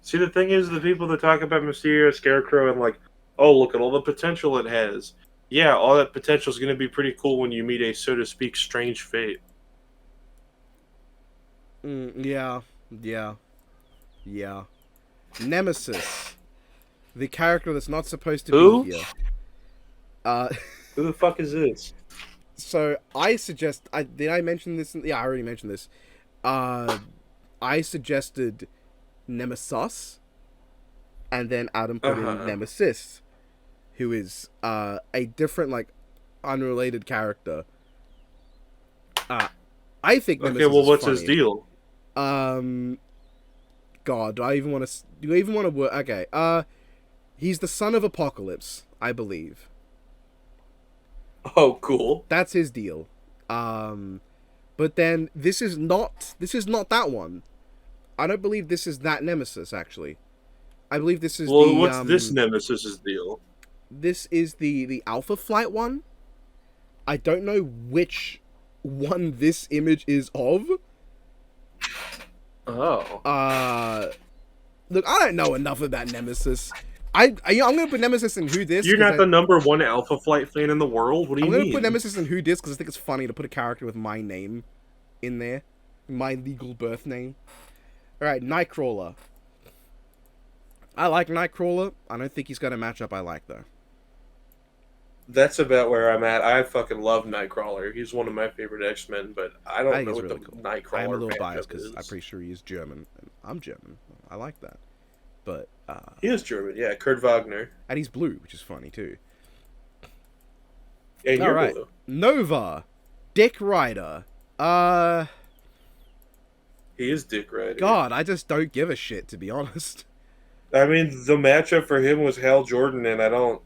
See, the thing is, the people that talk about Mysterio, Scarecrow, and like, oh, look at all the potential it has. Yeah, all that potential is going to be pretty cool when you meet a, so to speak, strange fate. Yeah. Nemesis. The character that's not supposed to be here. Who the fuck is this? So, I suggest... did I mention this? Yeah, I already mentioned this. I I suggested Nemesis, and then Adam put in Uh-huh. Nemesis, who is a different, like, unrelated character. I think Okay, Nemesis well, is what's his funny. deal? Um, God, do I even want to? Do I even want to work? Okay. He's the son of Apocalypse, I believe. Oh, cool. That's his deal. Um, but then this is not. This is not that one. I don't believe this is that Nemesis. Actually, I believe this is Well, the what's this Nemesis's deal? This is the Alpha Flight one. I don't know which one this image is of. Oh. Look, I don't know enough about Nemesis. I'm gonna put Nemesis in Who Dis You're because not the number one Alpha Flight fan in the world? What do I'm you gonna put mean? Nemesis in Who Dis because I think it's funny to put a character with my name in there, my legal birth name. All right, Nightcrawler. I like Nightcrawler. I don't think he's got a matchup I like though. That's about where I'm at. I fucking love Nightcrawler. He's one of my favorite X-Men, but I I don't think know it's what the really cool. I am a Nightcrawler little biased matchup because I'm is. pretty sure he is German, and I'm German. I like that, but He is German, yeah. Kurt Wagner. and he's blue, which is funny too. And All you're right, blue. Nova, Dick Ryder. He is Dick Ryder. God, I just don't give a shit to be honest. I mean, the matchup for him was Hal Jordan, and I don't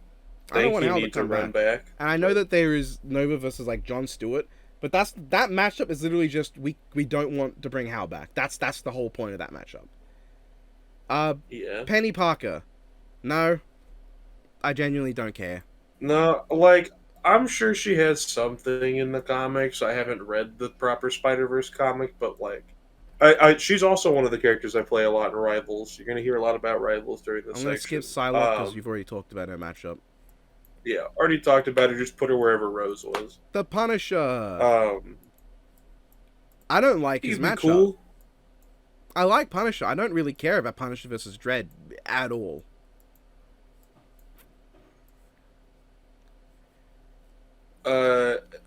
I don't think want he Hal to needs to come run back. back. And I know that there is Nova versus like John Stewart, but that matchup is literally just we don't want to bring Hal back. That's the whole point of that matchup. Yeah. Penny Parker. No, I genuinely don't care. No, like, I'm sure she has something in the comics. I haven't read the proper Spider-Verse comic, but, like, she's also one of the characters I play a lot in Rivals. You're going to hear a lot about Rivals during this I'm gonna skip section. Psylocke because you've already talked about her matchup. Yeah, already talked about her. Just put her wherever Rose was. The Punisher. Um, I don't like his he'd be matchup. cool. I like Punisher. I don't really care about Punisher versus Dredd at all.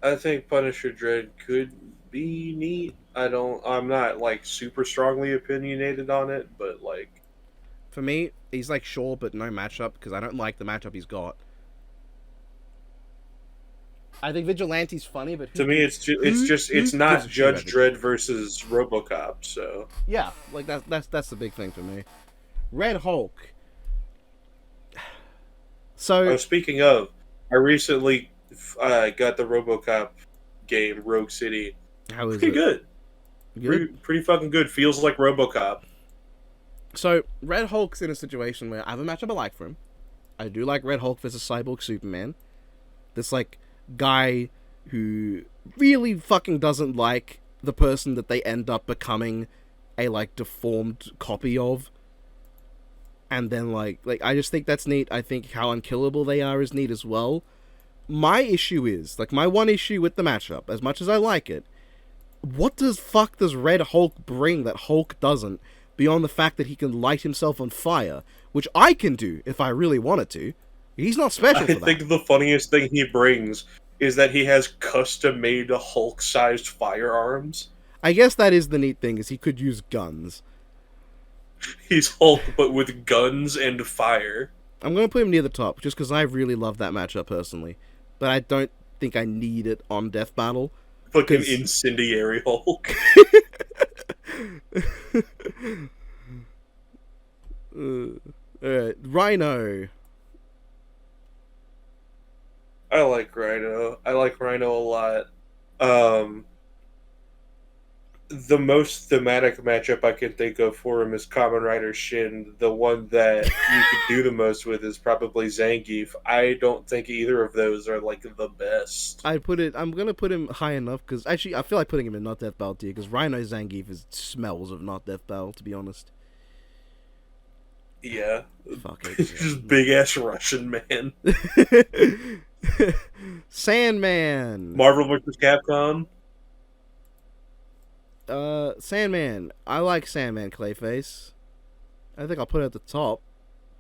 I think Punisher Dread could be neat. I'm not, like, super strongly opinionated on it, but, like, For me, he's like sure, but no matchup because I don't like the matchup he's got. I think Vigilante's funny, but to me, it's who not gives a shit about Judge Dredd versus RoboCop. So Yeah, like that's the big thing for me. Red Hulk. So speaking of, I recently got the RoboCop game, Rogue City. how is Pretty it? good. Good. Pretty fucking good. Feels like RoboCop. So Red Hulk's in a situation where I have a matchup I like for him. I do like Red Hulk versus Cyborg Superman. This like guy who really fucking doesn't like the person that they end up becoming a like deformed copy of. And then like I just think that's neat. I think how unkillable they are is neat as well. My issue is like my one issue with the matchup, as much as I like it, what does fuck does Red Hulk bring that Hulk doesn't, beyond the fact that he can light himself on fire, which I can do if I really wanted to. He's not special for I that. think the funniest thing he brings is that he has custom-made Hulk-sized firearms. I guess that is the neat thing, is he could use guns. He's Hulk, but with guns and fire. I'm going to put him near the top, just because I really love that matchup personally. But I don't think I need it on Death Battle. Fucking 'cause- incendiary Hulk. Alright, Rhino. I like Rhino. I like Rhino a lot. The most thematic matchup I can think of for him is Kamen Rider Shin. The one that you could do the most with is probably Zangief. I don't think either of those are like the best. I'm gonna put him high enough, because actually, I feel like putting him in Not Death Battle tier, because Rhino Zangief smells of Not Death Battle, to be honest. Yeah. Fuck it. Just big ass Russian man. Sandman. Marvel vs. Capcom. Sandman. I like Sandman Clayface. I think I'll put it at the top,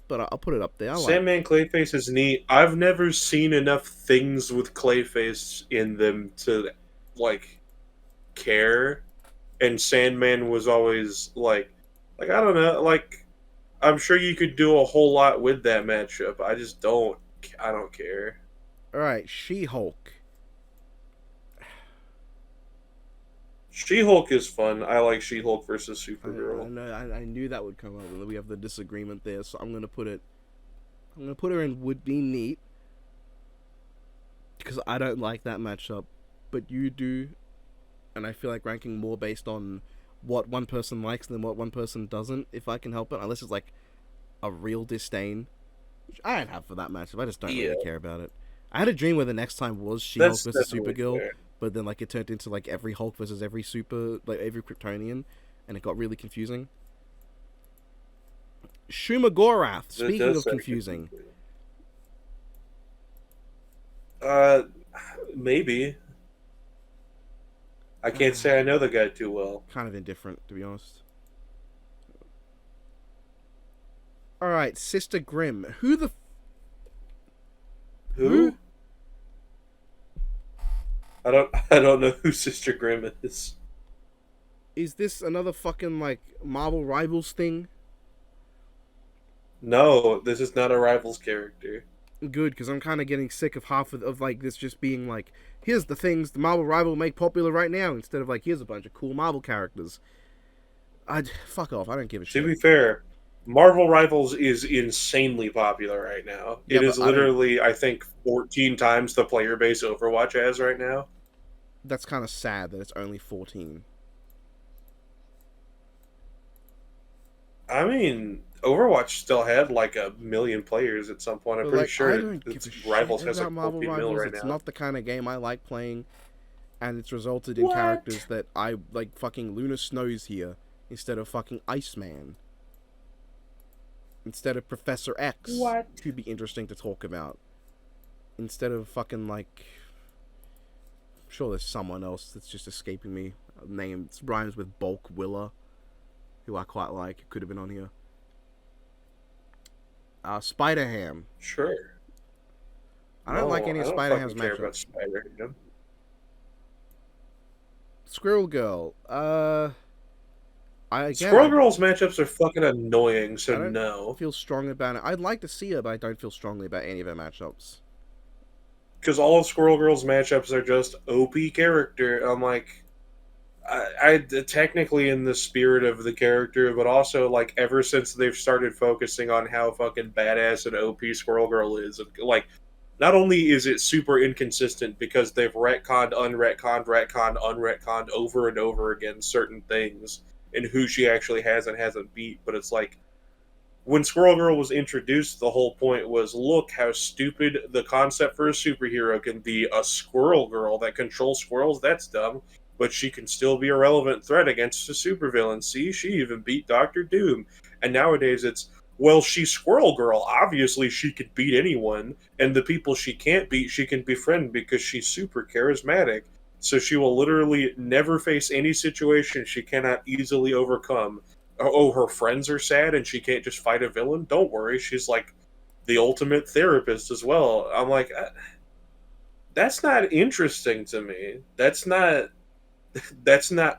but I'll put it up there. Sandman Clayface is neat. I've never seen enough things with Clayface in them to, like, care. and Sandman was always like I don't know, like I'm sure you could do a whole lot with that matchup. I don't care. All right, She-Hulk. She-Hulk is fun. I like She-Hulk versus I Supergirl. know. I knew that would come up, and we have the disagreement there. So I'm gonna put it. I'm gonna put her in would be neat because I don't like that matchup, but you do, and I feel like ranking more based on what one person likes than what one person doesn't. If I can help it, unless it's like a real disdain, which I don't have for that matchup. I just don't Yeah, really care about it. I had a dream where the next time was She-Hulk that's versus definitely Supergirl, fair. but then like it turned into like every Hulk versus every every Kryptonian, and it got really confusing. Shumagorath. That Speaking does of sound confusing, confusing. Uh, maybe. I can't say I know the guy too well. kind of indifferent to be honest. All right, Sister Grimm. Who? Who? I don't know who Sister Grimm is. Is this another fucking like Marvel Rivals thing? No, this is not a Rivals character. Good, because I'm kind of getting sick of half of like this just being like, here's the things the Marvel Rival make popular right now, instead of like, here's a bunch of cool Marvel characters. I fuck off. I don't give a To shit. be fair, Marvel Rivals is insanely popular right now. Yeah, It but is I don't. literally, I think, 14 times the player base Overwatch has right now. That's kind of sad that it's only 14. I mean, Overwatch still had like a million players at some point. I'm But pretty like, I sure don't give its a shit Rivals has about like Marvel 14 mil Rivals. right It's now. not the kind of game I like playing, and it's resulted in What? characters that I like. Fucking Luna Snow's here instead of fucking Iceman. Instead of Professor X, What? who'd be interesting to talk about. Instead of fucking like, I'm sure there's someone else that's just escaping me. A name rhymes with Bulk Willa, who I quite like. Could have been on here. Spider Ham. Sure. I don't like No, any I of don't Spider Ham's fucking care about matchups. Spider-Man. Squirrel Girl. I again, Squirrel Girl's matchups are fucking annoying, so I don't no. feel strong about it. I'd like to see her, but I don't feel strongly about any of her matchups. Because all of Squirrel Girl's matchups are just OP character. I'm like, I technically in the spirit of the character, but also like ever since they've started focusing on how fucking badass and OP Squirrel Girl is, like not only is it super inconsistent because they've retconned over and over again certain things and who she actually has and hasn't beat, but it's like when Squirrel Girl was introduced, the whole point was look how stupid the concept for a superhero can be. A squirrel girl that controls squirrels, that's dumb. But she can still be a relevant threat against a supervillain. See, she even beat Doctor Doom. And nowadays it's, well, she's Squirrel Girl. Obviously, she could beat anyone. And the people she can't beat, she can befriend because she's super charismatic. So she will literally never face any situation she cannot easily overcome. Oh, her friends are sad and she can't just fight a villain. Don't worry, she's like the ultimate therapist as well. I'm like, that's not interesting to me. That's not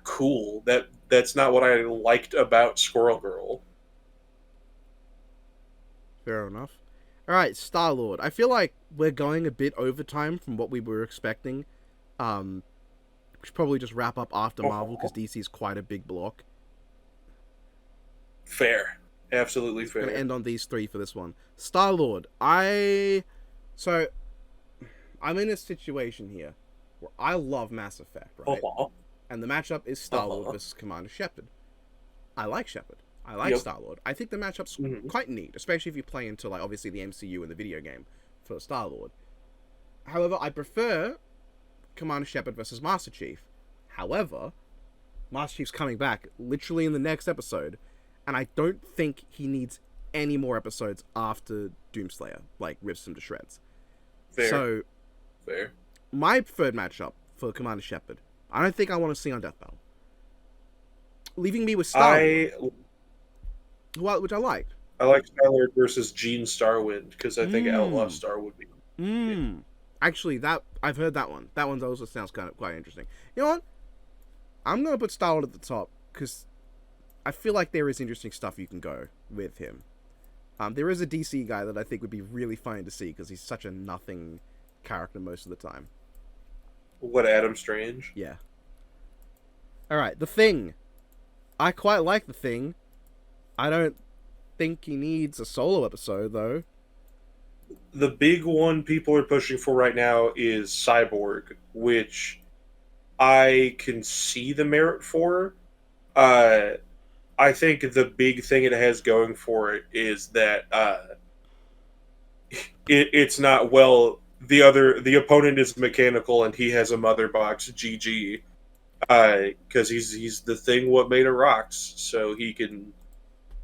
cool. That's not what I liked about Squirrel Girl. Fair enough. All right, Star Lord. I feel like we're going a bit overtime from what we were expecting. We should probably just wrap up after Marvel because DC is quite a big block. Fair, absolutely Gonna fair. end on these three for this one. Star Lord. So I'm in a situation here where I love Mass Effect, right? Uh-huh. And the matchup is Star Lord versus Commander Shepard. I like Shepard. I like Yep. Star Lord. I think the matchup's Mhm. quite neat, especially if you play into like obviously the MCU and the video game for Star Lord. However, I prefer Commander Shepard versus Master Chief. However, Master Chief's coming back literally in the next episode, and I don't think he needs any more episodes after Doomslayer like rips him to shreds. Fair. So Fair. my preferred matchup for Commander Shepard, I don't think I want to see on Death Battle. Leaving me with Star Lord, which I liked. I like Star-Lord versus Gene Starwind because I think Outlaw Star would be. Actually, that I've heard that one. That one also sounds kind of quite interesting. You know what? I'm gonna put Star-Lord at the top because I feel like there is interesting stuff you can go with him. There is a DC guy that I think would be really fun to see because he's such a nothing character most of the time. What, Adam Strange? Yeah. All right, The Thing. I quite like The Thing. I don't think he needs a solo episode though. The big one people are pushing for right now is Cyborg, which I can see the merit for. Uh, I think the big thing it has going for it is that it's not, well, the opponent is mechanical and he has a mother box. GG, because he's the thing what made of rocks, so he can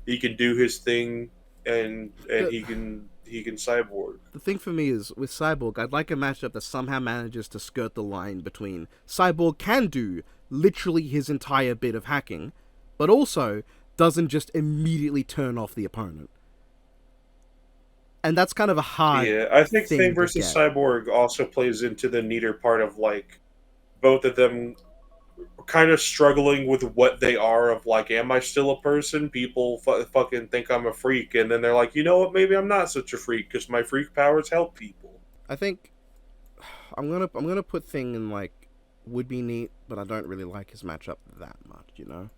do his thing, and The he can cyborg. the thing for me is with Cyborg, I'd like a matchup that somehow manages to skirt the line between Cyborg can do literally his entire bit of hacking, but also doesn't just immediately turn off the opponent. And that's kind of a hard Yeah, I think Thing thing to versus get. Cyborg also plays into the neater part of like both of them kind of struggling with what they are, of like, am I still a person? People fucking think I'm a freak, and then they're like, you know what, maybe I'm not such a freak because my freak powers help people. I think I'm gonna put Thing in like would be neat, but I don't really like his matchup that much, you know.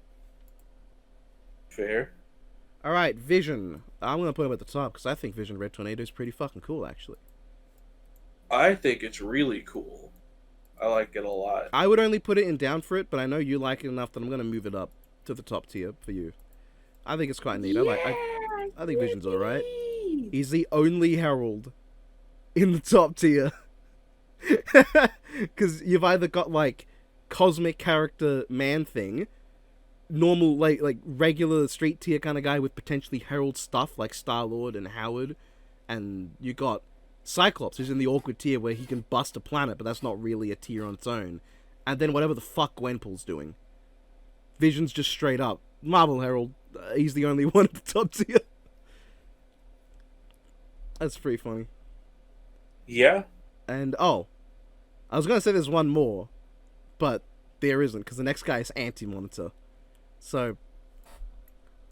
Fair. All right, Vision. I'm gonna put him at the top because I think Vision Red Tornado is pretty fucking cool, actually. I think it's really cool. I like it a lot. I would only put it in down for it, but I know you like it enough that I'm gonna move it up to the top tier for you. I think it's quite neat. I think Vision's all right. He's the only Herald in the top tier because you've either got like cosmic character Man Thing, normal like regular street tier kind of guy with potentially Herald stuff like Star-Lord and Howard, and you got Cyclops who's in the awkward tier where he can bust a planet, but that's not really a tier on its own. And then whatever the fuck Gwenpool's doing. Vision's just straight up Marvel Herald. He's the only one at the top tier. That's pretty funny. Yeah. And oh, I was gonna say there's one more, but there isn't because the next guy is Anti-Monitor. So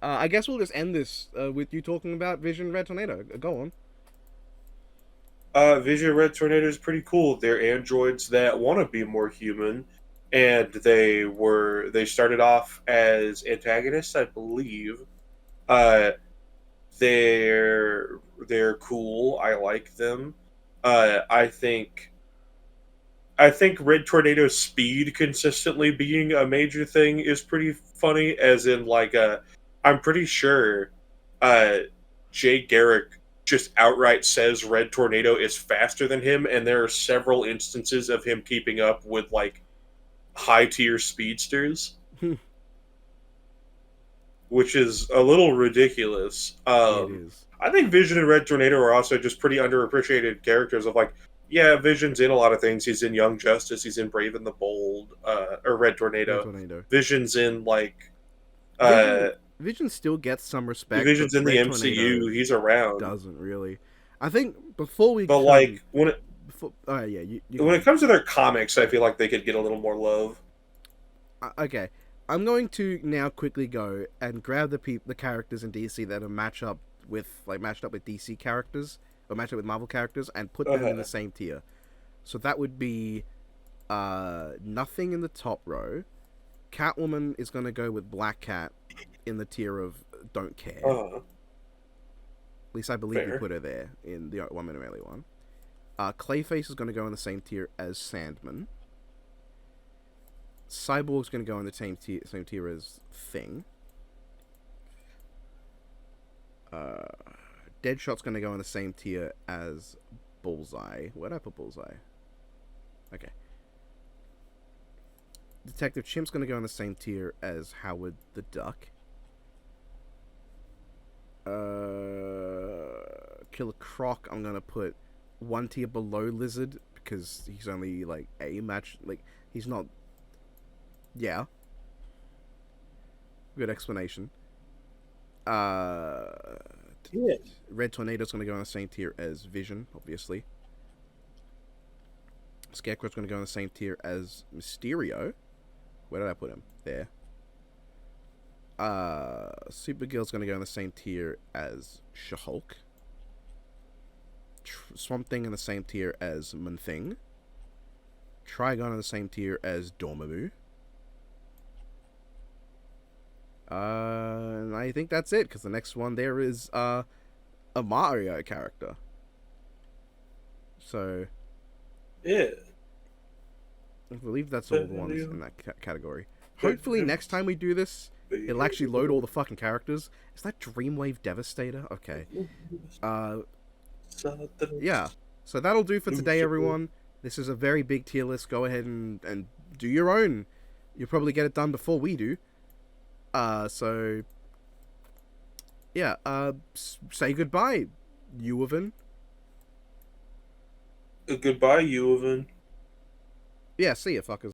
I guess we'll just end this with you talking about Vision Red Tornado. Go on. Vision Red Tornado is pretty cool. They're androids that want to be more human, and they started off as antagonists, I believe. Uh, they're cool. I like them. I think Red Tornado's speed consistently being a major thing is pretty funny. As in, like, I'm pretty sure uh, Jay Garrick just outright says Red Tornado is faster than him, and there are several instances of him keeping up with like high tier speedsters, which is a little ridiculous. It is. I think Vision and Red Tornado are also just pretty underappreciated characters. Of like, yeah, Vision's in a lot of things. He's in Young Justice. He's in Brave and the Bold, or Red Red Tornado. Tornado. Vision's in like, Vision, Vision still gets some respect. Vision's But in the Red MCU. Tornado He's around, doesn't really. I think before we but come, like before, oh yeah, you when go. it comes to their comics, I feel like they could get a little more love. Okay, I'm going to now quickly go and grab the characters in DC that are matched up with DC characters or matched up with Marvel characters and put them in the same tier. So that would be nothing in the top row. Catwoman is going to go with Black Cat in the tier of don't care. At least I believe we put her there in the One Minute Melee one. Clayface is going to go in the same tier as Sandman. Cyborg's going to go in the same tier as Thing. Deadshot's going to go in the same tier as Bullseye. Where'd I put Bullseye? Okay. Detective Chimp's going to go in the same tier as Howard the Duck. Killer Croc, I'm going to put one tier below Lizard because he's only like a match. Like, he's not. Yeah. Good explanation. Yeah. Red Tornado's going to go in the same tier as Vision, obviously. Scarecrow's going to go in the same tier as Mysterio. Where did I put him? There. Supergirl's gonna go in the same tier as She-Hulk. Swamp Thing in the same tier as Man-Thing. Trigon in the same tier as Dormammu. And I think that's it, because the next one there is a Mario character. So Yeah. I believe that's all the ones in that category. Hopefully next time we do this, it'll actually load all the fucking characters. Is that Dreamwave Devastator? Okay. Yeah. So that'll do for today, everyone. This is a very big tier list. Go ahead and do your own. You'll probably get it done before we do. So yeah, say goodbye, Uevan. Goodbye, Uevan. Yeah, see ya, fuckers.